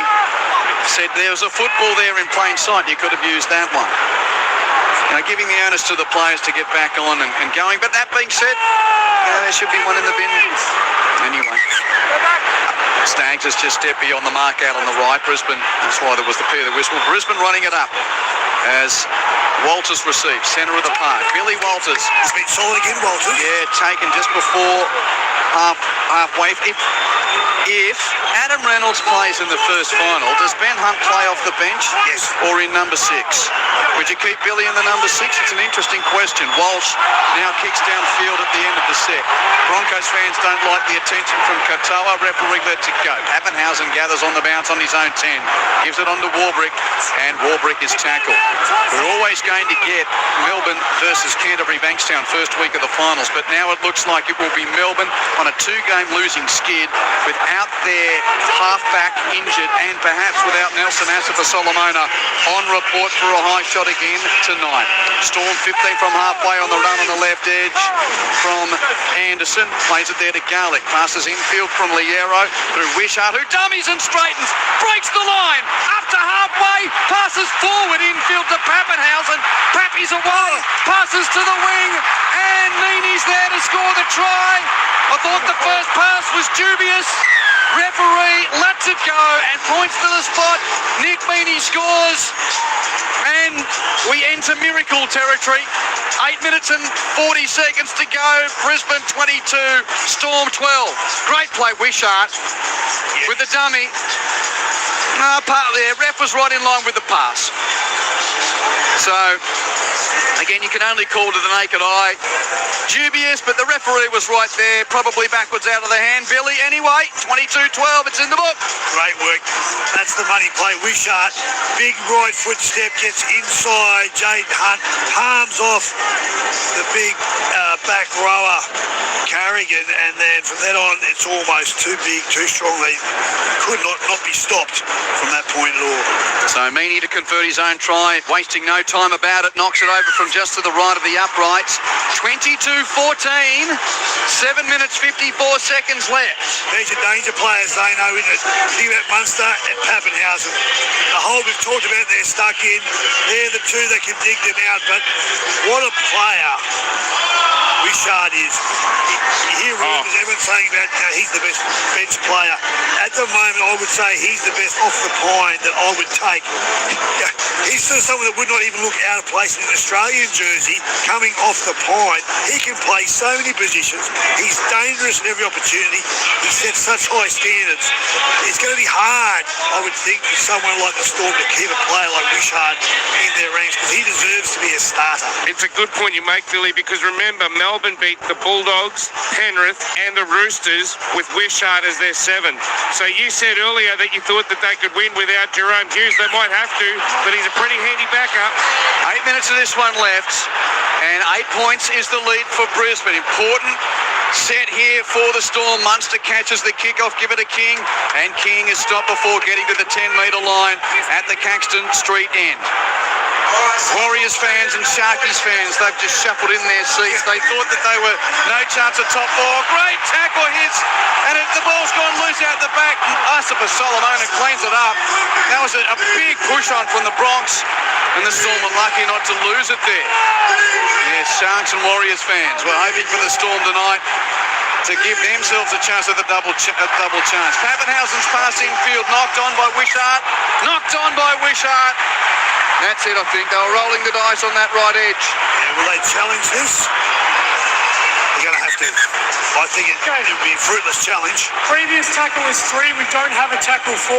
said there was a football there in plain sight. You could have used that one. Giving the onus to the players to get back on and going. But that being said, there should be one in the bin. Anyway. Staggs has just stepped beyond the mark out on the right. Brisbane, that's why there was the P of the whistle. Brisbane running it up as Walters receives, centre of the park. Billy Walters. He's been solid again, Walters. Yeah, taken just before halfway. If Adam Reynolds plays in the first final, does Ben Hunt play off the bench? Yes. Or in number 6? Would you keep Billy in the number 6? It's an interesting question. Walsh now kicks downfield at the end of the set. Broncos fans don't like the attention from Katoa. Referee lets it go. Pappenhausen gathers on the bounce on his own 10. Gives it on to Warbrick, and Warbrick is tackled. We're always going to get Melbourne versus Canterbury Bankstown first week of the finals, but now it looks like it will be Melbourne on a 2-game losing skid without their halfback injured, and perhaps without Nelson Asafa-Solomona on report for a high shot again tonight. Storm 15 from halfway on the run on the left edge from Anderson. Plays it there to Garlick. Passes infield from Liero through Wishart, who dummies and straightens. Breaks the line. Up to halfway. Passes forward infield to Pappenhausen. Pappy's away. Passes to the wing. And Meany's there to score the try. I thought the first pass was dubious. Referee lets it go and points to the spot. Nick Meany scores. And then we enter miracle territory. 8 minutes and 40 seconds to go. Brisbane 22, Storm 12. Great play, Wishart, with the dummy. Part there. Ref was right in line with the pass. So, again, you can only call to the naked eye. Dubious, but the referee was right there. Probably backwards out of the hand. Billy, anyway, 22-12. It's in the book. Great work. That's the money play. Wishart, big right foot step, gets inside. Jade Hunt palms off the big back rower, Carrigan, and then from then on, it's almost too big, too strong. They could not be stopped from that point at all. So Mini to convert his own try, wasting no time about it, knocks it over from just to the right of the uprights. 22-14, 7 minutes 54 seconds left. These are danger players, they know, isn't it? Think about Munster and Pappenhausen. The hole we've talked about, they're stuck in. They're the two that can dig them out, but what a player Wishart is. You hear rumours, everyone's saying about he's the best bench player. At the moment, I would say he's the best off the pine that I would take. He's still someone that would not even look out of place in an Australian jersey coming off the pine. He can play so many positions. He's dangerous at every opportunity. He sets such high standards. It's going to be hard, I would think, for someone like the Storm to keep a player like Wishart in their ranks because he deserves to be a starter. It's a good point you make, Billy, because remember, Melbourne beat the Bulldogs, Penrith and the Roosters with Wishart as their 7. So you said earlier that you thought that they could win without Jerome Hughes. They might have to, but he's a pretty handy backup. 8 minutes of this one left, and 8 points is the lead for Brisbane. Important set here for the Storm. Munster catches the kickoff, give it to King, and King is stopped before getting to the 10-metre line at the Caxton Street end. Warriors fans and Sharkies fans, they've just shuffled in their seats. They thought that they were no chance of top 4. Great tackle hits, and the ball's gone loose out the back. Asapa Solomon cleans it up. That was a big push on from the Bronx, and the Storm were lucky not to lose it there. Yes, Sharks and Warriors fans were hoping for the Storm tonight to give themselves a chance at the double chance. Pappenhausen's passing field knocked on by Wishart. Knocked on by Wishart. That's it, I think. They were rolling the dice on that right edge. Yeah, will they challenge this? They're going to have to. I think it'll be a fruitless challenge. Previous tackle is 3. We don't have a tackle 4.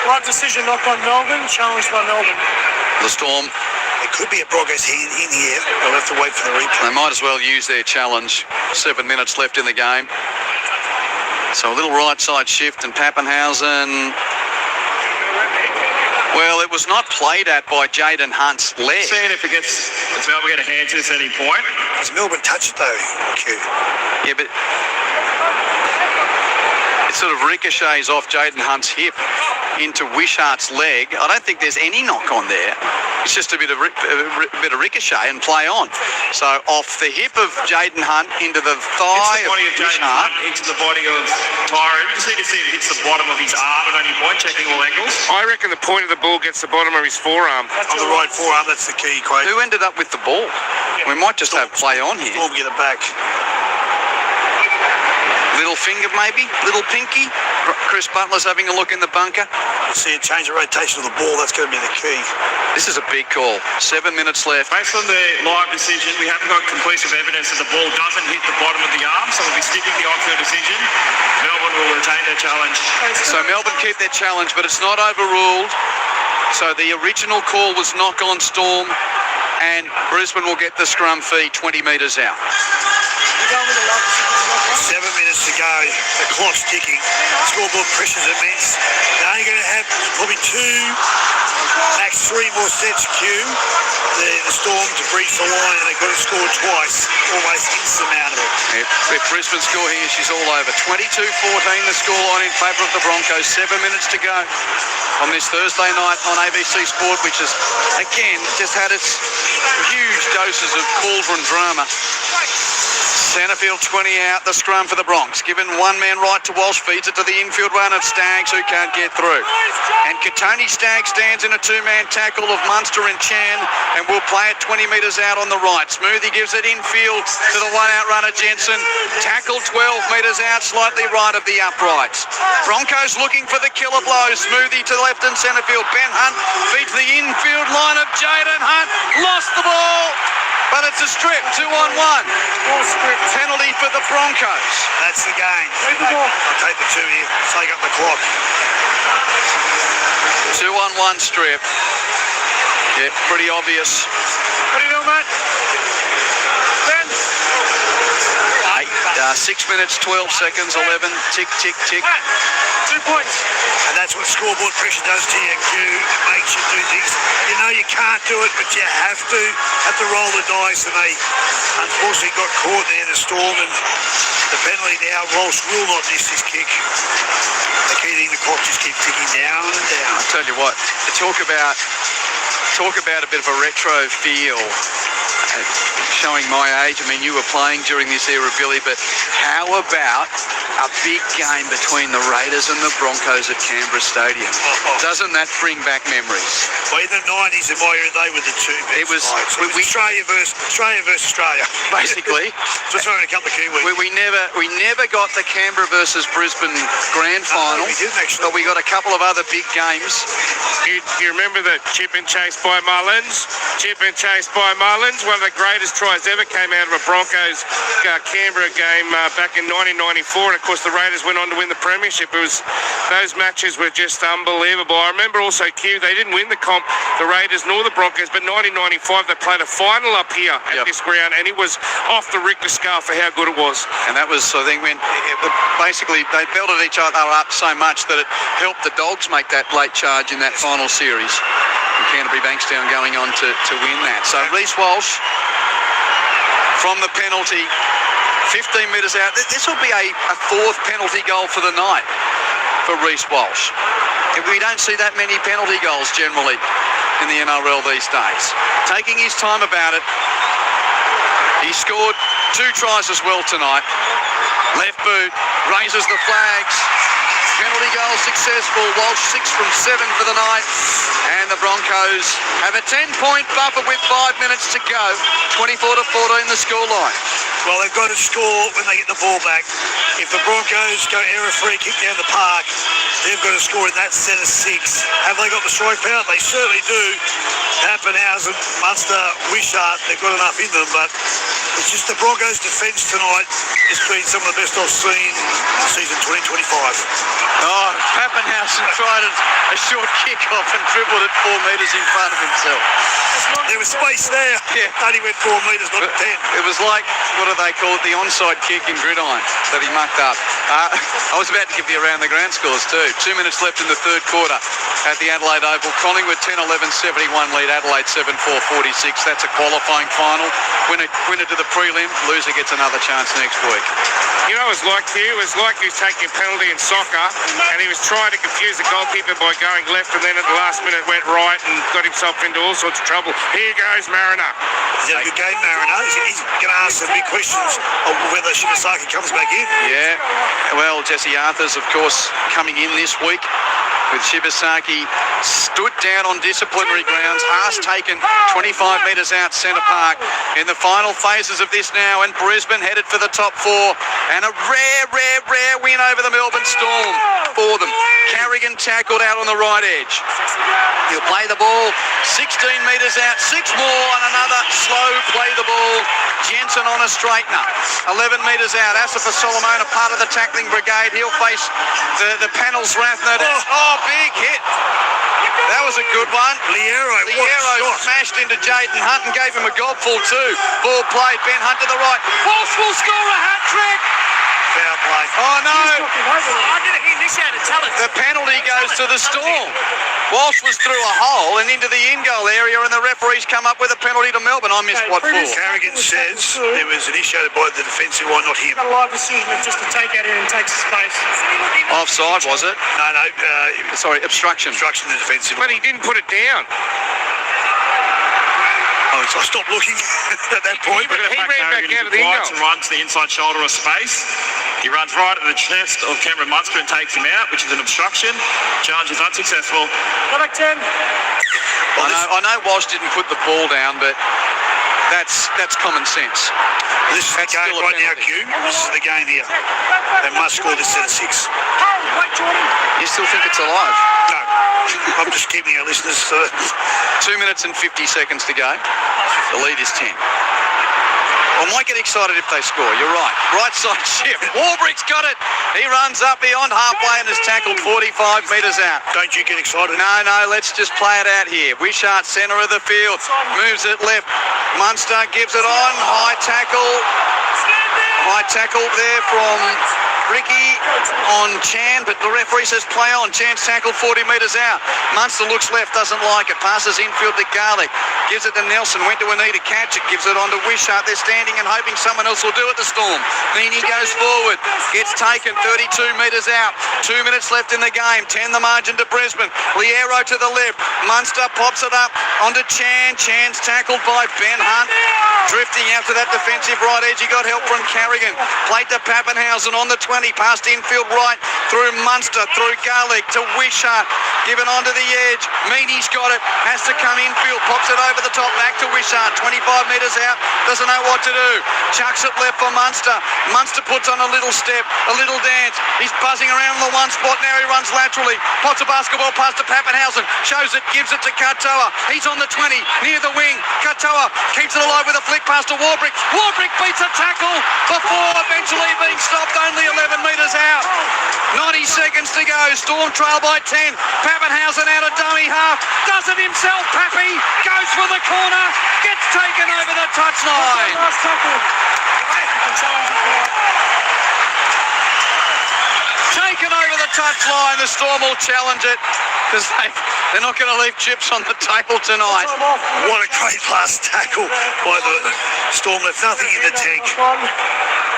Right decision knocked on Melbourne, challenged by Melbourne. The Storm. It could be a Broncos in here. They'll have to wait for the replay. They might as well use their challenge. 7 minutes left in the game. So a little right side shift, and Pappenhausen. Well, it was not played at by Jaden Hunt's leg. Seeing if Melbourne get a hand to this at any point. Has Melbourne touched it though, Q? Yeah, but it sort of ricochets off Jaden Hunt's hip into Wishart's leg. I don't think there's any knock on there. It's just a bit of ricochet and play on. So off the hip of Jaden Hunt into the thigh of Jaden Hunt, into the body of Tyrone. Just need to see if it hits the bottom of his arm at any point, checking all angles. I reckon the point of the ball gets the bottom of his forearm. On the right forearm, that's the key, Quade. Who ended up with the ball? We might just have play on here. Storm get it back. Little finger maybe, little pinky. Chris Butler's having a look in the bunker. You see a change of rotation of the ball, that's going to be the key. This is a big call. 7 minutes left. Based on the live decision, we haven't got conclusive evidence that the ball doesn't hit the bottom of the arm, so we'll be sticking the on-field decision. Melbourne will retain their challenge. So Melbourne keep their challenge, but it's not overruled. So the original call was knock on Storm, and Brisbane will get the scrum fee 20 metres out. 7 minutes to go. The clock's ticking. Scoreboard pressure's immense. They're only going to have probably 2, max 3 more sets, Q. The Storm to breach the line, and they've got to score twice. Almost insurmountable. If Brisbane score here, she's all over. 22-14 the scoreline in favour of the Broncos. 7 minutes to go on this Thursday night on ABC Sport, which has, again, just had its huge doses of cauldron drama. Centrefield 20 out, the scrum for the Bronx. Given one man right to Walsh, feeds it to the infield run of Staggs, who can't get through. And Katoni Staggs stands in a two-man tackle of Munster and Chan, and will play it 20 metres out on the right. Smoothie gives it infield to the one-out runner, Jensen. Tackled 12 metres out, slightly right of the uprights. Broncos looking for the killer blow. Smoothie to the left and centre field. Ben Hunt feeds the infield line of Jaden Hunt. Lost the ball. But it's a strip, 2-on-1. Penalty for the Broncos. That's the game. I'll take the 2 here. Take up the clock. 2-on-1 strip. Yeah, pretty obvious. What are you doing, mate? Ben? 6 minutes, 12 seconds, 11. Tick, tick, tick. 2 points. And that's what scoreboard pressure does to you, Q. It makes you do things. You know you can't do it, but you have to roll the dice. And they unfortunately got caught there in the storm. And the penalty now, Walsh will not miss this kick. The key thing, the clock just keeps ticking down and down. I'll tell you what, talk about a bit of a retro feel. Showing my age, I mean, you were playing during this era, Billy, but how about a big game between the Raiders and the Broncos at Canberra Stadium? Doesn't that bring back memories? Well, in the 90s, in my era, they were the two best. It was Australia versus Australia. Basically. Just throwing a couple of Kiwis. We never got the Canberra versus Brisbane grand final, we didn't actually. but we got a couple of other big games. You remember the chip and chase by Mullins? Chip and chase by Mullins, one of the greatest tries ever came out of a Broncos Canberra game back in 1994, and of course the Raiders went on to win the premiership. Those matches were just unbelievable. I remember also, Q, they didn't win the comp, the Raiders nor the Broncos, but 1995 they played a final up here at this ground, and it was off the Richter scale for how good it was. And that was, I think, when basically they belted each other up so much that it helped the Dogs make that late charge in that final series. And Canterbury Bankstown going on to win that. So Reece Walsh from the penalty, 15 metres out. This will be a fourth penalty goal for the night for Reece Walsh. We don't see that many penalty goals generally in the NRL these days. Taking his time about it. He scored 2 tries as well tonight. Left boot, raises the flags. Penalty goal successful. Walsh 6 from 7 for the night. And the Broncos have a 10-point buffer with 5 minutes to go. 24-14 the scoreline. Well, they've got to score when they get the ball back. If the Broncos go error-free kick down the park, they've got to score in that set of 6. Have they got the strike power? They certainly do. Pappenhausen, Munster, Wishart, they've got enough in them, but it's just the Broncos' defence tonight has been some of the best I've seen in season 2025. Oh, Pappenhausen tried a short kick-off and dribbled it 4 metres in front of himself. There was space there. Yeah. Only went 4 metres, not 10. It was like, what do they call it, the onside kick in gridiron that he mucked up. I was about to give you around the ground scores too. 2 minutes left in the third quarter at the Adelaide Oval. Collingwood 10-11-71 lead, Adelaide 7-4-46. That's a qualifying final. Winner to the prelim, loser gets another chance next week. You know, it was like he was taking a penalty in soccer, and he was trying to confuse the goalkeeper by going left, and then at the last minute went right and got himself into all sorts of trouble. Here goes Mariner. He's had a good game, Mariner. He's going to ask some big questions of whether Shibasaki comes back in. Yeah. Well, Jesse Arthur's, of course, coming in this week with Shibasaki stood down on disciplinary grounds. Haas taken 25 metres out centre park in the final phases of this now, and Brisbane headed for the top 4, and a rare win over the Melbourne Storm for them. Carrigan tackled out on the right edge. He'll play the ball 16 metres out, 6 more on another slow play the ball. Jensen on a straightener, 11 metres out. Asifa Solomon, a part of the tackling brigade. He'll face the panel's wrath. Oh, big hit. That was a good one. Liero smashed into Jaden Hunt and gave him a gobful too. Ball played, Ben Hunt to the right. Walsh will score a hat-trick. Foul play. Oh, no. He initiated challenge. The penalty goes to the Storm. Walsh was through a hole and into the in-goal area, and the referee's come up with a penalty to Melbourne. I missed what for. Carrigan says it was initiated by the defensive line, not him. A live decision of just to take out here and take space. Offside, was it? No. Sorry, obstruction. Obstruction to the defensive. But he didn't put it down. I stopped looking at that point. He ran back out of the Glides and runs to the inside shoulder of space. He runs right at the chest of Cameron Munster and takes him out, which is an obstruction. Challenge is unsuccessful. Go back 10. I know Walsh didn't put the ball down, but that's common sense. This is the game right now, Q. This is the game here. They must score this set of 6. You still think it's alive? No. I'm just keeping our listeners... 2 minutes and 50 seconds to go. The lead is 10. I might get excited if they score. You're right. Right side shift. Warbrick's got it. He runs up beyond halfway and is tackled 45 metres out. Don't you get excited? No, let's just play it out here. Wishart, centre of the field. Moves it left. Munster gives it on. High tackle. High tackle there from Ricky on Chan, but the referee says play on. Chan's tackled 40 metres out. Munster looks left, doesn't like it. Passes infield to Garlick. Gives it to Nelson. Went to a knee to catch it. Gives it on to Wishart. They're standing and hoping someone else will do it, the Storm. Meany goes forward. Gets taken 32 metres out. 2 minutes left in the game. 10 the margin to Brisbane. Liero to the left. Munster pops it up onto Chan. Chan's tackled by Ben Hunt. Drifting out to that defensive right edge. He got help from Carrigan. Played to Pappenhausen on the 20. Past infield right through Munster, through Garlick to Wishart. Given onto the edge. Meany's got it. Has to come infield. Pops it over the top. Back to Wishart. 25 metres out. Doesn't know what to do. Chucks it left for Munster. Munster puts on a little step, a little dance. He's buzzing around in the one spot. Now he runs laterally. Pots a basketball pass to Pappenhausen. Shows it. Gives it to Katoa. He's on the 20. Near the wing. Katoa keeps it alive with a flick pass to Warbrick. Warbrick beats a tackle before eventually being stopped only 11 metres out. 90 seconds to go. Storm trail by 10. Pappenhausen out of dummy half. Does it himself. Pappy goes for the corner. Gets taken over the touchline. Last tackle. Taken over the touchline. The Storm will challenge it because they're not going to leave chips on the table tonight. What a great last tackle by the Storm. Left nothing in the tank.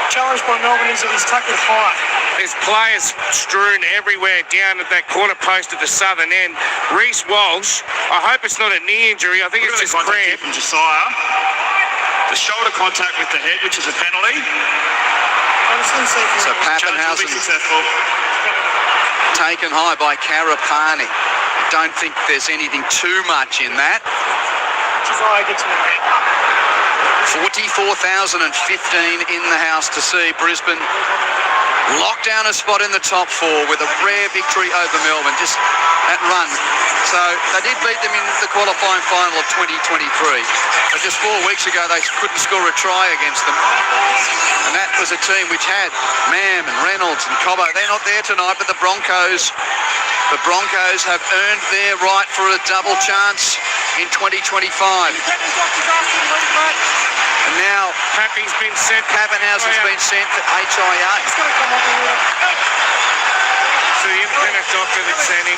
Challenge by Melbourne is that he's tackled high. There's players strewn everywhere down at that corner post at the southern end. Reece Walsh, I hope it's not a knee injury. I think it's just cramp. From Josiah. The shoulder contact with the head, which is a penalty. So Pappenhausen taken high by Karapani. Don't think there's anything too much in that. Josiah gets in the head. 44,015 in the house to see Brisbane lock down a spot in the top 4 with a rare victory over Melbourne. Just that run. So they did beat them in the qualifying final of 2023. But just 4 weeks ago they couldn't score a try against them. And that was a team which had Mam and Reynolds and Cobbo. They're not there tonight, but the Broncos have earned their right for a double chance in 2025. And now Pappy's been sent. Pappenhausen's been sent to HIA. So the independent doctor that sent him.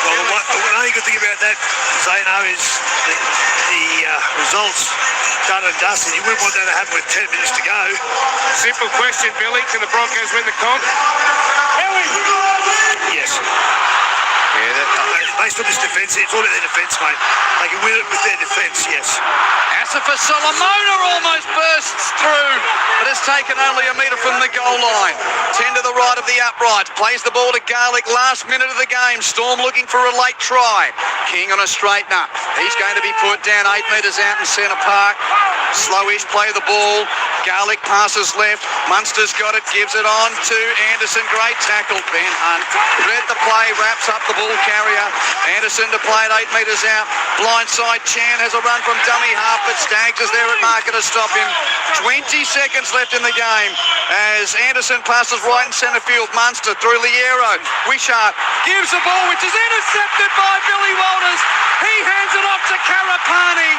Well, the only good thing about that, Zeno, is the results done and dusted. You wouldn't want that to happen with 10 minutes to go. Simple question, Billy. Can the Broncos win the comp? Yes. Based on this defence, it's all about their defence, mate. They can win it with their defence, yes. Asifa Solomona almost bursts through, but has taken only a metre from the goal line. 10 to the right of the upright. Plays the ball to Garlick. Last minute of the game. Storm looking for a late try. King on a straightener. He's going to be put down 8 metres out in centre park. Slowish play the ball. Garlick passes left. Munster's got it. Gives it on to Anderson. Great tackle. Ben Hunt read the play. Wraps up the ball carrier. Anderson to play at 8 metres out. Blindside Chan has a run from dummy half, but Staggs is there at marker to stop him. 20 seconds left in the game as Anderson passes right in centre field. Munster through Liero. Wishart gives the ball, which is intercepted by Billy Walters. He hands it off to Karapani.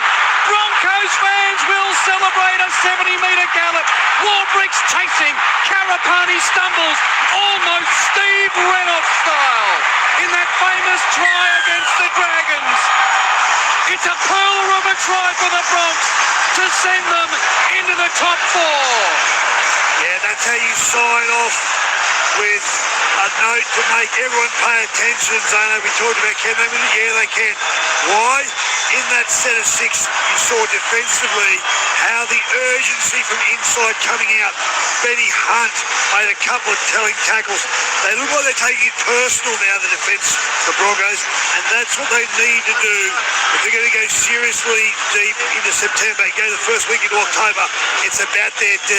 Broncos fans will celebrate a 70-metre gallop. Warbrick's chasing. Karapani stumbles, almost Steve Reynolds style, in that famous try against the Dragons. It's a pearl rubber try for the Bronx to send them into the top 4. Yeah, that's how you sign off with a note to make everyone pay attention. Zano, we talked about can they win it? Yeah, they can. Why? in that set of six, you saw defensively how the urgency from inside coming out. Benny Hunt made a couple of telling tackles. They look like they're taking it personal now, the defence, the Broncos, and that's what they need to do. If they're going to go seriously deep into September, go the first week into October, it's about their D.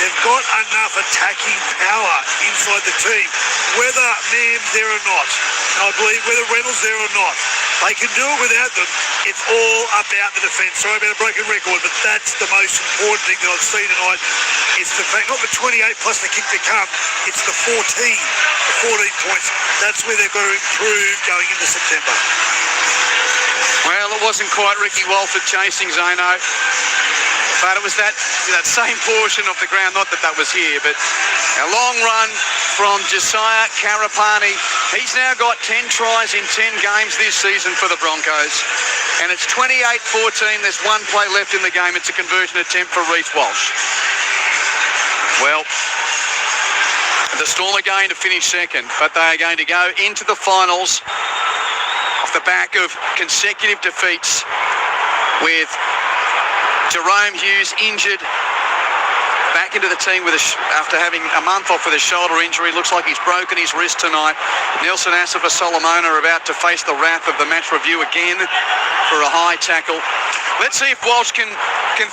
They've got enough attacking power inside the team, whether Mam's there or not. I believe whether Reynolds there or not. They can do it without them. It's all about the defence. Sorry about a broken record, but that's the most important thing that I've seen tonight. It's the fact, not the 28 plus the kick to come, it's the 14 points. That's where they've got to improve going into September. Well, it wasn't quite Ricky Walford chasing Zano, but it was that same portion of the ground, not that that was here, but a long run from Josiah Karapani. He's now got 10 tries in 10 games this season for the Broncos, and it's 28-14. There's one play left in the game. It's a conversion attempt for Reece Walsh. Well, the Storm are going to finish second, but they are going to go into the finals off the back of consecutive defeats with Jerome Hughes injured, back into the team after having a month off with a shoulder injury. Looks like he's broken his wrist tonight. Nelson Asafa Solomon are about to face the wrath of the match review again for a high tackle. Let's see if Walsh can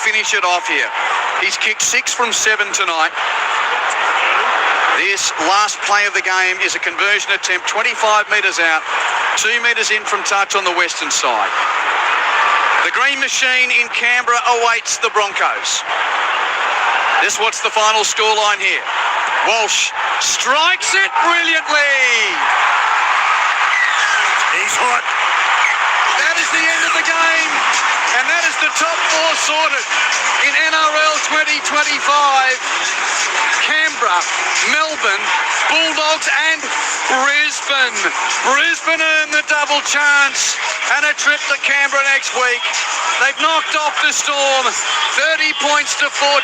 finish it off here. He's kicked 6 from 7 tonight. This last play of the game is a conversion attempt, 25 metres out, 2 metres in from touch on the western side. The Green Machine in Canberra awaits the Broncos. This what's the final scoreline here. Walsh strikes it brilliantly. He's hot. That is the end of the game, and that is the top 4 sorted in NRL 2025. Canberra, Melbourne, Bulldogs and Brisbane. Brisbane earn the double chance and a trip to Canberra next week. They've knocked off the Storm 30 points to 14,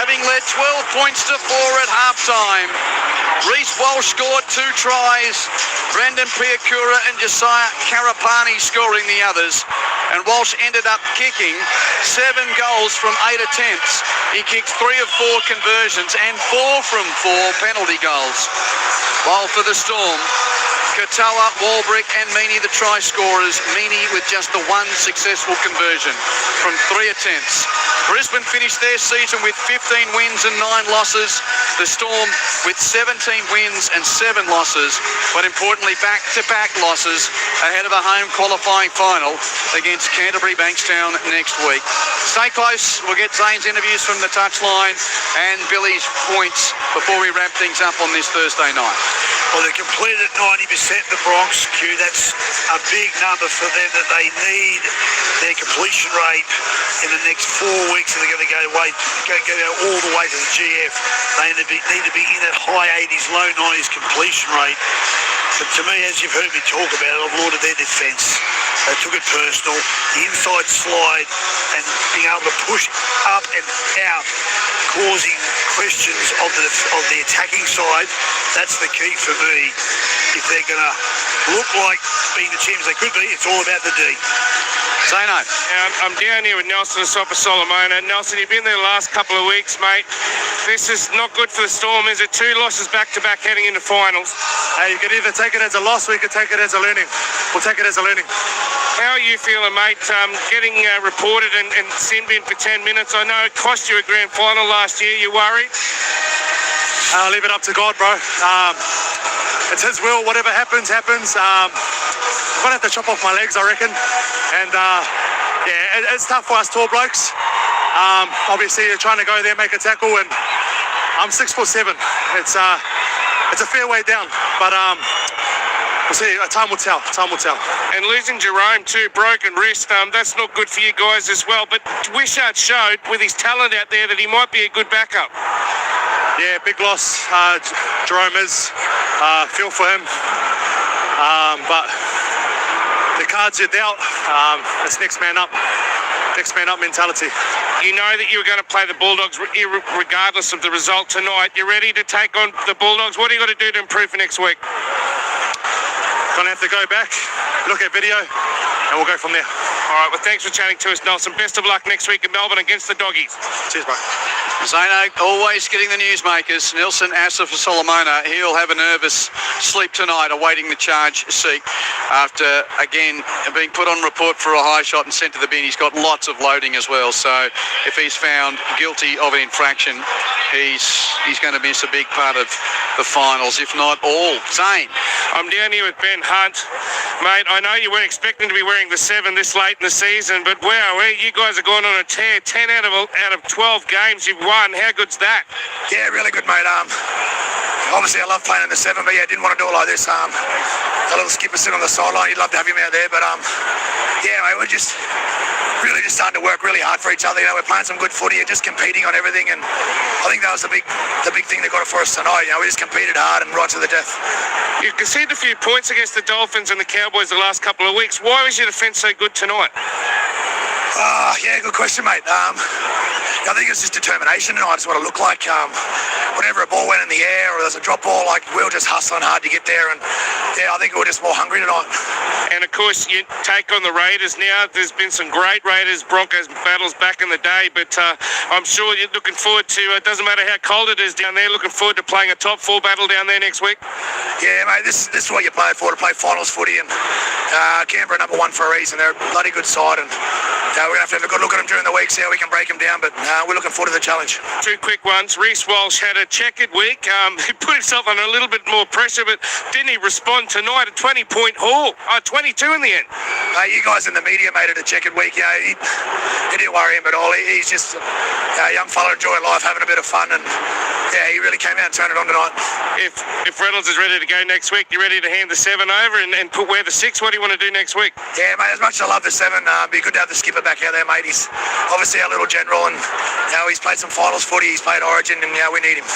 having led 12 points to 4 at halftime. Reece Walsh scored 2 tries, Brendan Piakura and Josiah Karapani scoring the others, and Walsh ended up kicking 7 goals from 8 attempts. He kicked 3 of 4 conversions and 4 from 4 penalty goals. While for the Storm, Katoa, Walbrick and Mini the try scorers. Mini with just the 1 successful conversion from 3 attempts. Brisbane finished their season with 15 wins and 9 losses. The Storm with 17 wins and 7 losses, but importantly back-to-back losses ahead of a home qualifying final against Canterbury Bankstown next week. Stay close. We'll get Zane's interviews from the touchline and Billy's points before we wrap things up on this Thursday night. Well, they completed 90%, the Bronx, Q. That's a big number for them that they need their completion rate in the next 4 weeks. They're going to go all the way to the GF. They need to be in that high 80s, low 90s completion rate. But to me, as you've heard me talk about it, I've lauded their defence. They took it personal. The inside slide and being able to push up and out, causing questions of the attacking side. That's the key for me. If they're going to look like being the champions they could be, it's all about the D. Zano. I'm down here with Nelson Asafa Solomon. Nelson, you've been there the last couple of weeks, mate. This is not good for the Storm, is it? 2 losses back-to-back heading into finals. You could either take it as a loss or you could take it as a learning. We'll take it as a learning. How are you feeling, mate? Getting reported and sinned in for 10 minutes. I know it cost you a grand final last year. You worried? Leave it up to God, bro. It's His will. Whatever happens, happens. I'm going to have to chop off my legs, I reckon. And, it's tough for us tall blokes. Obviously, you're trying to go there, make a tackle, and I'm 6'7". It's a fair way down, but we'll see. Time will tell. Time will tell. And losing Jerome too, broken wrist. That's not good for you guys as well. But Wishart showed with his talent out there that he might be a good backup. Yeah, big loss. Jerome is. Feel for him. But the cards are dealt. It's next man up. Next man up mentality. You know that you were going to play the Bulldogs regardless of the result tonight. You're ready to take on the Bulldogs. What do you got to do to improve for next week? Gonna have to go back, look at video, and we'll go from there. All right, well, thanks for chatting to us, Nelson. Best of luck next week in Melbourne against the Doggies. Cheers, mate. Zeno always getting the newsmakers. Nelson Asif Solomona, he'll have a nervous sleep tonight awaiting the charge sheet after, again, being put on report for a high shot and sent to the bin. He's got lots of loading as well, so if he's found guilty of an infraction, he's going to miss a big part of the finals, if not all. Zane. I'm down here with Ben Hunt. Mate, I know you weren't expecting to be wearing the 7 this late in the season, but wow, you guys are going on a tear. 10 out of 12 games you've won. How good's that? Yeah, really good, mate. Obviously, I love playing in the 7, but yeah, didn't want to do it like this. A little skipper sitting on the sideline. You'd love to have him out there, but yeah, mate, we're just really just starting to work really hard for each other. You know, we're playing some good footy and just competing on everything, and I think that was the big thing that got it for us tonight. You know, we just competed hard and right to the death. You've conceded a few points against the Dolphins and the Cowboys the last couple of weeks. Why was your defence so good tonight? Yeah, good question, mate. I think it's just determination tonight. It's what it looked like. Whenever a ball went in the air or there's a drop ball, like, we were just hustling hard to get there, and yeah, I think we were just more hungry tonight. And of course, you take on the Raiders now. There's been some great Raiders Broncos battles back in the day, but I'm sure you're looking forward to, it doesn't matter how cold it is down there, looking forward to playing a top 4 battle down there next week. Yeah, mate, this is what you play for, to play finals footy, and Canberra number 1 for a reason. They're a bloody good side, and we're going to have a good look at them during the week, see how we can break them down, but we're looking forward to the challenge. 2 quick ones. Reece Walsh had a checkered week. He put himself under a little bit more pressure, but didn't he respond tonight? A 20-point haul. 22 in the end. You guys in the media made it a checkered week. You know, he didn't worry him at all. He's just a young fella enjoying life, having a bit of fun, and yeah, he really came out and turned it on tonight. If Reynolds is ready to go next week, you ready to hand the 7 over and wear the 6? What do you want to do next week? Yeah, mate, as much as I love the 7, be good to have the skipper back out there, mate. He's obviously our little general, and he's played some finals footy, he's played Origin, and we need him.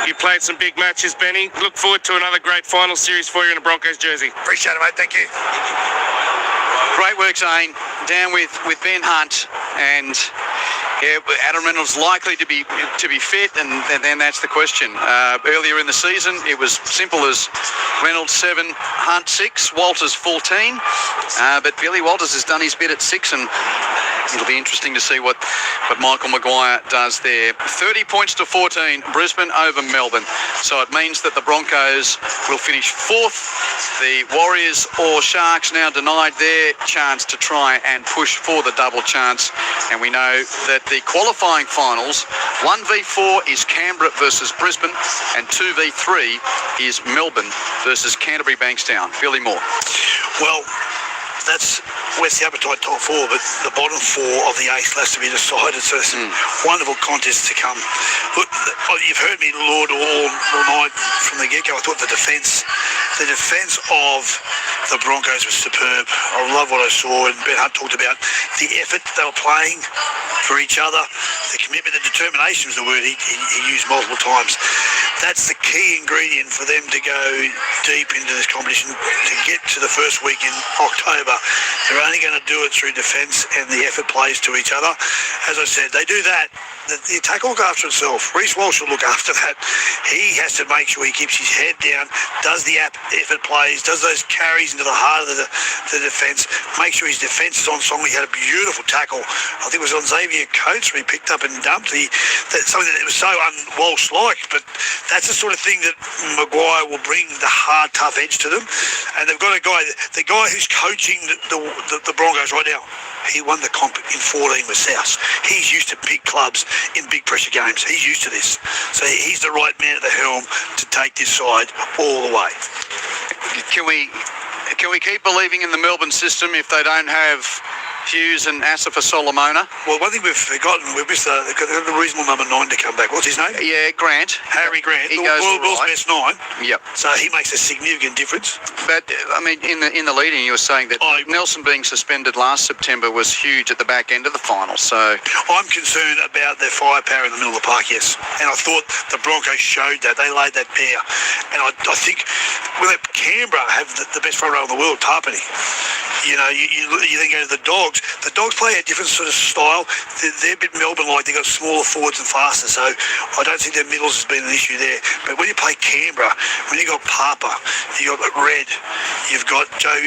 You played some big matches, Benny. Look forward to another great final series for you in a Broncos jersey. Appreciate it, mate. Thank you. Great work, Zane. Down with Ben Hunt, and yeah, Adam Reynolds likely to be fit, and then that's the question. Earlier in the season, it was simple as Reynolds 7, Hunt 6, Walters 14, but Billy Walters has done his bit at 6, and it'll be interesting to see what Michael Maguire does there. 30 points to 14, Brisbane over Melbourne. So it means that the Broncos will finish 4th. The Warriors or Sharks now denied their chance to try and push for the double chance. And we know that the qualifying finals, 1v4 is Canberra versus Brisbane, and 2v3 is Melbourne versus Canterbury Bankstown. Billy Moore. Well, that's West the appetite top 4, but the bottom 4 of the 8th has to be decided. So it's a wonderful contest to come. Look, you've heard me laud all night from the get-go. I thought the defence of the Broncos was superb. I love what I saw, and Ben Hunt talked about the effort they were playing for each other, the commitment, the determination was the word he used multiple times. That's the key ingredient for them to go deep into this competition, to get to the first week in October. They're only going to do it through defence and the effort plays to each other. As I said, they do that. The attack will look after itself. Reece Walsh will look after that. He has to make sure he keeps his head down, does the effort plays, does those carries into the heart of the defence, make sure his defence is on song. He had a beautiful tackle. I think it was on Xavier Coates where he picked up and dumped. Something that was so un-Walsh-like, but that's the sort of thing that Maguire will bring, the hard, tough edge to them. And they've got a guy, the guy who's coaching the Broncos right now, he won the comp in 14 with South. He's used to big clubs in big pressure games. He's used to this. So he's the right man at the helm to take this side all the way. Can we keep believing in the Melbourne system if they don't have Hughes and Asifa Solomona? Well, one thing we've forgotten, we've missed the reasonable number 9 to come back. What's his name? Yeah, Grant. Harry Grant. He goes World's right. best 9. Yep. So he makes a significant difference. But, I mean, in the lead-in, you were saying that Nelson being suspended last September was huge at the back end of the final, so... I'm concerned about their firepower in the middle of the park, yes. And I thought the Broncos showed that. They laid that bare. And I think, well, Canberra have the best front row in the world, Tarpany. You know, you then go to the Dogs, The Dogs play a different sort of style. They're a bit Melbourne-like. They've got smaller forwards and faster, so I don't think their middles has been an issue there. But when you play Canberra, when you got Papa, you got Red, you've got Joe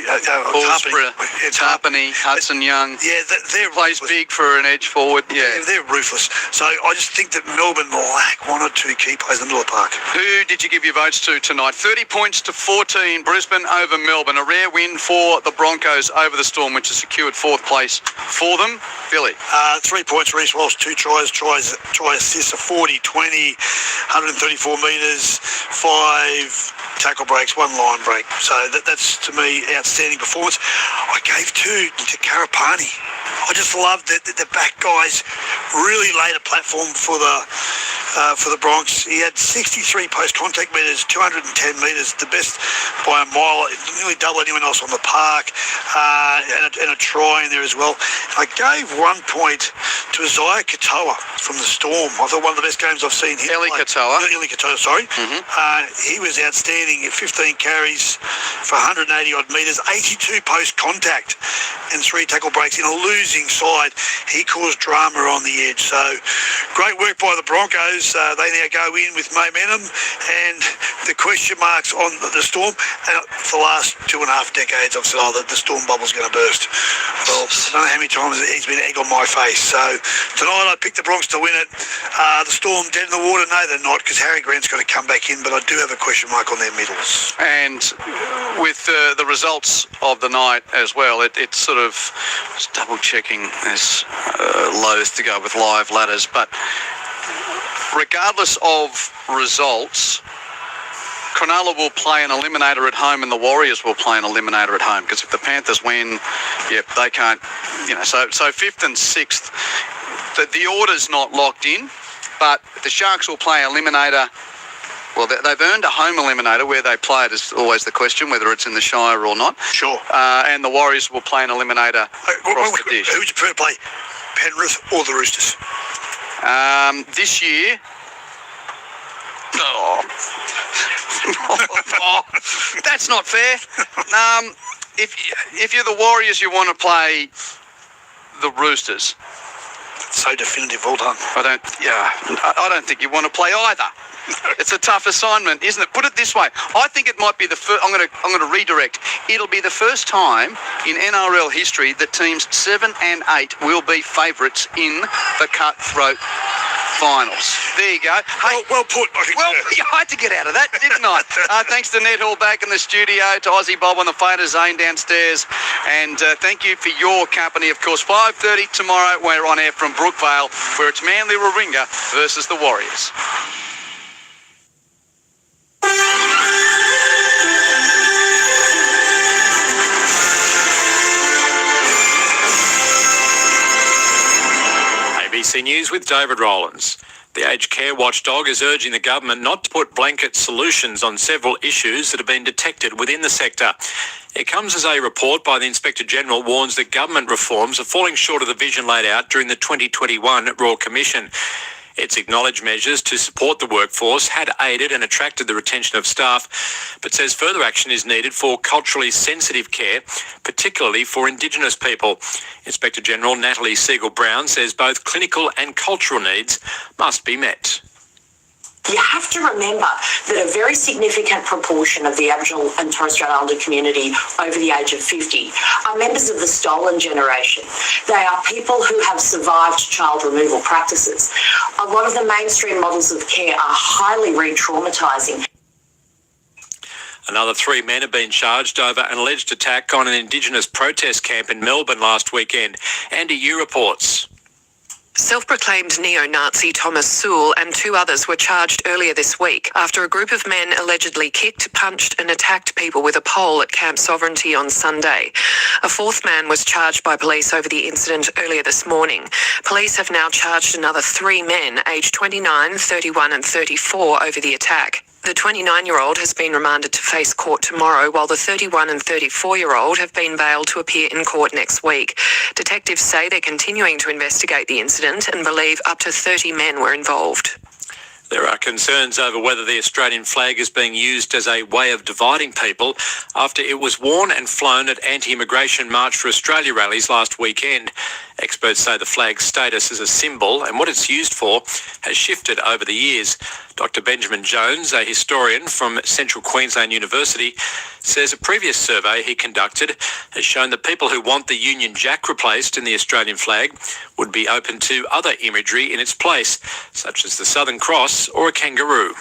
Tarpany, Hudson Young. Yeah, they're plays big for an edge forward. Yeah, they're ruthless. So I just think that Melbourne lack one or two key players in the middle of the park. Who did you give your votes to tonight? 30 points to 14, Brisbane over Melbourne. A rare win for the Broncos over the Storm, which has secured fourth place for them. Billy? 3 points, Reece Walsh, 2 try assists, a 40, 20, 134 metres, 5 tackle breaks, 1 line break. So that's, to me, outstanding performance. I gave 2 to Karapani. I just love that the back guys really laid a platform for the Bronx. He had 63 post-contact metres, 210 metres, the best by a mile, nearly double anyone else on the park, and a try in there as well. I gave 1 point to Isaiah Katoa from the Storm. I thought one of the best games I've seen him play. Eli Katoa, sorry. He was outstanding at 15 carries for 180 odd metres, 82 post-contact and 3 tackle breaks in a losing side. He caused drama on the edge. So great work by the Broncos. They now go in with momentum, and the question marks on the Storm. And for the last 2.5 decades, I've said, that the Storm bubble's going to burst. Well, I don't know how many times he's been egg on my face. So tonight I picked the Bronx to win it. The Storm dead in the water? No, they're not, because Harry Grant's got to come back in, but I do have a question mark on their middles. And with the results of the night as well, it's sort of just double-checking this loath to go with live ladders, but regardless of results, Cronulla will play an eliminator at home and the Warriors will play an eliminator at home, because if the Panthers win, they can't, so 5th and 6th, the order's not locked in, but the Sharks will play eliminator. Well, they've earned a home eliminator. Where they play it is always the question, whether it's in the Shire or not. Sure. And the Warriors will play an eliminator across the dish. Who would you prefer to play, Penrith or the Roosters? This year... that's not fair. If you're the Warriors, you want to play the Roosters. So definitive, well done. I don't think you want to play either. It's a tough assignment, isn't it? Put it this way. I think it might be the first... I'm going to redirect. It'll be the first time in NRL history that teams 7 and 8 will be favourites in the cutthroat finals. There you go. Hey, well put. I had to get out of that, didn't I? Thanks to Ned Hall back in the studio, to Aussie Bob on the Fader Zane downstairs, and thank you for your company. Of course, 5:30 tomorrow, we're on air from Brookvale, where it's Manly Warringah versus the Warriors. ABC News with David Rowlands. The aged care watchdog is urging the government not to put blanket solutions on several issues that have been detected within the sector. It comes as a report by the Inspector General warns that government reforms are falling short of the vision laid out during the 2021 Royal Commission. It's acknowledged measures to support the workforce had aided and attracted the retention of staff, but says further action is needed for culturally sensitive care, particularly for Indigenous people. Inspector General Natalie Siegel-Brown says both clinical and cultural needs must be met. You have to remember that a very significant proportion of the Aboriginal and Torres Strait Islander community over the age of 50 are members of the stolen generation. They are people who have survived child removal practices. A lot of the mainstream models of care are highly re-traumatising. Another 3 men have been charged over an alleged attack on an Indigenous protest camp in Melbourne last weekend. Andy Yu reports. Self-proclaimed neo-Nazi Thomas Sewell and 2 others were charged earlier this week after a group of men allegedly kicked, punched and attacked people with a pole at Camp Sovereignty on Sunday. A 4th man was charged by police over the incident earlier this morning. Police have now charged another 3 men, aged 29, 31 and 34, over the attack. The 29-year-old has been remanded to face court tomorrow, while the 31 and 34-year-old have been bailed to appear in court next week. Detectives say they're continuing to investigate the incident and believe up to 30 men were involved. There are concerns over whether the Australian flag is being used as a way of dividing people after it was worn and flown at anti-immigration March for Australia rallies last weekend. Experts say the flag's status as a symbol and what it's used for has shifted over the years. Dr. Benjamin Jones, a historian from Central Queensland University, says a previous survey he conducted has shown that people who want the Union Jack replaced in the Australian flag would be open to other imagery in its place, such as the Southern Cross or a kangaroo.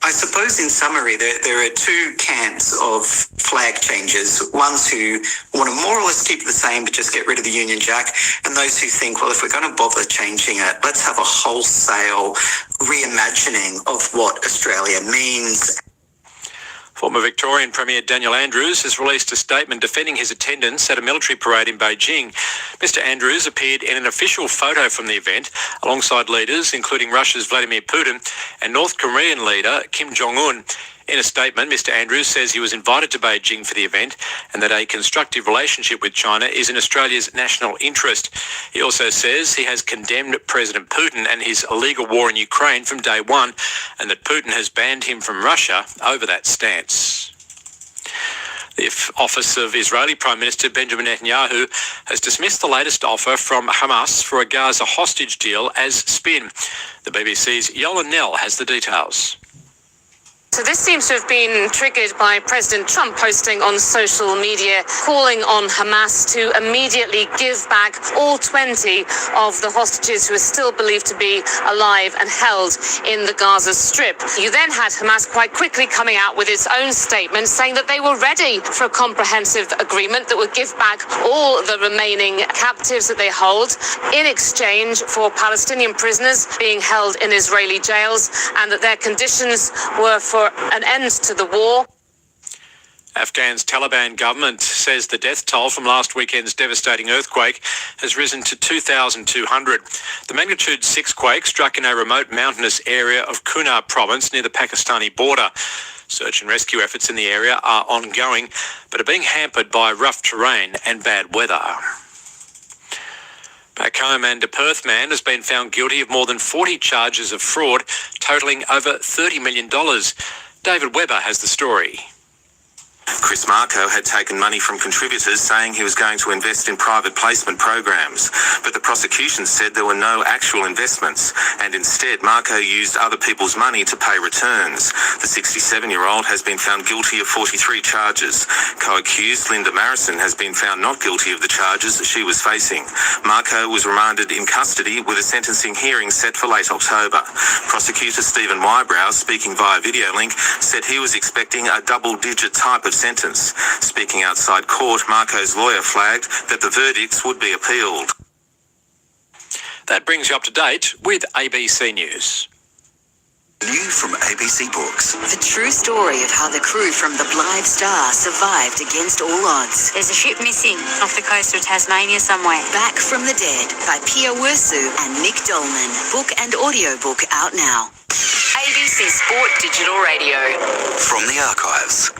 I suppose in summary there are two camps of flag changers, ones who want to more or less keep it the same but just get rid of the Union Jack, and those who think, well, if we're going to bother changing it, let's have a wholesale reimagining of what Australia means. Former Victorian Premier Daniel Andrews has released a statement defending his attendance at a military parade in Beijing. Mr. Andrews appeared in an official photo from the event alongside leaders including Russia's Vladimir Putin and North Korean leader Kim Jong-un. In a statement, Mr. Andrews says he was invited to Beijing for the event and that a constructive relationship with China is in Australia's national interest. He also says he has condemned President Putin and his illegal war in Ukraine from day one and that Putin has banned him from Russia over that stance. The office of Israeli Prime Minister Benjamin Netanyahu has dismissed the latest offer from Hamas for a Gaza hostage deal as spin. The BBC's Yola Nell has the details. So this seems to have been triggered by President Trump posting on social media, calling on Hamas to immediately give back all 20 of the hostages who are still believed to be alive and held in the Gaza Strip. You then had Hamas quite quickly coming out with its own statement saying that they were ready for a comprehensive agreement that would give back all the remaining captives that they hold in exchange for Palestinian prisoners being held in Israeli jails, and that their conditions were for an end to the war. Afghan's Taliban government says the death toll from last weekend's devastating earthquake has risen to 2,200. The magnitude 6 quake struck in a remote mountainous area of Kunar province near the Pakistani border. Search and rescue efforts in the area are ongoing, but are being hampered by rough terrain and bad weather. Back home, and a Perth man has been found guilty of more than 40 charges of fraud, totalling over $30 million. David Webber has the story. Chris Marco had taken money from contributors saying he was going to invest in private placement programs, but the prosecution said there were no actual investments, and instead Marco used other people's money to pay returns. The 67-year-old has been found guilty of 43 charges. Co-accused Linda Marrison has been found not guilty of the charges she was facing. Marco was remanded in custody with a sentencing hearing set for late October. Prosecutor Stephen Wybrow, speaking via video link, said he was expecting a double-digit type of sentence. Speaking outside court, Marco's lawyer flagged that the verdicts would be appealed. That brings you up to date with ABC News. New from ABC Books. The true story of how the crew from the Blythe Star survived against all odds. There's a ship missing off the coast of Tasmania somewhere. Back from the Dead by Pia Wursu and Nick Dolman. Book and audiobook out now. ABC Sport Digital Radio. From the archives.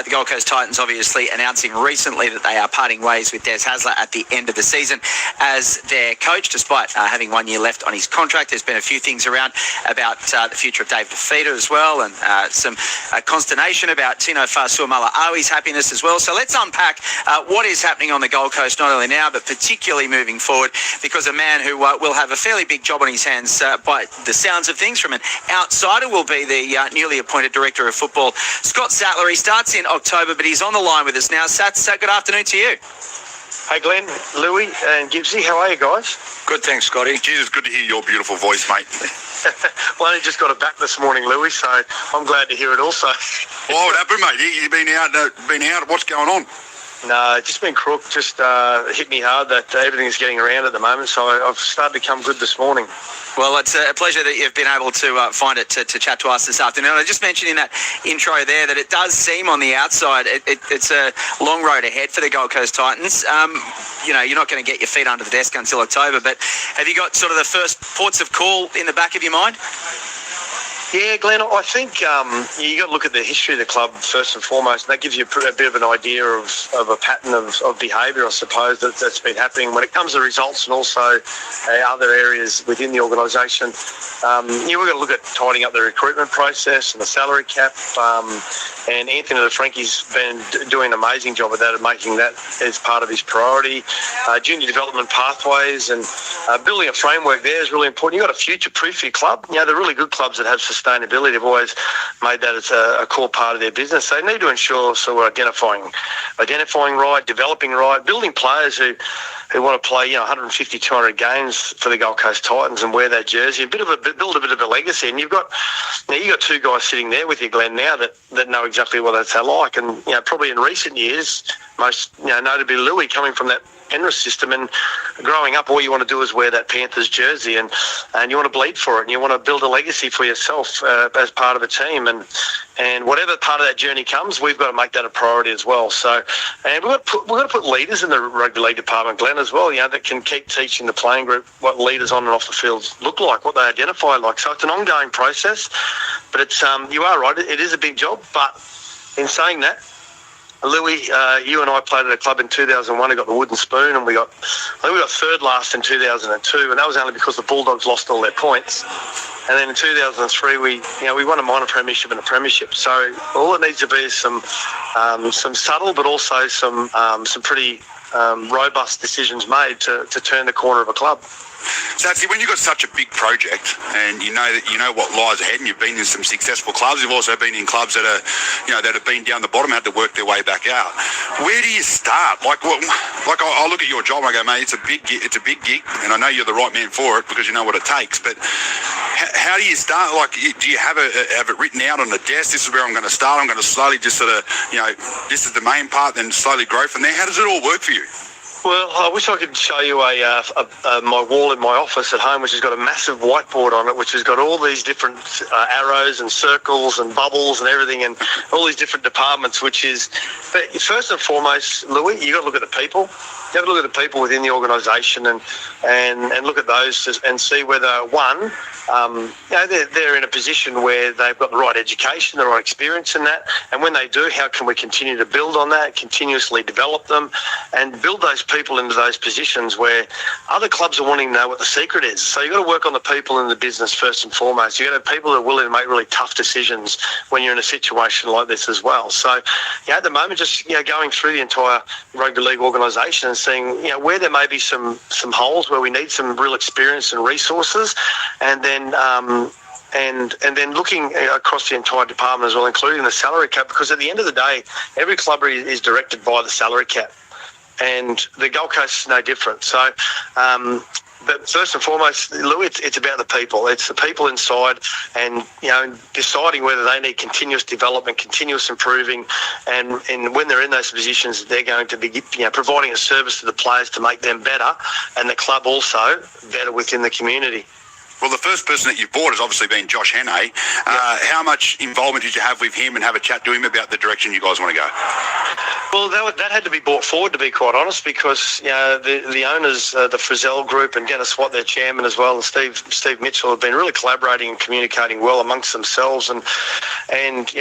The Gold Coast Titans obviously announcing recently that they are parting ways with Des Hasler at the end of the season as their coach, despite having 1 year left on his contract. There's been a few things around about the future of Dave DeFeeta as well, and some consternation about Tino Fa'asuamaleaui's happiness as well. So let's unpack what is happening on the Gold Coast, not only now, but particularly moving forward, because a man who will have a fairly big job on his hands by the sounds of things from an outsider will be the newly appointed Director of Football, Scott Sattler. He starts in October, but he's on the line with us now. Sats, good afternoon to you. Hey Glenn, Louis and Gibbsy, how are you guys? Good, thanks Scotty. Jesus, good to hear your beautiful voice, mate. Well, I only just got it back this morning, Louis, so I'm glad to hear it also. Well, what happened, mate? You've been out, what's going on? No, just been crook, just hit me hard that everything's getting around at the moment, so I've started to come good this morning. Well, it's a pleasure that you've been able to find it to chat to us this afternoon. I just mentioned in that intro there that it does seem on the outside it's a long road ahead for the Gold Coast Titans. You're not going to get your feet under the desk until October, but have you got sort of the first ports of call in the back of your mind? Yeah, Glenn, I think you got to look at the history of the club first and foremost, and that gives you a bit of an idea of a pattern of behaviour, I suppose, that's been happening when it comes to results and also other areas within the organisation. We've got to look at tidying up the recruitment process and the salary cap, and Anthony LaFranchi's been doing an amazing job of that, of making that as part of his priority. Junior development pathways and building a framework there is really important. You've got to future-proof your club. The really good clubs that have sustainability have always made that as a core part of their business. They need to ensure we're identifying right, developing right, building players who want to play 150, 200 games for the Gold Coast Titans and wear that jersey, build a bit of a legacy. And you've got two guys sitting there with you, Glenn, now that know exactly what that's like. And probably in recent years, most notably Louis, coming from that Penrith system, and growing up, all you want to do is wear that Panthers jersey, and you want to bleed for it, and you want to build a legacy for yourself as part of a team, and whatever part of that journey comes, we've got to make that a priority as well. So, and we've got to put leaders in the rugby league department, Glenn, as well. That can keep teaching the playing group what leaders on and off the field look like, what they identify like. So it's an ongoing process, but it's you are right, it is a big job. But in saying that, Louis, you and I played at a club in 2001 who got the wooden spoon, and I think we got third last in 2002, and that was only because the Bulldogs lost all their points. And then in 2003, we won a minor premiership and a premiership. So all it needs to be is some subtle, but also some pretty robust decisions made to turn the corner of a club. So, see, when you've got such a big project and you know what lies ahead, and you've been in some successful clubs, you've also been in clubs that are, that have been down the bottom, had to work their way back out. Where do you start? Like I look at your job and I go, mate, it's a big gig, and I know you're the right man for it because you know what it takes. But how do you start? Like, do you have it written out on the desk? This is where I'm going to start. I'm going to slowly just sort of, this is the main part, then slowly grow from there. How does it all work for you? Well, I wish I could show you my wall in my office at home, which has got a massive whiteboard on it, which has got all these different arrows and circles and bubbles and everything, and all these different departments, but first and foremost, Louis, you've got to look at the people. You have to look at the people within the organisation and look at those and see whether, one, they're in a position where they've got the right education, the right experience in that, and when they do, how can we continue to build on that, continuously develop them, and build those people into those positions where other clubs are wanting to know what the secret is. So you've got to work on the people in the business first and foremost. You've got to have people that are willing to make really tough decisions when you're in a situation like this as well. So at the moment, just going through the entire rugby league organisation and seeing where there may be some holes where we need some real experience and resources, and then and then looking across the entire department as well, including the salary cap, because at the end of the day, every club is directed by the salary cap, and the Gold Coast is no different. So but first and foremost, Louis, it's about the people. It's the people inside, and deciding whether they need continuous development, continuous improving, and when they're in those positions, they're going to be providing a service to the players to make them better, and the club also better within the community. Well, the first person that you've bought has obviously been Josh Henne. How much involvement did you have with him and have a chat to him about the direction you guys want to go? Well, that had to be brought forward, to be quite honest, because the owners, the Frizzell Group, and Dennis Watt, their chairman as well, and Steve Mitchell have been really collaborating and communicating well amongst themselves, and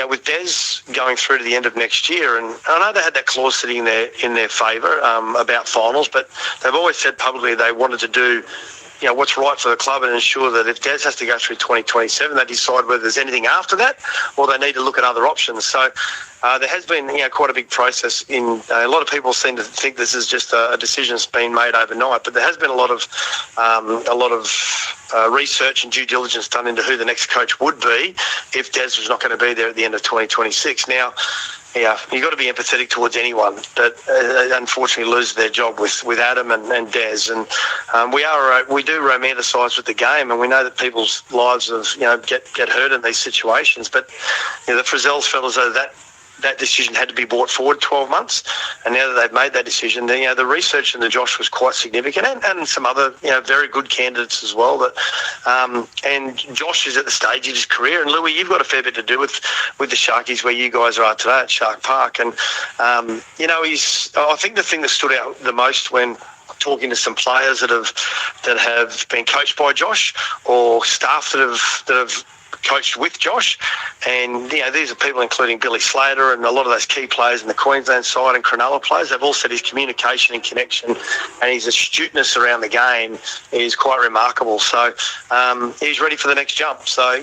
with Des going through to the end of next year, and I know they had that clause sitting in their favour about finals, but they've always said publicly they wanted to do what's right for the club and ensure that if Des has to go through 2027, they decide whether there's anything after that or they need to look at other options. So there has been quite a big process. A lot of people seem to think this is just a decision that's been made overnight, but there has been a lot of research and due diligence done into who the next coach would be if Des was not going to be there at the end of 2026. Now, you've got to be empathetic towards anyone that unfortunately loses their job with Adam and Des, and we do romanticise with the game, and we know that people's lives get hurt in these situations. But the Frizzells felt as though that decision had to be brought forward 12 months, and now that they've made that decision, the research into Josh was quite significant, and some other very good candidates as well. And Josh is at the stage of his career, and Louis, you've got a fair bit to do with the Sharkies where you guys are today at Shark Park, and I think the thing that stood out the most when talking to some players that have been coached by Josh, or staff that have coached with Josh, and these are people including Billy Slater and a lot of those key players in the Queensland side and Cronulla players. They've all said his communication and connection and his astuteness around the game is quite remarkable. So he's ready for the next jump. So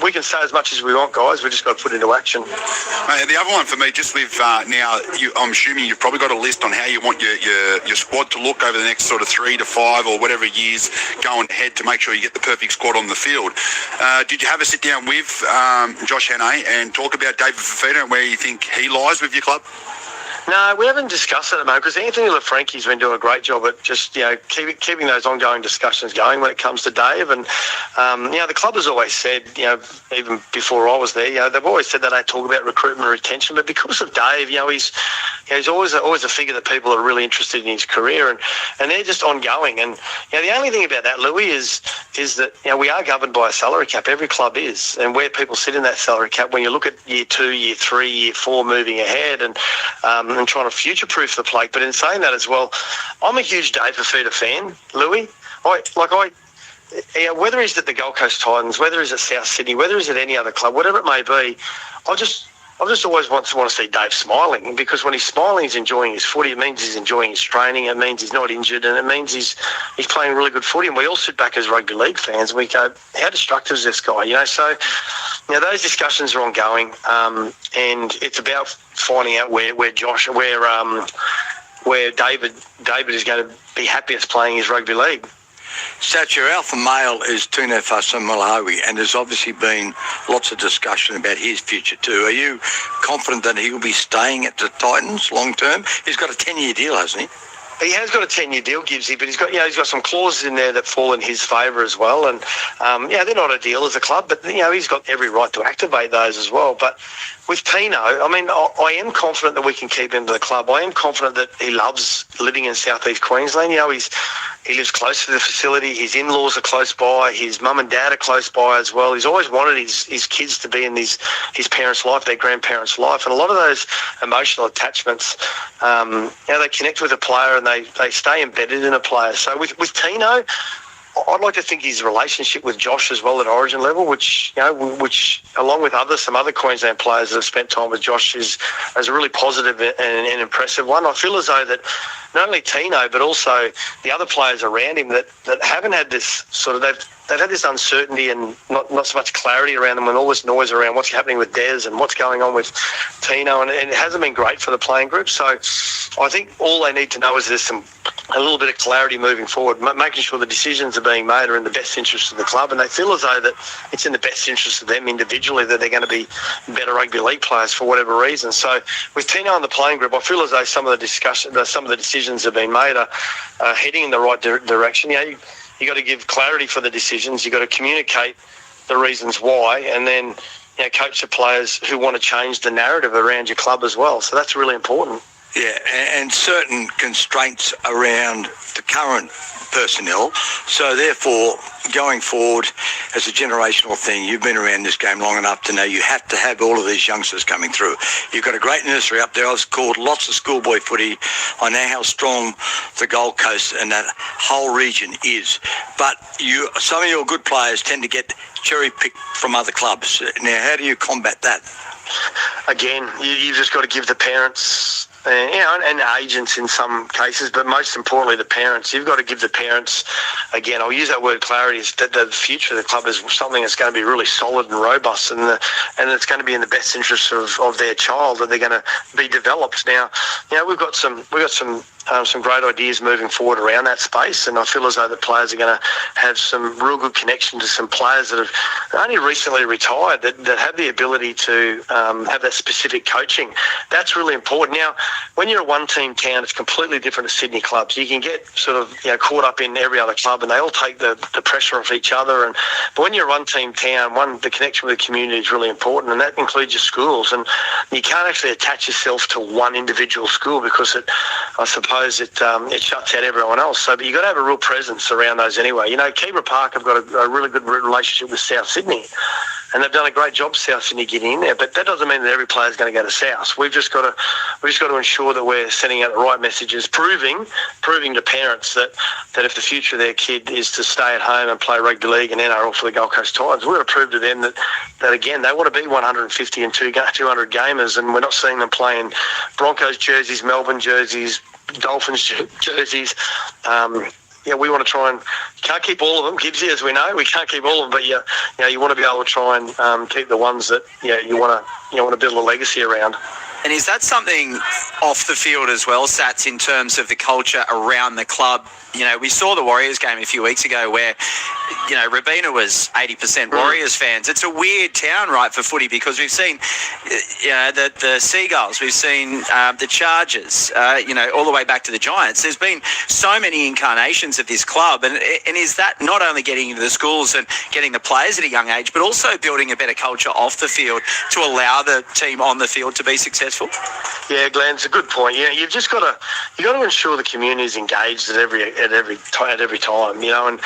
we can say as much as we want, guys. We just got to put it into action. The other one for me, just with now, I'm assuming you've probably got a list on how you want your squad to look over the next sort of 3 to 5 or whatever years going ahead to make sure you get the perfect squad on the field. Did you have a sit down with Josh Hannay and talk about David Fifita and where you think he lies with your club? No, we haven't discussed it at the moment because Anthony LaFranchi's been doing a great job at just keeping those ongoing discussions going when it comes to Dave. And the club has always said, even before I was there, they've always said they don't talk about recruitment or retention. But because of Dave, he's always a figure that people are really interested in his career, and they're just ongoing. And the only thing about that, Louis, is that we are governed by a salary cap. Every club is, and where people sit in that salary cap. When you look at year 2, year 3, year 4 moving ahead, and trying to future-proof the plate. But in saying that as well, I'm a huge Dave Fifita fan, Louis. Whether he's at the Gold Coast Titans, whether he's at South Sydney, whether he's at any other club, whatever it may be, I just always want to see Dave smiling, because when he's smiling, he's enjoying his footy. It means he's enjoying his training. It means he's not injured, and it means he's playing really good footy. And we all sit back as rugby league fans and we go, how destructive is this guy? So those discussions are ongoing, and it's about finding out where David is going to be happiest playing his rugby league. Sat, your alpha male is Tuna Fasamalawi, and there's obviously been lots of discussion about his future too. Are you confident that he will be staying at the Titans long term? He's got a 10-year deal, hasn't he? He has got a 10-year deal, Gibbsy, but he's got some clauses in there that fall in his favour as well. And they're not ideal as a club, but he's got every right to activate those as well. But with Tino, I am confident that we can keep him to the club. I am confident that he loves living in southeast Queensland. He lives close to the facility. His in-laws are close by. His mum and dad are close by as well. He's always wanted his kids to be in his parents' life, their grandparents' life. And a lot of those emotional attachments, they connect with a player and they stay embedded in a player. So with Tino, I'd like to think his relationship with Josh as well at Origin level, which along with some other Queensland players that have spent time with Josh, is a really positive and impressive one. I feel as though that not only Tino, but also the other players around him that haven't had this sort of, they've had this uncertainty and not so much clarity around them, and all this noise around what's happening with Des and what's going on with Tino, and it hasn't been great for the playing group. So I think all they need to know is there's a little bit of clarity moving forward, making sure the decisions are being made are in the best interest of the club, and they feel as though that it's in the best interest of them individually that they're going to be better rugby league players for whatever reason. So with Tino and the playing group, I feel as though some of the decisions have been made are heading in the right direction. You got to give clarity for the decisions. You got to communicate the reasons why, and then coach the players who want to change the narrative around your club as well. So that's really important. Yeah, and certain constraints around the current personnel. So therefore, going forward as a generational thing, you've been around this game long enough to know you have to have all of these youngsters coming through. You've got a great nursery up there. I've called lots of schoolboy footy. I know how strong the Gold Coast and that whole region is. But some of your good players tend to get cherry-picked from other clubs. Now, how do you combat that? Again, you've just got to give the parents and agents in some cases, but most importantly the parents. You've got to give the parents, again, I'll use that word clarity, is that the future of the club is something that's going to be really solid and robust, and it's going to be in the best interest of their child, that they're going to be developed. Now, we've got some great ideas moving forward around that space, and I feel as though the players are going to have some real good connection to some players that have only recently retired that have the ability to have that specific coaching. That's really important. Now, when you're a one-team town, it's completely different to Sydney clubs. You can get sort of caught up in every other club, and they all take the pressure off each other. But when you're a one-team town, the connection with the community is really important, and that includes your schools. And you can't actually attach yourself to one individual school because it shuts out everyone else. So, but you've got to have a real presence around those anyway. Kebra Park have got a really good relationship with South Sydney. and they've done a great job, South Sydney, getting in there. But that doesn't mean that every player is going to go to South. We've just got to ensure that we're sending out the right messages, proving to parents that if the future of their kid is to stay at home and play rugby league and NRL for the Gold Coast Titans, we're going to prove to them that again, they want to be 150 and 200 gamers, and we're not seeing them playing Broncos jerseys, Melbourne jerseys, Dolphins jerseys. We want to try and, you can't keep all of them, Gibbsy, as we know, we can't keep all of them, but you want to be able to try and keep the ones that you want to build a legacy around. And is that something off the field as well, Sats, in terms of the culture around the club? We saw the Warriors game a few weeks ago where, Robina was 80% Warriors fans. It's a weird town, right, for footy, because we've seen, the Seagulls, we've seen the Chargers, all the way back to the Giants. There's been so many incarnations of this club, and is that not only getting into the schools and getting the players at a young age, but also building a better culture off the field to allow the team on the field to be successful? Yeah, Glenn, it's a good point. You've just got to ensure the community is engaged at every time. And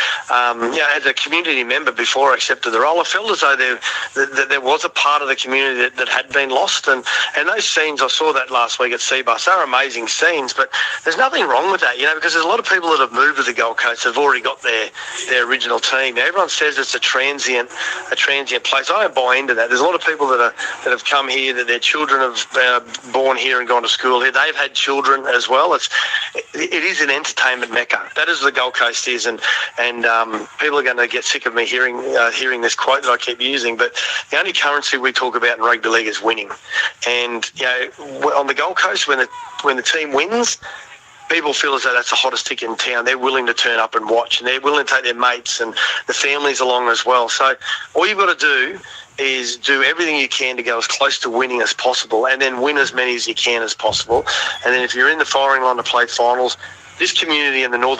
as a community member before I accepted the role, I felt as though there was a part of the community that had been lost, and those scenes, I saw that last week at Seabus. They're amazing scenes, but there's nothing wrong with that, because there's a lot of people that have moved to the Gold Coast that have already got their original team. Everyone says it's a transient place. I don't buy into that. There's a lot of people that have come here, that their children have born here and gone to school here. They've had children as well. It is an entertainment mecca. That is what the Gold Coast is, and people are going to get sick of me hearing this quote that I keep using. But the only currency we talk about in rugby league is winning. And on the Gold Coast, when the team wins, people feel as though that's the hottest ticket in town. They're willing to turn up and watch, and they're willing to take their mates and the families along as well. So all you've got to do is do everything you can to go as close to winning as possible, and then win as many as you can as possible. And then if you're in the firing line to play finals, this community in the northern